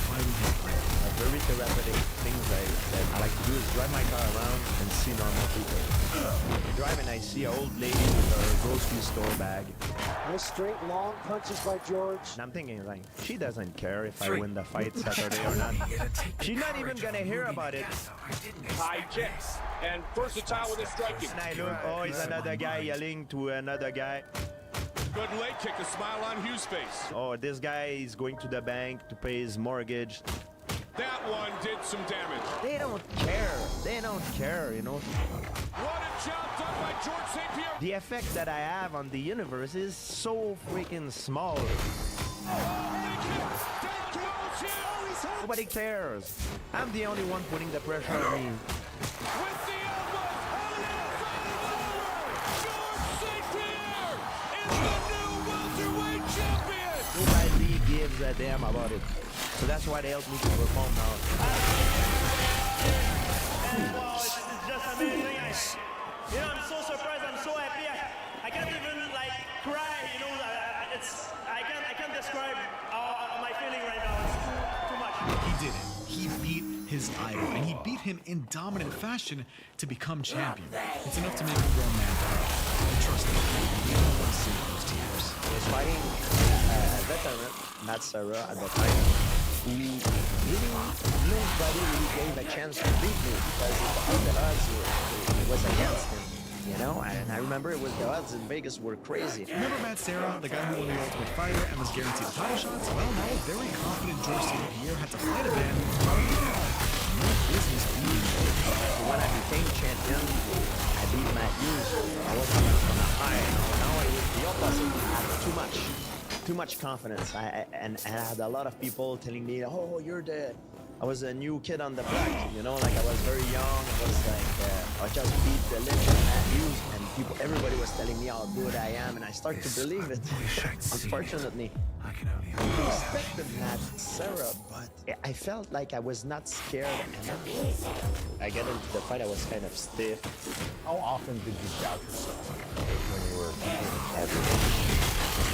Speaker 22: fighting him?
Speaker 15: A very therapeutic things I like to do is drive my car around and see normal people. I drive and I see an old lady with her grocery store bag.
Speaker 23: Nice straight long punches by George.
Speaker 15: And I'm thinking like, she doesn't care if I win the fight Saturday or not. She's not even gonna hear about it.
Speaker 24: High kicks and versatile with his striking.
Speaker 15: And I look, oh, he's another guy yelling to another guy.
Speaker 24: Good leg kick, a smile on Hughes' face.
Speaker 15: Oh, this guy is going to the bank to pay his mortgage.
Speaker 24: That one did some damage.
Speaker 15: They don't care. They don't care, you know.
Speaker 24: What a job done by George St. Pierre.
Speaker 15: The effect that I have on the universe is so freaking small. Nobody cares. I'm the only one putting the pressure on me.
Speaker 24: With the elbow, George St. Pierre is the new welterweight champion.
Speaker 15: Nobody gives a damn about it. So that's why they help me to perform now.
Speaker 6: And wow, it's just amazing. You know, I'm so surprised. I'm so happy. I can't even like cry. You know, I can't describe my feeling right now. It's too much.
Speaker 22: He did it. He beat his idol, and he beat him in dominant fashion to become champion. It's enough to make a grown man proud. And trust me, you don't want to see those tears.
Speaker 15: I was fighting a veteran, Matt Serra, at the time. Nobody really gave a chance to beat me because all the odds was against him, you know? And I remember it was the odds in Vegas were crazy.
Speaker 22: Remember Matt Serra, the guy who won The Ultimate Fighter and was guaranteed title shots? Well, now a very confident George St. Pierre had to fight a man no business beating.
Speaker 15: When I became champion, I beat Matt Hughes. I was on a high, you know?
Speaker 3: I had too much confidence. And I had a lot of people telling me, "Oh, I was a new kid on the block, you know, like I was very young. I was like, I just beat the legend Matthews, and everybody was telling me how good I am, and I started to believe it. Unfortunately, I respected Matt Serra, but I felt like I was not scared enough.
Speaker 11: I get into the fight, I was kind of stiff.
Speaker 8: How often did you doubt yourself when you were
Speaker 3: every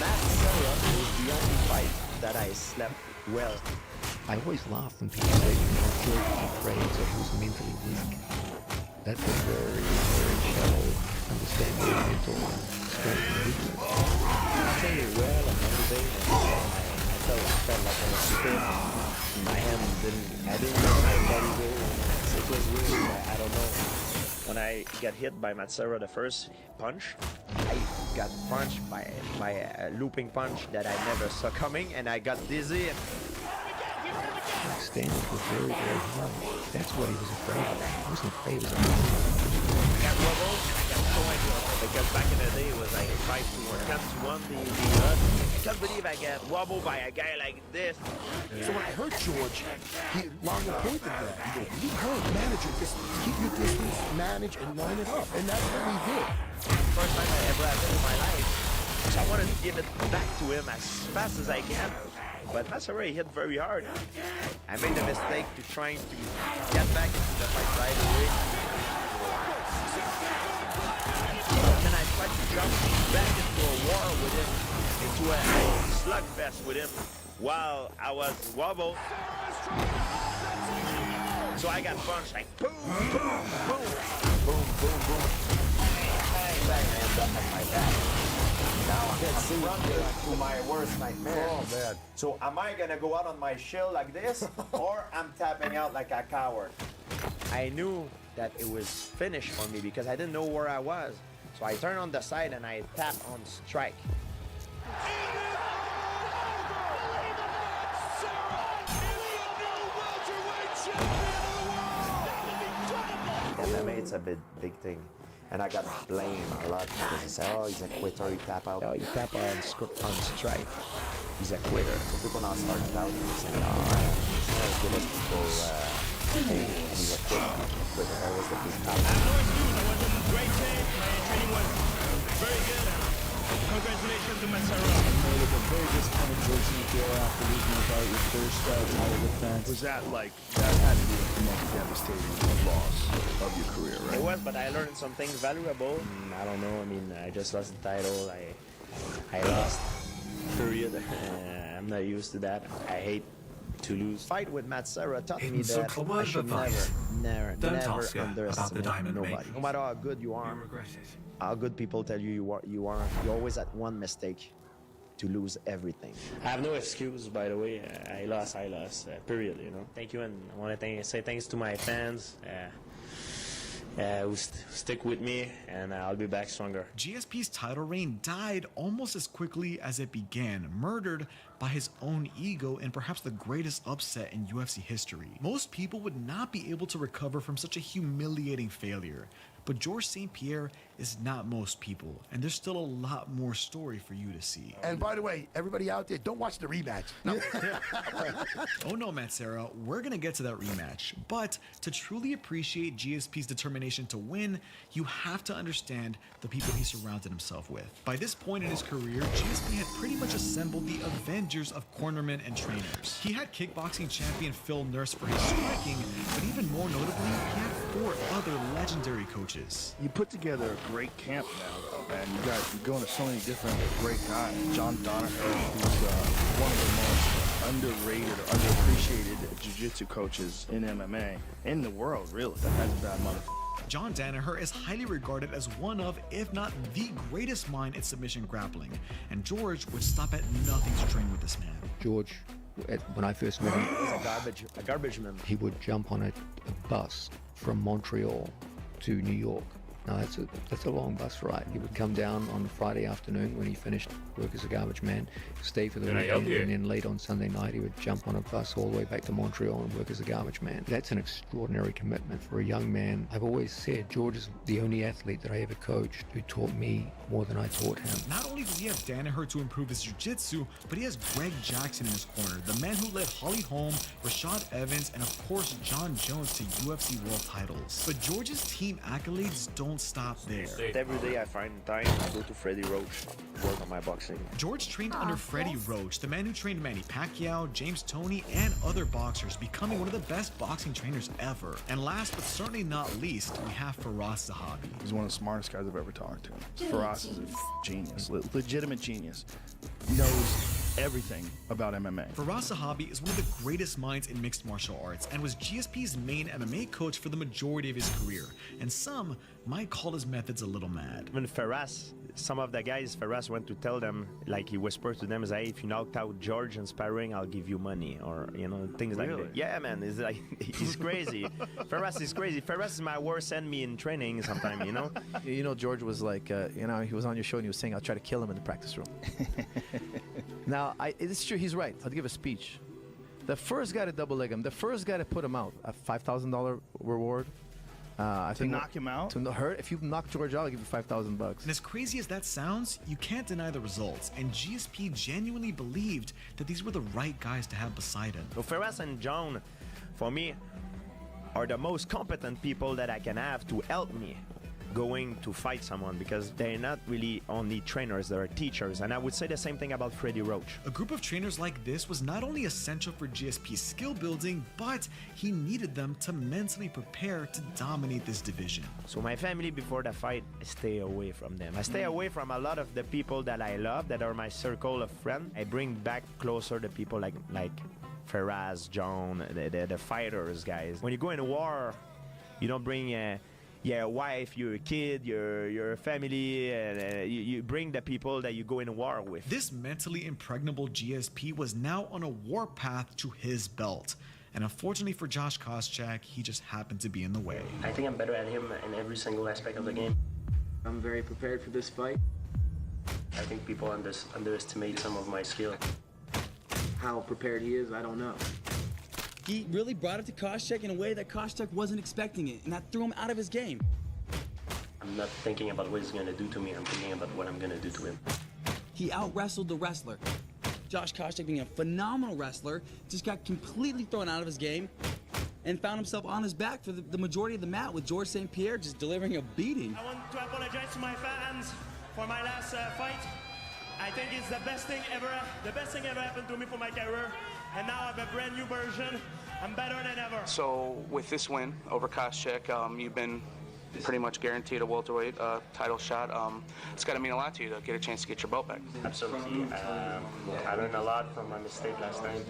Speaker 3: Matt Serra was the only fight that I slept well.
Speaker 9: I always laugh when people say, George is afraid or who's mentally weak. That's a very, very shallow understanding of mental strength and weakness.
Speaker 11: I trained well and everything, and I felt like I was stiff. My hand I didn't let my body go. It was weird, I don't know. When I got hit by Matsura the first punch,
Speaker 3: I got punched by a looping punch that I never saw coming, and I got dizzy.
Speaker 9: Standards were very, very high. That's what he was afraid of. He wasn't afraid of
Speaker 3: I got wobbled, and I got so angry because back in the day it was like 5-1, 10-1 the odds. I can't believe I got wobbled by a guy like this.
Speaker 8: So when I heard George, he long pointed that. You heard manager, just keep your distance, manage, and line it up. And that's what he did.
Speaker 3: First time I ever had it in my life. So I wanted to give it back to him as fast as I can. But Matsura hit very hard. I made the mistake to trying to get back into the fight right away. Then I tried to jump back into a war with him, into a slugfest with him while I was wobbled. So I got punched like boom, boom, boom, boom, boom, boom. Bang, bang, and up on my back. Now I'm running to my worst nightmare.
Speaker 8: Oh, man.
Speaker 3: So am I gonna go out on my shield like this, or I'm tapping out like a coward? I knew that it was finished for me because I didn't know where I was. So I turned on the side and I tapped on strike. MMA, it's a big thing. And I got blamed a lot because they say, oh, he's a quitter, he tap out. Oh, you tap on strike. He's a quitter. So people now started out and saying, oh, he's not as good as people think. And he's a quitter. I was the big top.
Speaker 30: I have no excuse. I was in great shape. My training was very good. Congratulations to Matsura.
Speaker 13: One of the biggest George St. Pierre after losing about your first title defense.
Speaker 1: Was that had to be the most devastating loss of your career, right?
Speaker 11: It was, but I learned some things valuable. I don't know, I mean, I just lost the title. I lost, period. I'm not used to that. I hate to lose.
Speaker 3: Fight with Matsura taught me that I should never underestimate nobody. No matter how good you are, how good people tell you you're always at one mistake to lose everything.
Speaker 11: I have no excuse, by the way. I lost, period, you know. Thank you, and I want to say thanks to my fans who stick with me, and I'll be back stronger.
Speaker 22: GSP's title reign died almost as quickly as it began, murdered by his own ego in perhaps the greatest upset in UFC history. Most people would not be able to recover from such a humiliating failure. But George St. Pierre is not most people, and there's still a lot more story for you to see.
Speaker 8: And by the way, everybody out there, don't watch the rematch. No.
Speaker 22: Oh no, Matsura, we're gonna get to that rematch. But to truly appreciate GSP's determination to win, you have to understand the people he surrounded himself with. By this point in his career, GSP had pretty much assembled the Avengers of cornermen and trainers. He had kickboxing champion Phil Nurse for his striking, but even more notably, he had 4 other legendary coaches.
Speaker 1: You put together a great camp now, though, man. You're going to so many different great guys. John Danaher, who's one of the most underrated or underappreciated jiu-jitsu coaches in MMA, in the world, really. That's a bad motherfucker.
Speaker 22: John Danaher is highly regarded as one of, if not the greatest mind in submission grappling, and George would stop at nothing to train with this man.
Speaker 9: George, when I first met him,
Speaker 3: he's a garbage man.
Speaker 9: He would jump on a bus from Montreal to New York No, that's a long bus ride. He would come down on Friday afternoon when he finished work as a garbage man, stay for the weekend, and then late on Sunday night he would jump on a bus all the way back to Montreal and work as a garbage man. That's an extraordinary commitment for a young man. I've always said George is the only athlete that I ever coached who taught me more than I taught him.
Speaker 22: Not only does he have Danaher to improve his jiu-jitsu, but he has Greg Jackson in his corner, the man who led Holly Holm, Rashad Evans, and of course John Jones to UFC world titles. But George's team accolades don't stop there.
Speaker 3: Every day I find time, I go to Freddie Roach, work on my boxing.
Speaker 22: George trained under Freddie Roach, the man who trained Manny Pacquiao, James Toney, and other boxers, becoming one of the best boxing trainers ever. And last but certainly not least, we have Firas Zahabi.
Speaker 1: He's one of the smartest guys I've ever talked to. Firas is a genius, legitimate genius. Knows everything about MMA.
Speaker 22: Firas Zahabi is one of the greatest minds in mixed martial arts and was GSP's main MMA coach for the majority of his career. And some might call his methods a little mad.
Speaker 3: When Firas, some of the guys, Firas went to tell them, like he whispered to them, is, hey, if you knocked out George in sparring, I'll give you money, or things like that. Yeah, man, it's like he's crazy. Firas is crazy. Firas is my worst enemy in training sometimes,
Speaker 14: George was like, he was on your show and he was saying, I'll try to kill him in the practice room. Now, it's true, he's right. I'll give a speech. The first guy to double leg him, the first guy to put him out, a $5,000 reward. I think
Speaker 1: knock him out?
Speaker 14: To hurt. If you knock George out, I'll give you $5,000.
Speaker 22: And as crazy as that sounds, you can't deny the results. And GSP genuinely believed that these were the right guys to have beside him.
Speaker 3: So Firas and John, for me, are the most competent people that I can have to help me going to fight someone, because they're not really only trainers, they're teachers. And I would say the same thing about Freddie Roach.
Speaker 22: A group of trainers like this was not only essential for GSP's skill building, but he needed them to mentally prepare to dominate this division.
Speaker 3: So my family, before the fight, I stay away from them. I stay away from a lot of the people that I love, that are my circle of friends. I bring back closer the people like Firas, John, the fighters, guys. When you go in war, you don't bring your wife, your kid, your family, and you bring the people that you go in war with.
Speaker 22: This mentally impregnable GSP was now on a warpath to his belt. And unfortunately for Josh Koscheck, he just happened to be in the way.
Speaker 16: I think I'm better at him in every single aspect of the game. I'm very prepared for this fight. I think people underestimate some of my skill. How prepared he is, I don't know.
Speaker 17: He really brought it to Koscheck in a way that Koscheck wasn't expecting it, and that threw him out of his game.
Speaker 16: I'm not thinking about what he's going to do to me, I'm thinking about what I'm going to do to him.
Speaker 17: He out-wrestled the wrestler. Josh Koscheck, being a phenomenal wrestler, just got completely thrown out of his game and found himself on his back for the majority of the mat, with George St. Pierre just delivering a beating.
Speaker 6: I want to apologize to my fans for my last fight. I think it's the best thing ever happened to me for my career. And now I have a brand new version. I'm better than ever.
Speaker 18: So with this win over Koscheck, you've been pretty much guaranteed a welterweight title shot. It's got to mean a lot to you to get a chance to get your belt back.
Speaker 16: Absolutely. I learned a lot from my mistake last time,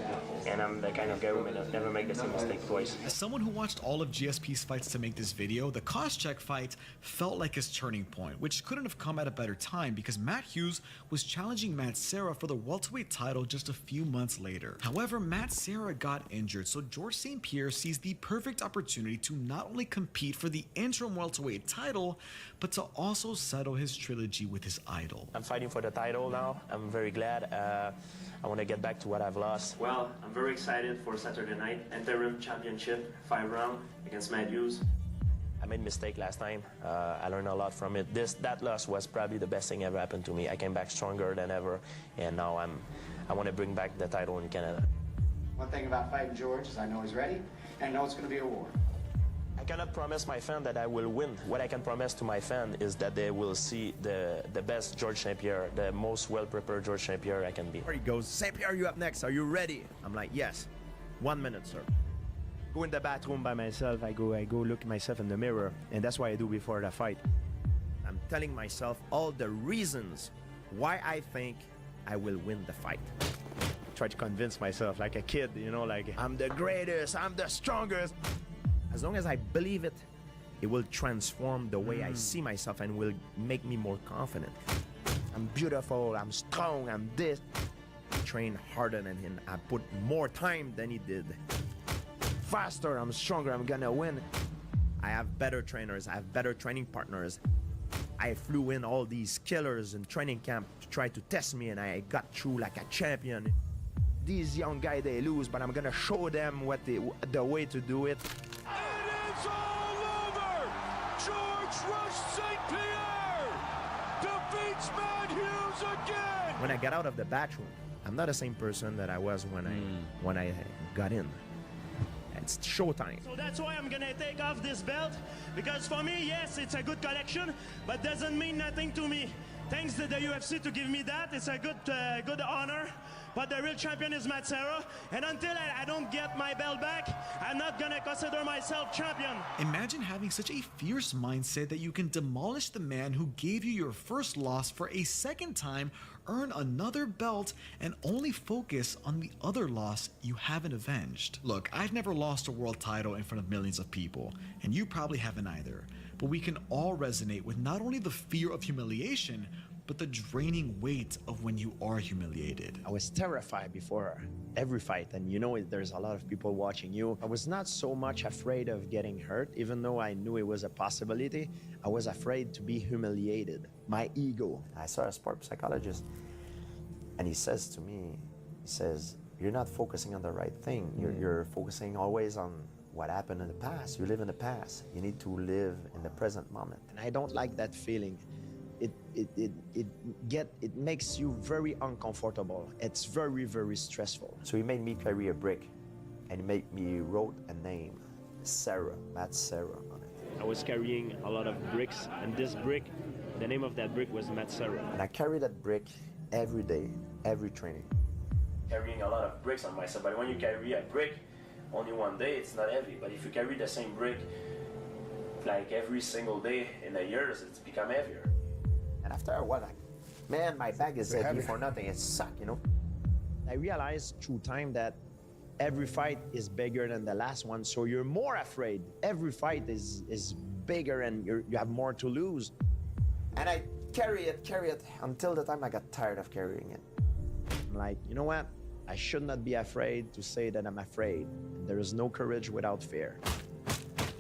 Speaker 16: and I'm the kind of guy who may never make the same mistake twice.
Speaker 22: As someone who watched all of GSP's fights to make this video, the Koscheck fight felt like his turning point, which couldn't have come at a better time because Matt Hughes was challenging Matt Serra for the welterweight title just a few months later. However, Matt Serra got injured, so George St. Pierre sees the perfect opportunity to not only compete for the interim welterweight title, but to also settle his trilogy with his idol.
Speaker 11: I'm fighting for the title now. I'm very glad. I want to get back to what I've lost.
Speaker 16: Well, I'm very excited for Saturday night. Interim championship, 5 round against Matt Hughes.
Speaker 11: I made a mistake last time. I learned a lot from it. That loss was probably the best thing ever happened to me. I came back stronger than ever, and now I want to bring back the title in Canada.
Speaker 12: One thing about fighting George is I know he's ready, and I know it's going to be a war.
Speaker 11: I cannot promise my fan that I will win. What I can promise to my fan is that they will see the best George St. Pierre, the most well-prepared George St. Pierre I can be.
Speaker 3: He goes, St. Pierre, you up next? Are you ready? I'm like, yes. 1 minute, sir. Go in the bathroom by myself. I go look at myself in the mirror, and that's what I do before the fight. I'm telling myself all the reasons why I think I will win the fight. Try to convince myself like a kid, like I'm the greatest, I'm the strongest. As long as I believe it, it will transform the way I see myself and will make me more confident. I'm beautiful, I'm strong, I'm this. I train harder than him. I put more time than he did. Faster, I'm stronger, I'm gonna win.
Speaker 15: I have better trainers, I have better training partners. I flew in all these killers in training camp to try to test me, and I got through like a champion. These young guys, they lose, but I'm gonna show them the way to do it.
Speaker 24: It is all over! George Rush St. Pierre defeats Matt Hughes again!
Speaker 15: When I got out of the bathroom, I'm not the same person that I was when I got in. It's showtime.
Speaker 6: So that's why I'm gonna take off this belt, because for me, yes, it's a good collection, but doesn't mean nothing to me. Thanks to the UFC to give me that. It's a good honor. But the real champion is Matt Serra, and until I don't get my belt back, I'm not gonna consider myself champion.
Speaker 22: Imagine having such a fierce mindset that you can demolish the man who gave you your first loss for a second time, earn another belt, and only focus on the other loss you haven't avenged. Look, I've never lost a world title in front of millions of people, and you probably haven't either. But we can all resonate with not only the fear of humiliation, but the draining weight of when you are humiliated.
Speaker 11: I was terrified before every fight, and you know there's a lot of people watching you. I was not so much afraid of getting hurt, even though I knew it was a possibility. I was afraid to be humiliated. My ego.
Speaker 3: I saw a sport psychologist, and he says to me, he says, you're not focusing on the right thing. You're focusing always on what happened in the past. You live in the past. You need to live in the present moment.
Speaker 11: And I don't like that feeling. It makes you very uncomfortable. It's very, very stressful.
Speaker 3: So he made me carry a brick, and he made me wrote a name, Serra, Matt Serra on it.
Speaker 16: I was carrying a lot of bricks, and this brick, the name of that brick was Matt Serra.
Speaker 3: And I carry that brick every day, every training.
Speaker 16: Carrying a lot of bricks on myself, but when you carry a brick only one day, it's not heavy. But if you carry the same brick like every single day in the years, it's become heavier.
Speaker 3: And after a while, man, my bag is heavy for nothing. It sucks, you know?
Speaker 11: I realized through time that every fight is bigger than the last one, so you're more afraid. Every fight is bigger and you have more to lose.
Speaker 3: And I carry it until the time I got tired of carrying it.
Speaker 11: I'm like, you know what? I should not be afraid to say that I'm afraid. There is no courage without fear.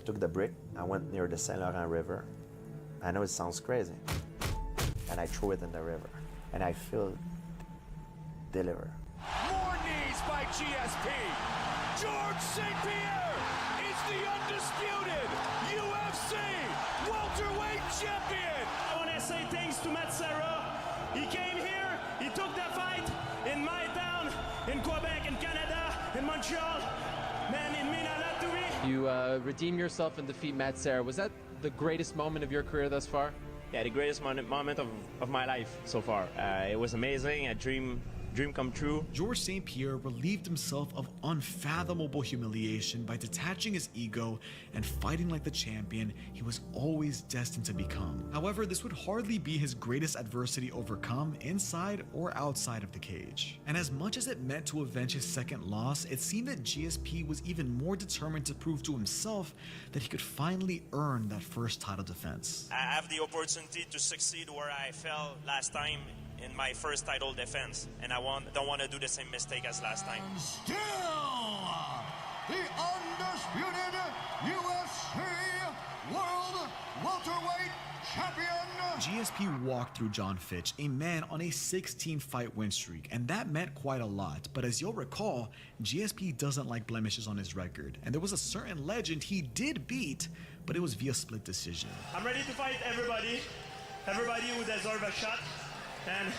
Speaker 3: Took the brick, I went near the Saint Laurent River. I know it sounds crazy. And I threw it in the river. And I feel deliver.
Speaker 24: More knees by GSP. George St. Pierre is the undisputed UFC welterweight champion.
Speaker 6: I want to say thanks to Matt Serra. He came here, he took the fight in my town, in Quebec, in Canada, in Montreal. Man, it meant a lot to me.
Speaker 20: You redeem yourself and defeat Matt Serra. Was that the greatest moment of your career thus far?
Speaker 16: Yeah, the greatest moment of my life so far. It was amazing, a dream come true.
Speaker 22: George St. Pierre relieved himself of unfathomable humiliation by detaching his ego and fighting like the champion he was always destined to become. However, this would hardly be his greatest adversity overcome inside or outside of the cage. And as much as it meant to avenge his second loss, it seemed that GSP was even more determined to prove to himself that he could finally earn that first title defense.
Speaker 16: I have the opportunity to succeed where I fell last time in my first title defense, and I don't want to do the same mistake as last time.
Speaker 24: Still, the undisputed UFC World Welterweight Champion.
Speaker 22: GSP walked through John Fitch, a man on a 16-fight win streak, and that meant quite a lot. But as you'll recall, GSP doesn't like blemishes on his record, and there was a certain legend he did beat, but it was via split decision.
Speaker 6: I'm ready to fight everybody who deserves a shot. And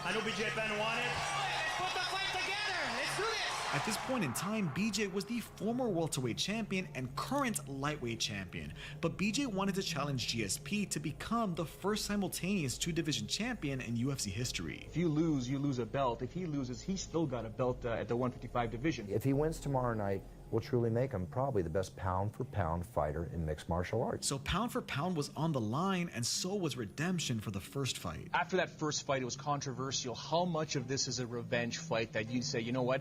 Speaker 6: I know BJ Penn won it.
Speaker 24: Let's put the fight together. Let's do this.
Speaker 22: At this point in time, BJ was the former welterweight champion and current lightweight champion, but BJ wanted to challenge GSP to become the first simultaneous two-division champion in UFC history.
Speaker 4: If you lose a belt. If he loses, he's still got a belt at the 155 division.
Speaker 5: If he wins tomorrow night, will truly make him probably the best pound-for-pound fighter in mixed martial arts.
Speaker 22: So pound for pound was on the line, and so was redemption for the first fight.
Speaker 4: After that first fight, it was controversial. How much of this is a revenge fight that you say, you know what,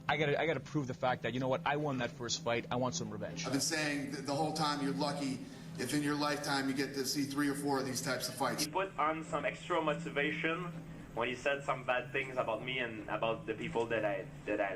Speaker 4: I gotta prove the fact that, you know what, I won that first fight, I want some revenge.
Speaker 10: I've been saying the whole time you're lucky if in your lifetime you get to see 3 or 4 of these types of fights.
Speaker 16: He put on some extra motivation when he said some bad things about me and about the people that I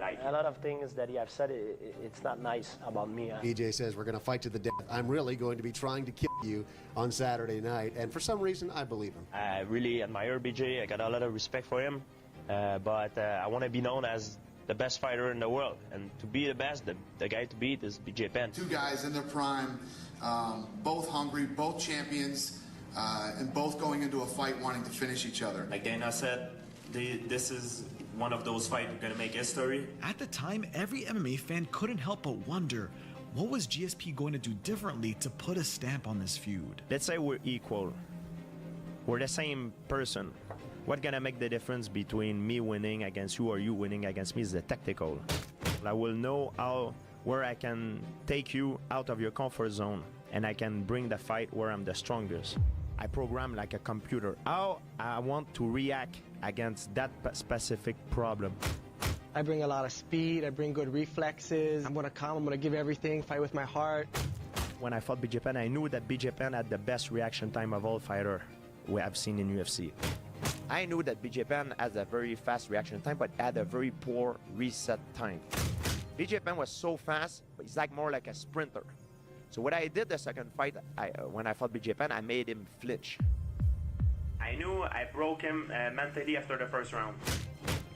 Speaker 16: like. A lot of things that he have said, it's not nice about me.
Speaker 2: BJ says we're going to fight to the death. I'm really going to be trying to kill you on Saturday night, and for some reason, I believe him.
Speaker 16: I really admire BJ. I got a lot of respect for him, but I want to be known as the best fighter in the world, and to be the best, the guy to beat is BJ Penn.
Speaker 10: Two guys in their prime, both hungry, both champions, and both going into a fight wanting to finish each other.
Speaker 16: Like Dana said, this is one of those fights going to make history.
Speaker 22: At the time, every MMA fan couldn't help but wonder, what was GSP going to do differently to put a stamp on this feud?
Speaker 15: Let's say we're equal. We're the same person. What's gonna make the difference between me winning against you or you winning against me is the tactical. I will know where I can take you out of your comfort zone, and I can bring the fight where I'm the strongest. I program like a computer how I want to react against that specific problem.
Speaker 11: I bring a lot of speed, I bring good reflexes. I'm gonna come, I'm gonna give everything, fight with my heart.
Speaker 15: When I fought BJ Penn, I knew that BJ Penn had the best reaction time of all fighters we have seen in UFC. I knew that BJ Penn has a very fast reaction time, but had a very poor reset time. BJ Penn was so fast, but he's more like a sprinter. So what I did the second fight, when I fought BJ Penn, I made him flinch. I knew I broke him mentally after the first round.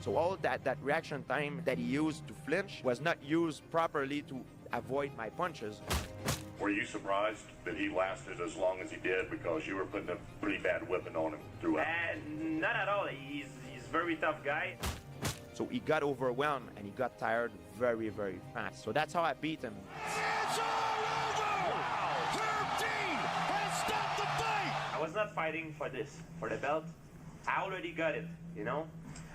Speaker 15: So all that reaction time that he used to flinch was not used properly to avoid my punches.
Speaker 7: Were you surprised that he lasted as long as he did, because you were putting a pretty bad whipping on him throughout?
Speaker 16: Not at all. He's a very tough guy.
Speaker 15: So he got overwhelmed and he got tired very, very fast. So that's how I beat him.
Speaker 24: It's all over! Herb Dean has stopped the fight!
Speaker 16: I was not fighting for the belt. I already got it, you know?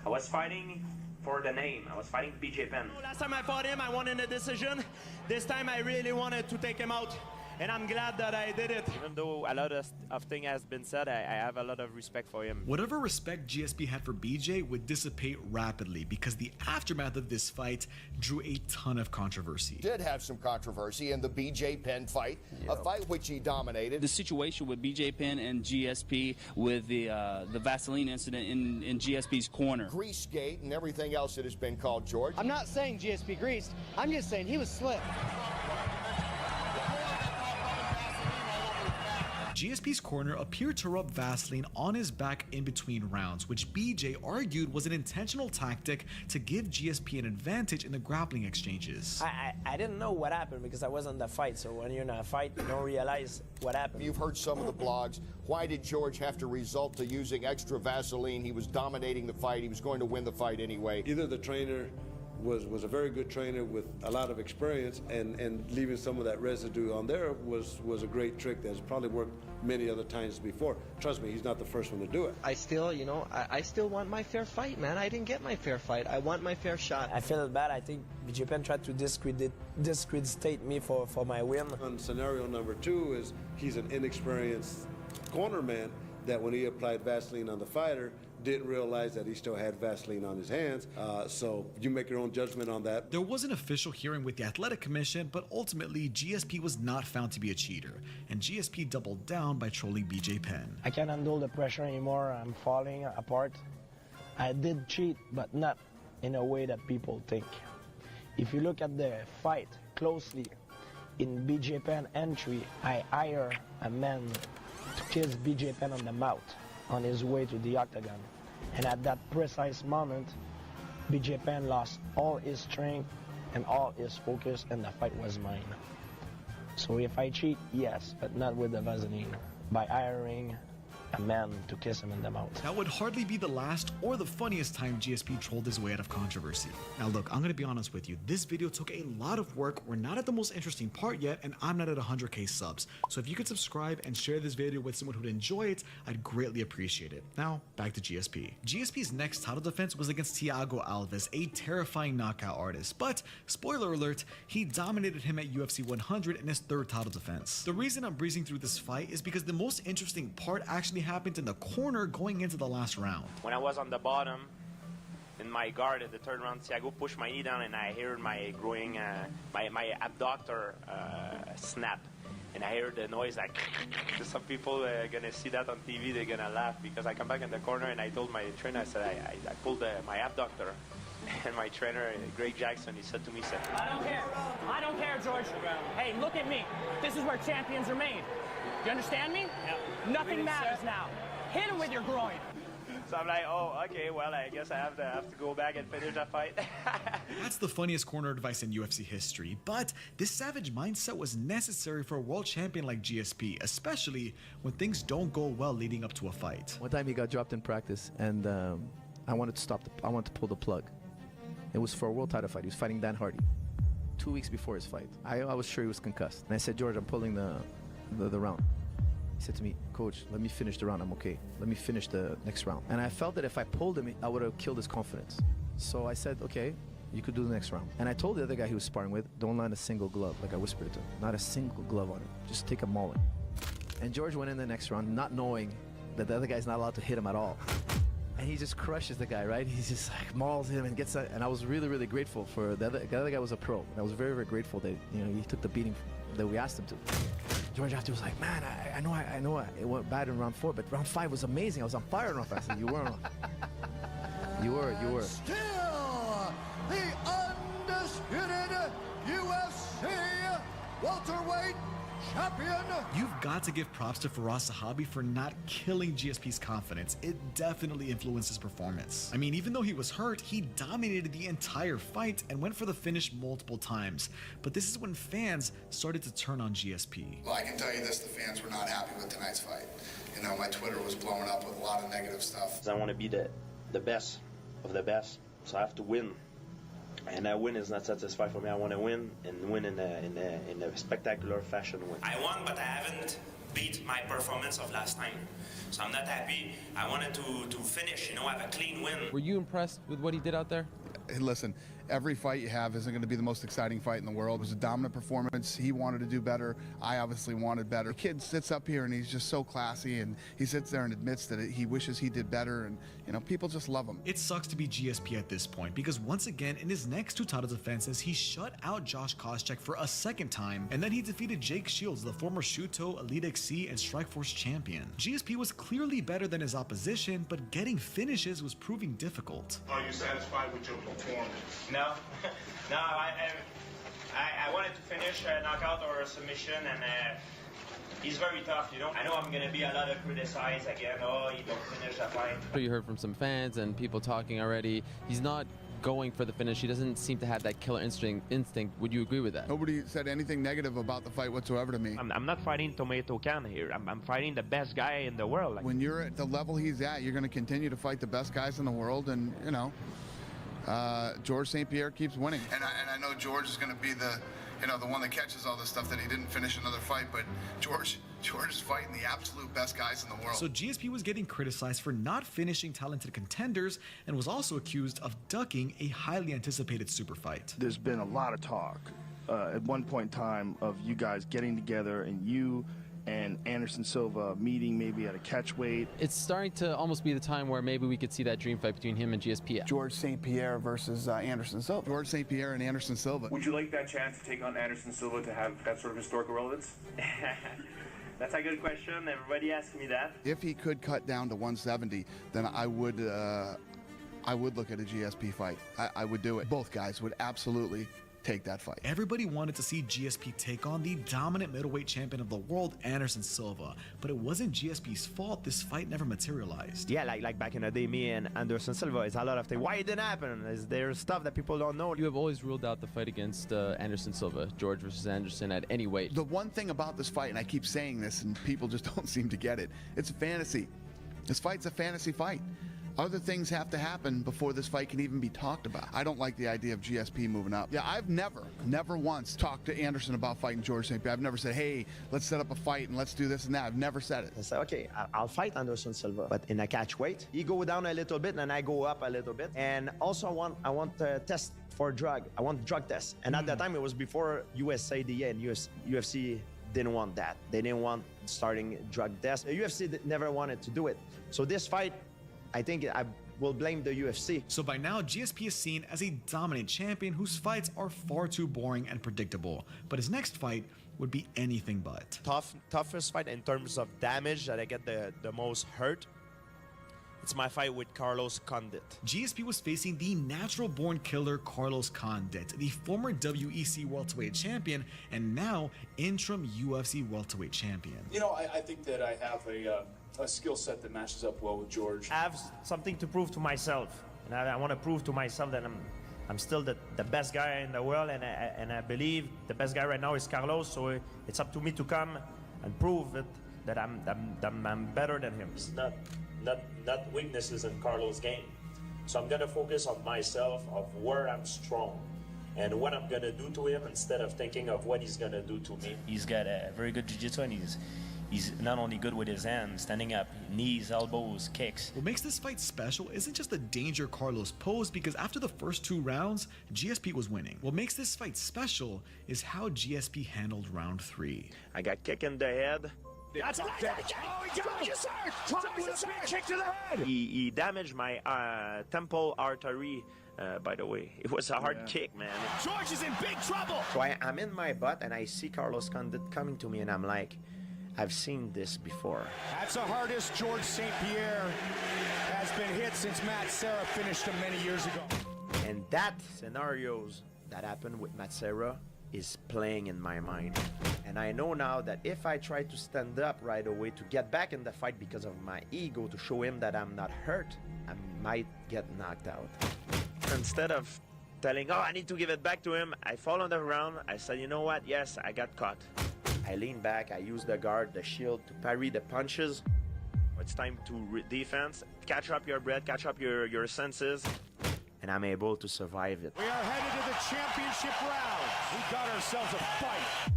Speaker 16: I was fighting for the name. I was fighting BJ Penn. Last time I fought him, I won in a decision. This time I really wanted to take him out, and I'm glad that I did it.
Speaker 15: Even though a lot of things has been said, I have a lot of respect for him.
Speaker 22: Whatever respect GSP had for BJ would dissipate rapidly, because the aftermath of this fight drew a ton of controversy.
Speaker 19: Did have some controversy in the BJ Penn fight, a fight which he dominated.
Speaker 21: The situation with BJ Penn and GSP with the Vaseline incident in GSP's corner.
Speaker 19: Greasegate and everything else that has been called, George.
Speaker 23: I'm not saying GSP greased. I'm just saying he was slick.
Speaker 22: GSP's corner appeared to rub Vaseline on his back in between rounds, which BJ argued was an intentional tactic to give GSP an advantage in the grappling exchanges.
Speaker 11: I didn't know what happened because I wasn't in the fight, so when you're in a fight, you don't realize what happened.
Speaker 19: You've heard some of the blogs. Why did George have to resort to using extra Vaseline? He was dominating the fight. He was going to win the fight anyway.
Speaker 25: Either the trainer was a very good trainer with a lot of experience, and leaving some of that residue on there was a great trick that's probably worked many other times before. Trust me, he's not the first one to do it.
Speaker 11: I still, I still want my fair fight, man. I didn't get my fair fight. I want my fair shot. I feel bad. I think BJ Penn tried to discredit me for my win.
Speaker 25: On scenario number 2 is he's an inexperienced corner man that when he applied Vaseline on the fighter, didn't realize that he still had Vaseline on his hands, so you make your own judgment on that.
Speaker 22: There was an official hearing with the Athletic Commission, but ultimately GSP was not found to be a cheater, and GSP doubled down by trolling BJ Penn.
Speaker 11: I can't handle the pressure anymore. I'm falling apart. I did cheat, but not in a way that people think. If you look at the fight closely, in BJ Penn entry, I hire a man to kiss BJ Penn on the mouth on his way to the octagon. And at that precise moment, BJ Penn lost all his strength and all his focus, and the fight was mine. So if I cheat, yes, but not with the Vaseline. By hiring a man to kiss him in the mouth.
Speaker 22: That would hardly be the last or the funniest time GSP trolled his way out of controversy. Now look, I'm gonna be honest with you, this video took a lot of work. We're not at the most interesting part yet, and I'm not at 100k subs. So if you could subscribe and share this video with someone who'd enjoy it, I'd greatly appreciate it. Now, back to GSP. GSP's next title defense was against Thiago Alves, a terrifying knockout artist, but spoiler alert, he dominated him at UFC 100 in his third title defense. The reason I'm breezing through this fight is because the most interesting part actually happened in the corner going into the last round.
Speaker 16: When I was on the bottom, in my guard at the third round, Thiago pushed my knee down and I heard my groin, my abductor snap. and I hear the noise like some people are gonna see that on TV, they're gonna laugh because I come back in the corner and I told my trainer, I said I pulled my abductor, and my trainer Greg Jackson, he said to me,
Speaker 1: I don't care, George. Hey, look at me. This is where champions are made. You understand me? Yeah. Nothing matters now. Hit him with your groin.
Speaker 16: So I'm like, oh, okay, well, I guess I have to go back and finish that fight.
Speaker 22: That's the funniest corner advice in UFC history, but this savage mindset was necessary for a world champion like GSP, especially when things don't go well leading up to a fight.
Speaker 8: One time he got dropped in practice, and I wanted to pull the plug. It was for a world title fight. He was fighting Dan Hardy 2 weeks before his fight. I was sure he was concussed, and I said, George, I'm pulling the round. He said to me, Coach, let me finish the round. I'm okay. Let me finish the next round. And I felt that if I pulled him, I would have killed his confidence. So I said, okay, you could do the next round. And I told the other guy he was sparring with, don't land a single glove, like I whispered it to him. Not a single glove on him. Just take a mauling. And George went in the next round not knowing that the other guy's not allowed to hit him at all. And he just crushes the guy, right? He just like mauls him and gets that. And I was really, really grateful for the other guy was a pro. And I was very, very grateful that he took the beating that we asked him to. George after was like, man, I know it went bad in round 4, but round 5 was amazing. I was on fire in round 5. I said, you were. You were.
Speaker 24: Still the undisputed UFC welterweight champion.
Speaker 22: You've got to give props to Firas Zahabi for not killing GSP's confidence. It definitely influenced his performance. I mean, even though he was hurt, he dominated the entire fight and went for the finish multiple times. But this is when fans started to turn on GSP.
Speaker 10: Well, I can tell you this, the fans were not happy with tonight's fight. You know, my Twitter was blowing up with a lot of negative stuff.
Speaker 16: I want to be the best of the best, so I have to win. And that win is not satisfied for me. I want to win and win in a spectacular fashion win. I won, but I haven't beat my performance of last time. So I'm not happy. I wanted to finish, have a clean win.
Speaker 20: Were you impressed with what he did out there?
Speaker 9: Hey, listen, every fight you have isn't going to be the most exciting fight in the world. It was a dominant performance. He wanted to do better. I obviously wanted better. The kid sits up here and he's just so classy, and he sits there and admits that he wishes he did better, and people just love him.
Speaker 22: It sucks to be GSP at this point because once again in his next 2 title defenses he shut out Josh Koscheck for a second time, and then he defeated Jake Shields, the former Shuto, Elite XC, and Strikeforce champion. GSP was clearly better than his opposition, but getting finishes was proving difficult.
Speaker 13: Are you satisfied with your performance?
Speaker 16: No, no. I wanted to finish a knockout or a submission, and he's very tough. I know I'm gonna be a lot of criticized again. Oh, you don't finish that fight.
Speaker 20: You heard from some fans and people talking already. He's not going for the finish. He doesn't seem to have that killer instinct. Would you agree with that?
Speaker 9: Nobody said anything negative about the fight whatsoever to me.
Speaker 16: I'm not fighting tomato can here. I'm fighting the best guy in the world.
Speaker 9: When you're at the level he's at, you're going to continue to fight the best guys in the world, and George St. Pierre keeps winning. And I know George is going to be the one that catches all this stuff that he didn't finish another fight, but George is fighting the absolute best guys in the world.
Speaker 22: So GSP was getting criticized for not finishing talented contenders and was also accused of ducking a highly anticipated super fight.
Speaker 14: There's been a lot of talk at one point in time of you guys getting together and you and Anderson Silva meeting maybe at a catch weight.
Speaker 20: It's starting to almost be the time where maybe we could see that dream fight between him and GSP.
Speaker 9: George St. Pierre versus Anderson Silva. George St. Pierre and Anderson Silva.
Speaker 13: Would you like that chance to take on Anderson Silva to have that sort of historical relevance?
Speaker 16: That's a good question. Everybody asks me that.
Speaker 9: If he could cut down to 170, then I would look at a GSP fight. I would do it. Both guys would absolutely take that fight.
Speaker 22: Everybody wanted to see GSP take on the dominant middleweight champion of the world, Anderson Silva, but it wasn't GSP's fault this fight never materialized.
Speaker 3: Yeah, like back in the day, me and Anderson Silva, it's a lot of things. Why it didn't happen? There's stuff that people don't know.
Speaker 20: You have always ruled out the fight against Anderson Silva, George versus Anderson at any weight.
Speaker 9: The one thing about this fight, and I keep saying this and people just don't seem to get it, it's a fantasy. This fight's a fantasy fight. Other things have to happen before this fight can even be talked about. I don't like the idea of GSP moving up. Yeah, I've never once talked to Anderson about fighting George St. Pierre. I've never said, hey, let's set up a fight and let's do this and that. I've never said it.
Speaker 3: I said, okay, I'll fight Anderson Silva, but in a catch weight. He go down a little bit and I go up a little bit. And also I want to test for drug. I want drug tests. And at that time, it was before USADA and UFC didn't want that. They didn't want starting drug tests. The UFC never wanted to do it. So this fight, I think I will blame the UFC.
Speaker 22: So by now, GSP is seen as a dominant champion whose fights are far too boring and predictable. But his next fight would be anything but.
Speaker 15: Toughest fight in terms of damage that I get the most hurt. It's my fight with Carlos Condit.
Speaker 22: GSP was facing the natural-born killer Carlos Condit, the former WEC welterweight champion and now interim UFC welterweight champion.
Speaker 5: You know, I think that I have a skill set that matches up well with George.
Speaker 16: I have something to prove to myself, and I want to prove to myself that I'm still the best guy in the world, and I believe the best guy right now is Carlos. So it's up to me to come and prove it that I'm better than him. It's not weaknesses in Carlos' game. So I'm gonna focus on myself, of where I'm strong, and what I'm gonna do to him instead of thinking of what he's gonna do to me.
Speaker 11: He's got a very good jiu-jitsu, and he's not only good with his hands, standing up, knees, elbows, kicks.
Speaker 22: What makes this fight special isn't just the danger Carlos posed, because after the first 2 rounds, GSP was winning. What makes this fight special is how GSP handled round 3.
Speaker 16: I got kicked in the head.
Speaker 24: That's a kick to the head.
Speaker 16: He damaged my temple artery, by the way. It was a hard kick, man.
Speaker 24: George is in big trouble.
Speaker 15: So I'm in my butt and I see Carlos Condit coming to me and I'm like, I've seen this before.
Speaker 24: That's the hardest George St. Pierre has been hit since Matt Serra finished him many years ago.
Speaker 15: And that scenarios that happened with Matt Serra is playing in my mind. And I know now that if I try to stand up right away to get back in the fight because of my ego, to show him that I'm not hurt, I might get knocked out.
Speaker 16: Instead of telling, oh, I need to give it back to him, I fall on the ground. I said, you know what? Yes, I got caught.
Speaker 15: I lean back, I use the guard, the shield to parry the punches.
Speaker 16: It's time to defense. Catch up your breath, catch up your senses.
Speaker 15: And I'm able to survive it.
Speaker 24: We are headed to the championship round. We got ourselves a fight.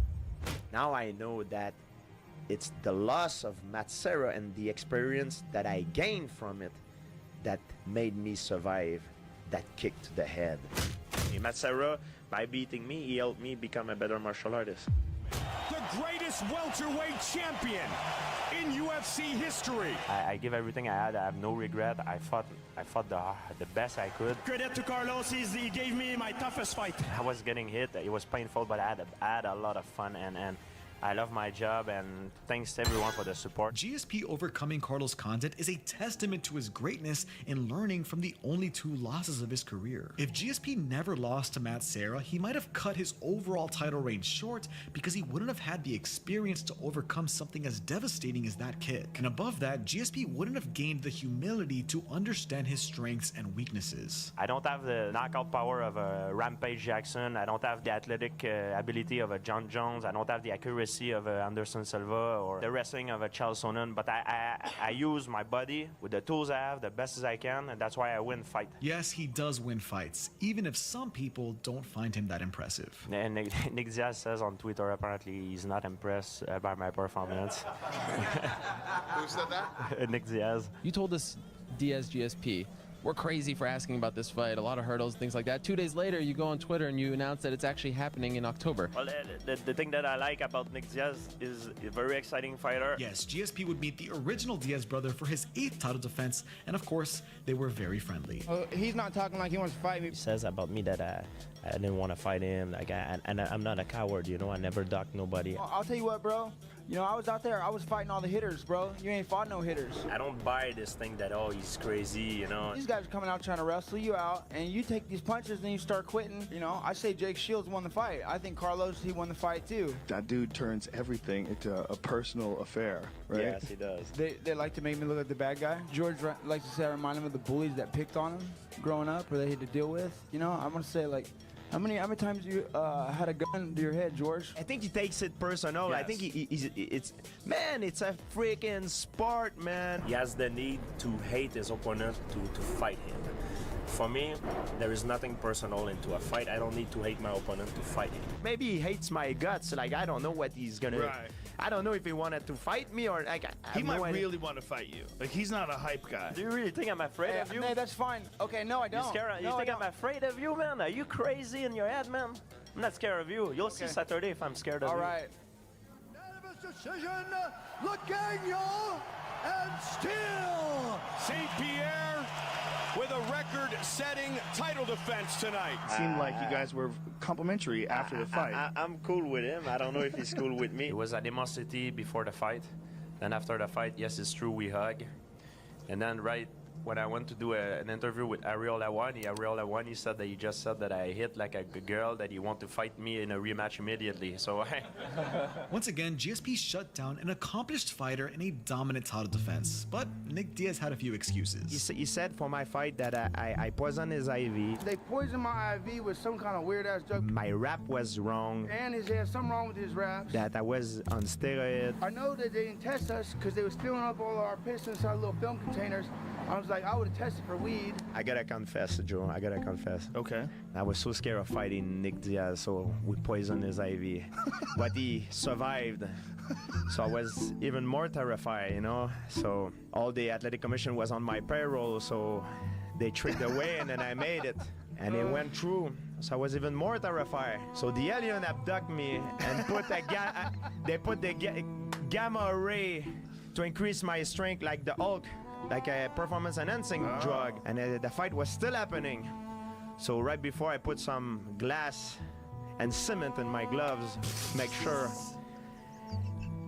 Speaker 15: Now I know that it's the loss of Matt Serra and the experience that I gained from it that made me survive that kick to the head.
Speaker 16: Matt Serra, by beating me, he helped me become a better martial artist.
Speaker 24: The greatest welterweight champion in UFC history.
Speaker 16: I give everything I had. I have no regret. I fought the best I could.
Speaker 24: Credit to Carlos, he gave me my toughest fight.
Speaker 16: I was getting hit. It was painful, but I had a lot of fun, and I love my job, and thanks to everyone for the support.
Speaker 22: GSP overcoming Carlos Condit is a testament to his greatness in learning from the only 2 losses of his career. If GSP never lost to Matt Serra, he might have cut his overall title reign short because he wouldn't have had the experience to overcome something as devastating as that kick. And above that, GSP wouldn't have gained the humility to understand his strengths and weaknesses.
Speaker 16: I don't have the knockout power of a Rampage Jackson. I don't have the athletic ability of a John Jones. I don't have the accuracy of Anderson Silva or the wrestling of a Charles Sonnen, but I use my body with the tools I have the best as I can, and that's why I win fight.
Speaker 22: Yes, he does win fights, even if some people don't find him that impressive.
Speaker 16: And Nick Diaz says on Twitter apparently he's not impressed by my performance.
Speaker 9: Who said that?
Speaker 16: Nick Diaz.
Speaker 20: You told us Diaz GSP. We're crazy for asking about this fight, a lot of hurdles, things like that. 2 days later, you go on Twitter and you announce that it's actually happening in October.
Speaker 16: Well, the thing that I like about Nick Diaz is a very exciting fighter.
Speaker 22: Yes, GSP would meet the original Diaz brother for his 8th title defense, and of course, they were very friendly.
Speaker 23: He's not talking like he wants to fight me.
Speaker 11: He says about me that I didn't want to fight him. Like and I'm not a coward, you know. I never duck nobody.
Speaker 23: I'll tell you what, bro. You know, I was out there. I was fighting all the hitters, bro. You ain't fought no hitters.
Speaker 16: I don't buy this thing that, oh, he's crazy, you know.
Speaker 23: These guys are coming out trying to wrestle you out, and you take these punches and you start quitting. You know, I say Jake Shields won the fight. I think Carlos, he won the fight too.
Speaker 14: That dude turns everything into a personal affair, right?
Speaker 16: Yes, he does.
Speaker 23: They like to make me look like the bad guy. George likes to say I remind him of the bullies that picked on him growing up or they had to deal with. You know, I'm going to say, like, how many times you had a gun to your head, George?
Speaker 16: I think he takes it personal.
Speaker 23: Yes.
Speaker 16: I think it's a freaking sport, man. He has the need to hate his opponent to fight him. For me, there is nothing personal into a fight. I don't need to hate my opponent to fight him. Maybe he hates my guts. Like, I don't know what he's gonna.
Speaker 14: Right.
Speaker 16: I don't know if he wanted to fight me or like.
Speaker 14: He might really want to fight you. Like, he's not a hype guy.
Speaker 16: Do you really think I'm afraid of you?
Speaker 23: Hey, that's fine. Okay, no, I don't.
Speaker 16: You scared? You think I'm afraid of you, man? Are you crazy in your head, man? I'm not scared of you. You'll see Saturday if I'm scared of you.
Speaker 23: All right.
Speaker 24: Unanimous decision, Lagagno and still St. Pierre with a record-setting title defense tonight.
Speaker 14: It seemed like you guys were complimentary after the fight.
Speaker 15: I'm cool with him. I don't know if he's cool with me. It was at City before the fight. Then after the fight, yes, it's true, we hug. And then right when I went to do an interview with Ariel Lawani said that he just said that I hit like a girl, that he wanted to fight me in a rematch immediately. So
Speaker 22: Once again, GSP shut down an accomplished fighter in a dominant title defense, but Nick Diaz had a few excuses.
Speaker 15: he said for my fight that I poisoned his IV.
Speaker 23: They poisoned my IV with some kind of weird-ass drug.
Speaker 15: My rap was wrong.
Speaker 23: And he had something wrong with his raps.
Speaker 15: That I was on steroid.
Speaker 23: I know that they didn't test us because they was filling up all our piss inside little film containers. I was like, I would have tested for weed.
Speaker 15: I gotta confess, Joe. I gotta confess.
Speaker 14: Okay.
Speaker 15: I was so scared of fighting Nick Diaz, so we poisoned his IV. But he survived. So I was even more terrified, you know? So all the athletic commission was on my payroll, so they tricked away and then I made it. And it went through. So I was even more terrified. So the alien abducted me and put they put the gamma ray to increase my strength like the Hulk. Like a performance-enhancing drug, and the fight was still happening. So right before I put some glass and cement in my gloves, make sure,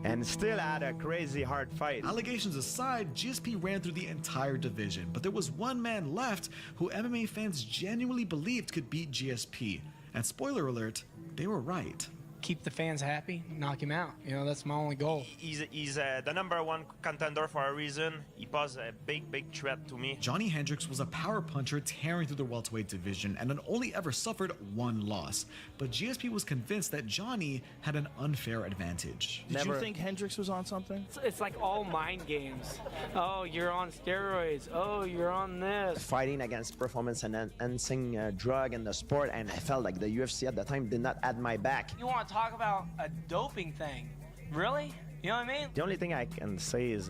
Speaker 15: and still had a crazy hard fight.
Speaker 22: Allegations aside, GSP ran through the entire division, but there was one man left who MMA fans genuinely believed could beat GSP. And spoiler alert, they were right.
Speaker 4: Keep the fans happy, knock him out. You know, that's my only goal.
Speaker 15: He's the #1 contender for a reason. He posed a big threat to me.
Speaker 22: Johnny Hendricks was a power puncher tearing through the welterweight division and had only ever suffered one loss. But GSP was convinced that Johnny had an unfair advantage.
Speaker 14: Did you think Hendricks was on something?
Speaker 4: It's like all mind games. Oh, you're on steroids. Oh, you're on this.
Speaker 3: Fighting against performance-enhancing drug in the sport, and I felt like the UFC at the time did not add my back.
Speaker 4: You want to talk about a doping thing? Really? You know what I mean?
Speaker 15: The only thing I can say is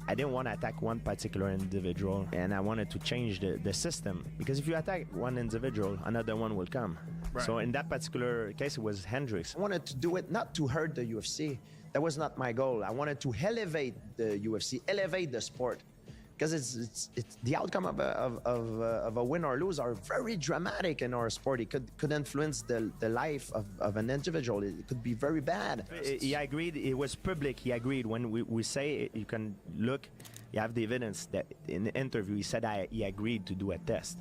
Speaker 15: I didn't want to attack one particular individual, and I wanted to change the system. Because if you attack one individual, another one will come.
Speaker 14: Right.
Speaker 15: So in that particular case, it was Hendricks.
Speaker 3: I wanted to do it not to hurt the UFC. That was not my goal. I wanted to elevate the UFC, elevate the sport. Because it's the outcome of a win or lose are very dramatic in our sport. It could influence the life of an individual. It could be very bad.
Speaker 15: He agreed. It was public. He agreed. When we say it, you can look, you have the evidence that in the interview he said he agreed to do a test.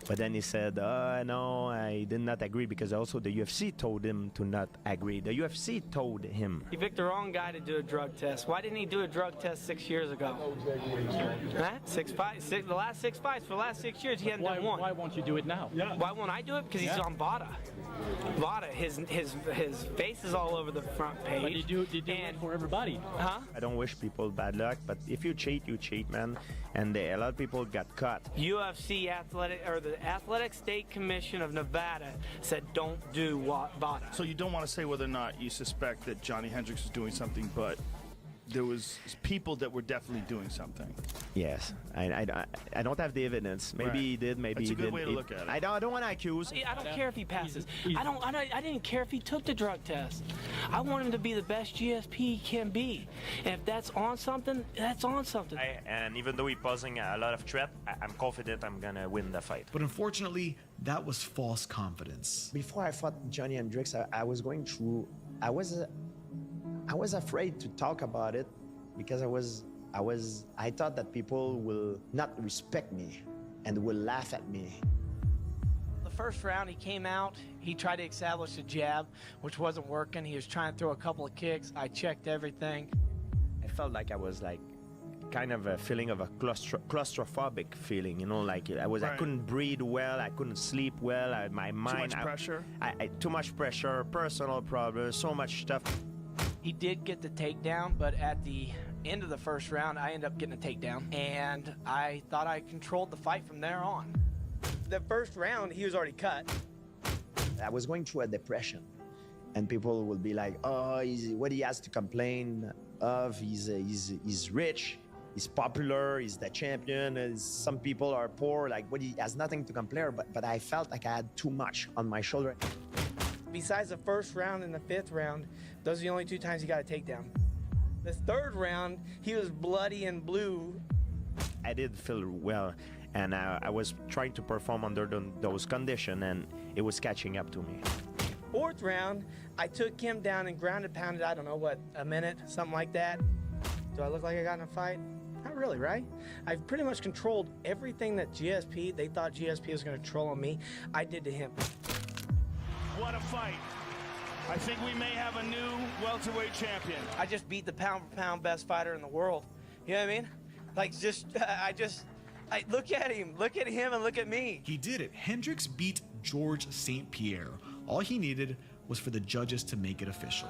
Speaker 15: But then he said, no, I did not agree because also the UFC told him to not agree. The UFC told him.
Speaker 4: He picked the wrong guy to do a drug test. Why didn't he do a drug test 6 years ago? Huh? The last 6 fights, for the last 6 years, he hadn't done one.
Speaker 1: Why won't you do it now?
Speaker 4: Yeah. Why won't I do it? Because he's on VADA. VADA, his face is all over the front page.
Speaker 1: But you do it for everybody.
Speaker 4: Huh?
Speaker 15: I don't wish people bad luck, but if you cheat, man. And a lot of people got caught.
Speaker 4: UFC the Athletic State Commission of Nevada said don't do VADA.
Speaker 14: So you don't want to say whether or not you suspect that Johnny Hendricks was doing something, but there was people that were definitely doing something.
Speaker 15: Yes, I don't have the evidence. Maybe he did, maybe he didn't.
Speaker 14: That's a good way to look at it.
Speaker 15: I don't want to accuse.
Speaker 4: I don't care if he passes. I didn't care if he took the drug test. I want him to be the best GSP he can be. And if that's on something, that's on something.
Speaker 15: And even though he's posing a lot of threat, I'm confident I'm gonna win the fight.
Speaker 22: But unfortunately, that was false confidence.
Speaker 3: Before I fought Johnny Hendricks, I was going through. I was afraid to talk about it because I thought that people will not respect me and will laugh at me.
Speaker 4: The first round he came out, he tried to establish a jab, which wasn't working. He was trying to throw a couple of kicks. I checked everything.
Speaker 15: I felt like I was like kind of a feeling of a claustrophobic feeling, you know, like I couldn't breathe well, I couldn't sleep well, my mind.
Speaker 14: Too much pressure?
Speaker 15: Too much pressure, personal problems, so much stuff.
Speaker 4: He did get the takedown, but at the end of the first round, I ended up getting a takedown, and I thought I controlled the fight from there on. The first round, he was already cut.
Speaker 3: I was going through a depression, and people will be like, "Oh, what he has to complain of? He's rich, he's popular, he's the champion. Some people are poor. Like, what he has nothing to complain." But I felt like I had too much on my shoulder.
Speaker 4: Besides the first round and the fifth round, those are the only 2 times he got a takedown. The third round, he was bloody and blue.
Speaker 15: I did feel well, And I was trying to perform under those conditions, and it was catching up to me.
Speaker 4: Fourth round, I took him down and grounded pounded, I don't know what, a minute, something like that. Do I look like I got in a fight? Not really, right? I've pretty much controlled everything that they thought GSP was going to troll on me, I did to him.
Speaker 14: What a fight. I think we may have a new welterweight champion.
Speaker 4: I just beat the pound-for-pound best fighter in the world. You know what I mean? Like, look at him and look at me.
Speaker 22: He did it. Hendricks beat George St. Pierre. All he needed was for the judges to make it official.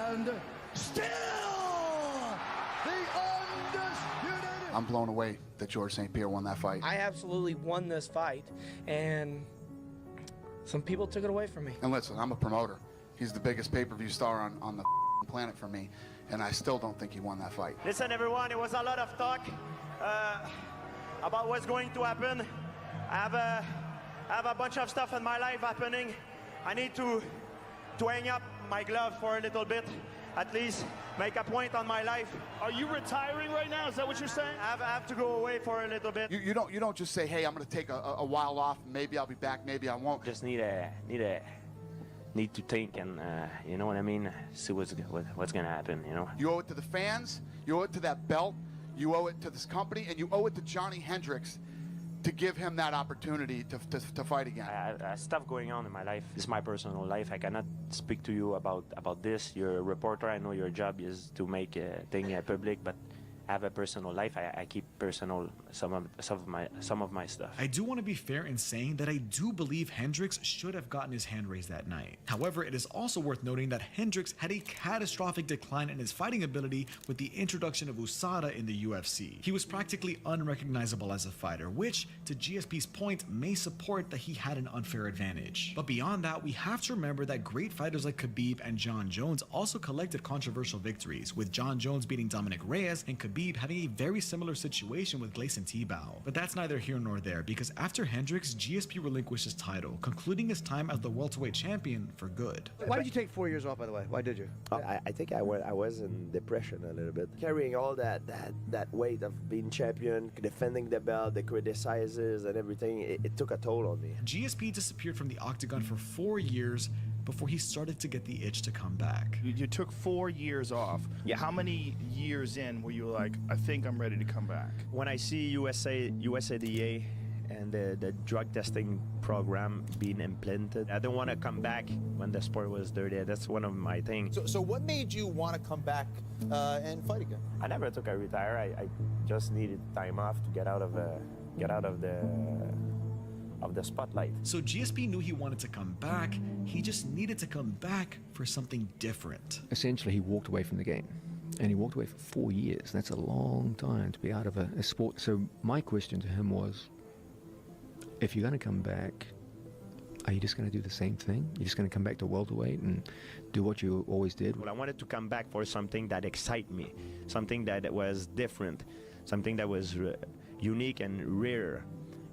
Speaker 24: And still the undisputed.
Speaker 9: I'm blown away that George St. Pierre won that fight.
Speaker 4: I absolutely won this fight, and some people took it away from me.
Speaker 9: And listen, I'm a promoter. He's the biggest pay-per-view star on the planet for me, and I still don't think he won that fight.
Speaker 16: Listen, everyone, it was a lot of talk about what's going to happen. I have a bunch of stuff in my life happening. I need to hang up my glove for a little bit, at least make a point on my life.
Speaker 14: Are you retiring right now? Is that what you're saying?
Speaker 16: I have to go away for a little bit.
Speaker 9: You don't just say, hey, I'm going to take a while off. Maybe I'll be back. Maybe I won't.
Speaker 16: Just need to think, and you know what I mean. See what's gonna happen. You know.
Speaker 9: You owe it to the fans. You owe it to that belt. You owe it to this company, and you owe it to Johnny Hendricks to give him that opportunity to fight again.
Speaker 16: Stuff going on in my life. It's my personal life. I cannot speak to you about this. You're a reporter. I know your job is to make things public, but I have a personal life. I keep personal some of my stuff.
Speaker 22: I do want to be fair in saying that I do believe Hendricks should have gotten his hand raised that night. However, it is also worth noting that Hendricks had a catastrophic decline in his fighting ability with the introduction of USADA in the UFC. He was practically unrecognizable as a fighter, which, to GSP's point, may support that he had an unfair advantage. But beyond that, we have to remember that great fighters like Khabib and John Jones also collected controversial victories, with John Jones beating Dominic Reyes and Khabib having a very similar situation with Gleison Tibau. But that's neither here nor there, because after Hendricks, GSP relinquished his title, concluding his time as the welterweight champion for good.
Speaker 2: Why did you take 4 years off, by the way? Why did you?
Speaker 3: I think I was in depression a little bit. Carrying all that weight of being champion, defending the belt, the criticizers and everything, it took a toll on me.
Speaker 22: GSP disappeared from the octagon for 4 years before he started to get the itch to come back.
Speaker 14: You took 4 years off.
Speaker 15: Yeah.
Speaker 14: How many years in were you like, I think I'm ready to come back?
Speaker 15: When I see USADA and the drug testing program being implemented, I don't want to come back when the sport was dirty. That's one of my things.
Speaker 2: So what made you want to come back and fight again?
Speaker 15: I never took a retire. I just needed time off to get out of the spotlight.
Speaker 22: So GSP knew he wanted to come back. He just needed to come back for something different.
Speaker 6: Essentially, he walked away from the game. And he walked away for 4 years. That's a long time to be out of a sport. So my question to him was, if you're going to come back, are you just going to do the same thing? You're just going to come back to welterweight and do what you always did?
Speaker 15: Well, I wanted to come back for something that excited me, something that was different, something that was unique and rare.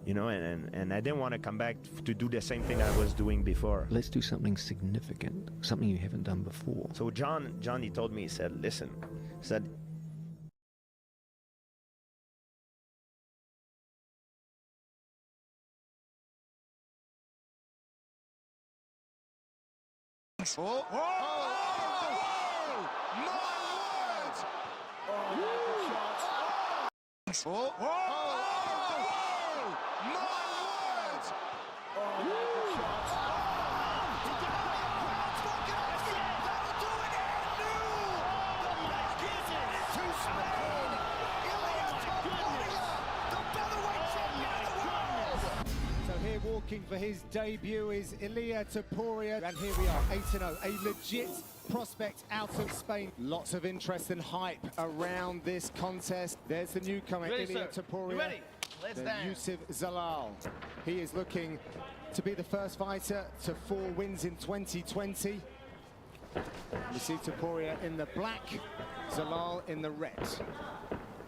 Speaker 15: You know, and I didn't want to come back to do the same thing I was doing before.
Speaker 6: Let's do something significant, something you haven't done before.
Speaker 15: So John, he told me, he said, listen, he said,
Speaker 24: Oh, oh, oh, my words! Oh, oh,
Speaker 12: walking for his debut is Ilia Topuria, and here we are, 8-0, a legit prospect out of Spain. Lots of interest and hype around this contest. There's the newcomer, Ilia Topuria, Yusuf Zalal. He is looking to be the first fighter to 4 wins in 2020. We see Topuria in the black, Zalal in the red.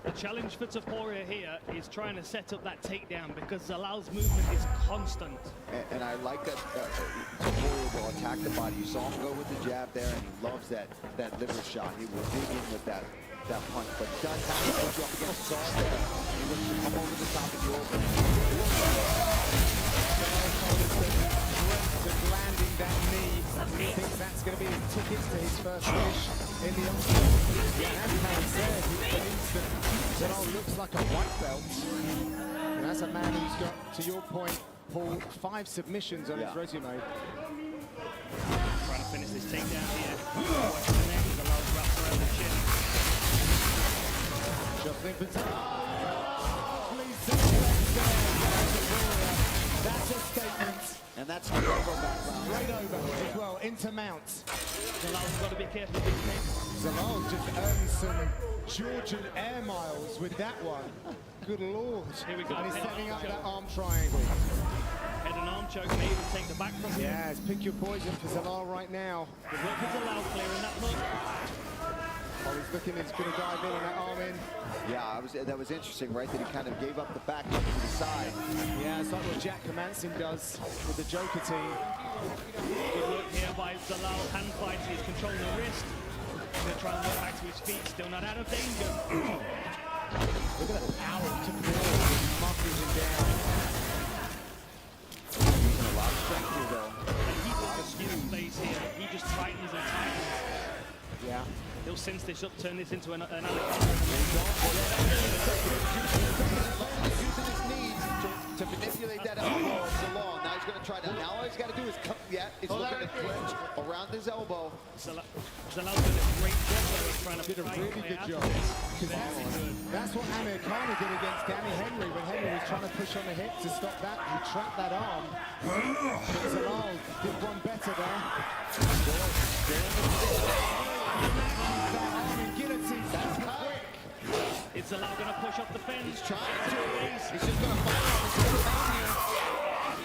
Speaker 17: The challenge for Topuria here is trying to set up that takedown because Zalal's movement is constant.
Speaker 2: And I like that Topuria will attack the body. You saw him go with the jab there, and he loves that liver shot. He will dig in with that punch, but does have to put you up against guard there. He looks to come over the top of the opening.
Speaker 12: Landing that knee. He thinks that's going to be his ticket to his first finish in the Ultimate. Yeah, as Karen said, for an instant, Zalal looks like a white belt. And that's a man who's got, to your point, Paul, 5 submissions on his resume.
Speaker 17: Trying to finish this takedown here. Watch the neck, Zalal's wrapped around the chin.
Speaker 12: Shuffling for that's a statement.
Speaker 2: And that's straight over background.
Speaker 12: Straight over as well, into mounts.
Speaker 17: Zalal's got to be careful with his neck.
Speaker 12: Zalal just earned some Georgian air miles with that one. Good lord.
Speaker 17: Here we go.
Speaker 12: And he's setting up that arm triangle.
Speaker 17: Head and arm choke, may even take the back from him.
Speaker 12: Yes, pick your poison for Zalal right now.
Speaker 17: Good work for Zalal clearing that hook.
Speaker 12: Oh, he's looking, he's going to dive in on that arm in.
Speaker 2: Yeah, that was interesting, right? That he kind of gave up the back to the side.
Speaker 12: Yeah, it's like what Jack Comansin does with the Joker team.
Speaker 17: Good work here by Zalal. Hand fighting, he's controlling the wrist. He's going to try and work back to his feet, still not out of danger.
Speaker 12: Look at the power to build, muscles him down.
Speaker 2: Using a lot of strength here, though.
Speaker 17: And he puts his face here. He just tightens and tightens.
Speaker 12: Yeah.
Speaker 17: He'll cinch this up, turn this into an
Speaker 2: Using his knees to manipulate that elbow of Zalal. Now he's going to try that. Now all he's got to do is come. Yeah, he's looking to clinch around his elbow.
Speaker 17: Zalal's done a great job though. He's trying to
Speaker 12: Did a really good job. That's what Amir Khan did against Danny Henry when Henry was trying to push on the hip to stop that. He trapped that arm. But Zalal did one better there.
Speaker 17: Is Zalal going to push up the fence?
Speaker 2: He's trying to. He's just going to fight on the here.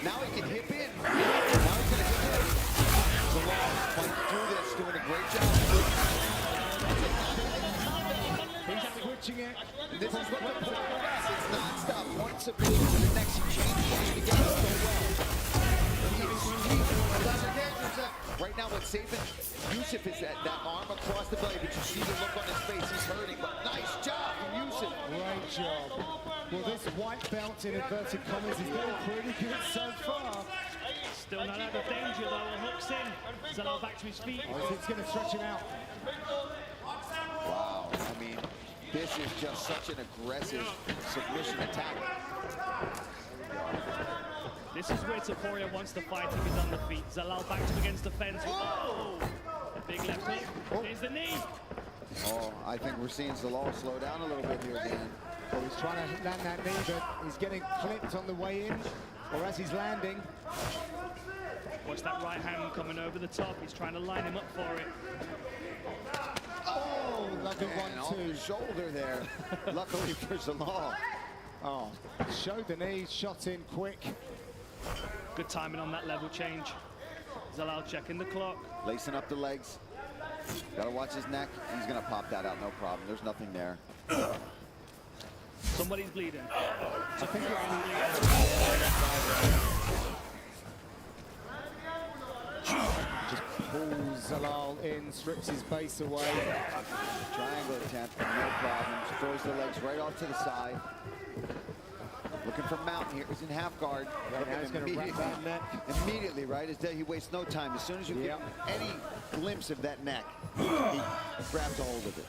Speaker 2: Now he can hip in. Now he's going to hip in. Zalal fighting through this, doing a great job.
Speaker 12: He's switching it.
Speaker 2: This is what the point is. It's non-stop. One submission to the next. He changes it together so well. Right now, what's saving Yusuf is that arm across the belly, but you see the look on his face. He's hurting, but nice job from Yusuf.
Speaker 12: Great job. Well, this white belt in inverted commas is doing pretty good so far.
Speaker 17: Still not out of danger though. A hook's in. Zalal back to his feet.
Speaker 12: Oh, it's going to stretch him out.
Speaker 2: Wow. I mean, this is just such an aggressive submission attack.
Speaker 17: This is where Topuria wants to fight if he's on the feet. Zalal back to against the fence. Oh! A big left hook. There's the knee.
Speaker 2: Oh, I think we're seeing Zalal slow down a little bit here, Dan.
Speaker 12: Well, he's trying to land that knee, but he's getting clipped on the way in, or as he's landing.
Speaker 17: Watch that right hand coming over the top. He's trying to line him up for it.
Speaker 12: Oh, lovely
Speaker 2: Man,
Speaker 12: 1-2.
Speaker 2: off the shoulder there. Luckily for Zalal.
Speaker 12: Oh, showed the knee, shot in quick.
Speaker 17: Good timing on that level change. Zalal checking the clock.
Speaker 2: Lacing up the legs. Got to watch his neck. He's going to pop that out, no problem. There's nothing there.
Speaker 17: Somebody's bleeding.
Speaker 12: I think just pulls Zalal in, strips his base away.
Speaker 2: Triangle attempt, no problems. Throws the legs right off to the side. Looking for Mountain here. He's in half guard.
Speaker 12: Right now he's going to wrap that neck.
Speaker 2: Immediately, right? He wastes no time. As soon as you get any glimpse of that neck, he grabs a hold of it.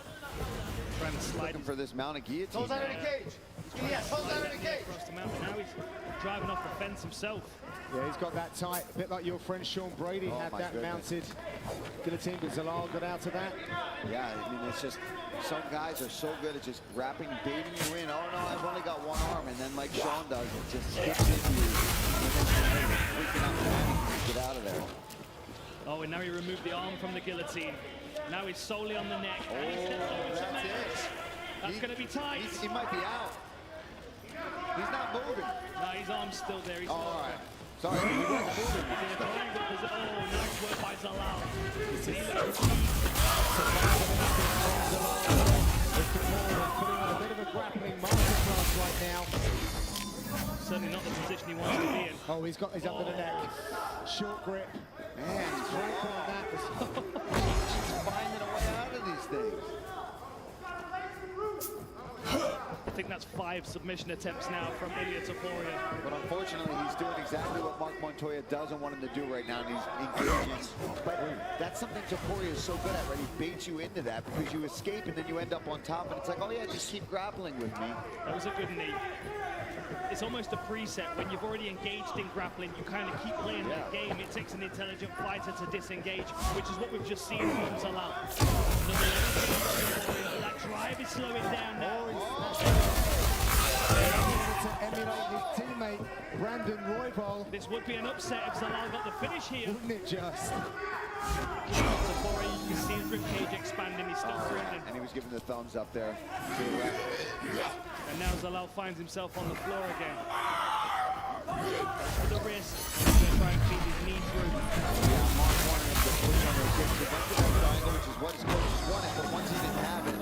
Speaker 17: Trying to slide.
Speaker 2: Looking for this mounted guillotine.
Speaker 17: Hold that in the cage. Yes, hold that in the cage. Across the mountain. Now he's driving off the fence himself.
Speaker 12: Yeah, he's got that tight, a bit like your friend Sean Brady had that mounted guillotine, but Zalal got out of that.
Speaker 2: Yeah, I mean, it's just, some guys are so good at just wrapping, baiting you in. Oh, no, I've only got one arm. And then like Sean does, it just skips into you. And then freaking out and get out of there.
Speaker 17: Oh, and now he removed the arm from the guillotine. Now he's solely on the neck.
Speaker 2: Oh, that's it.
Speaker 17: That's going to be tight.
Speaker 2: He might be out. He's not moving.
Speaker 17: No, his arm's still there. He's
Speaker 2: all
Speaker 17: not.
Speaker 2: right. Sorry, he wasn't moving.
Speaker 17: Oh, nice work by Zalal.
Speaker 12: Putting on a bit of a grappling masterclass right now.
Speaker 17: Certainly not the position he wants to be in.
Speaker 12: Oh, he's got his under the neck. Short grip.
Speaker 2: Man, he's
Speaker 12: working on that.
Speaker 2: He's finding a way out of these things.
Speaker 17: I think that's 5 submission attempts now from Ilia Topuria.
Speaker 2: But unfortunately, he's doing exactly what Mark Montoya doesn't want him to do right now, and he's engaging. But that's something Topuria is so good at, right? He baits you into that because you escape and then you end up on top, and it's like, oh yeah, just keep grappling with me.
Speaker 17: That was a good knee. It's almost a preset. When you've already engaged in grappling, you kind of keep playing that game. It takes an intelligent fighter to disengage, which is what we've just seen from Zalal. That drive is slowing down now.
Speaker 12: To emulate his teammate, Brandon Roybal.
Speaker 17: This would be an upset if Zalal got the finish here.
Speaker 12: Wouldn't it just?
Speaker 17: Topuria, you can see his ribcage expanding. He's still breathing.
Speaker 2: And he was giving the thumbs up there to the ref.
Speaker 17: And now Zalal finds himself on the floor again. To the wrist. He's going to try and feed his knee through.
Speaker 2: Mark wanted him to push on those hips. He went to that triangle, which is what his coaches wanted, but once he didn't have it,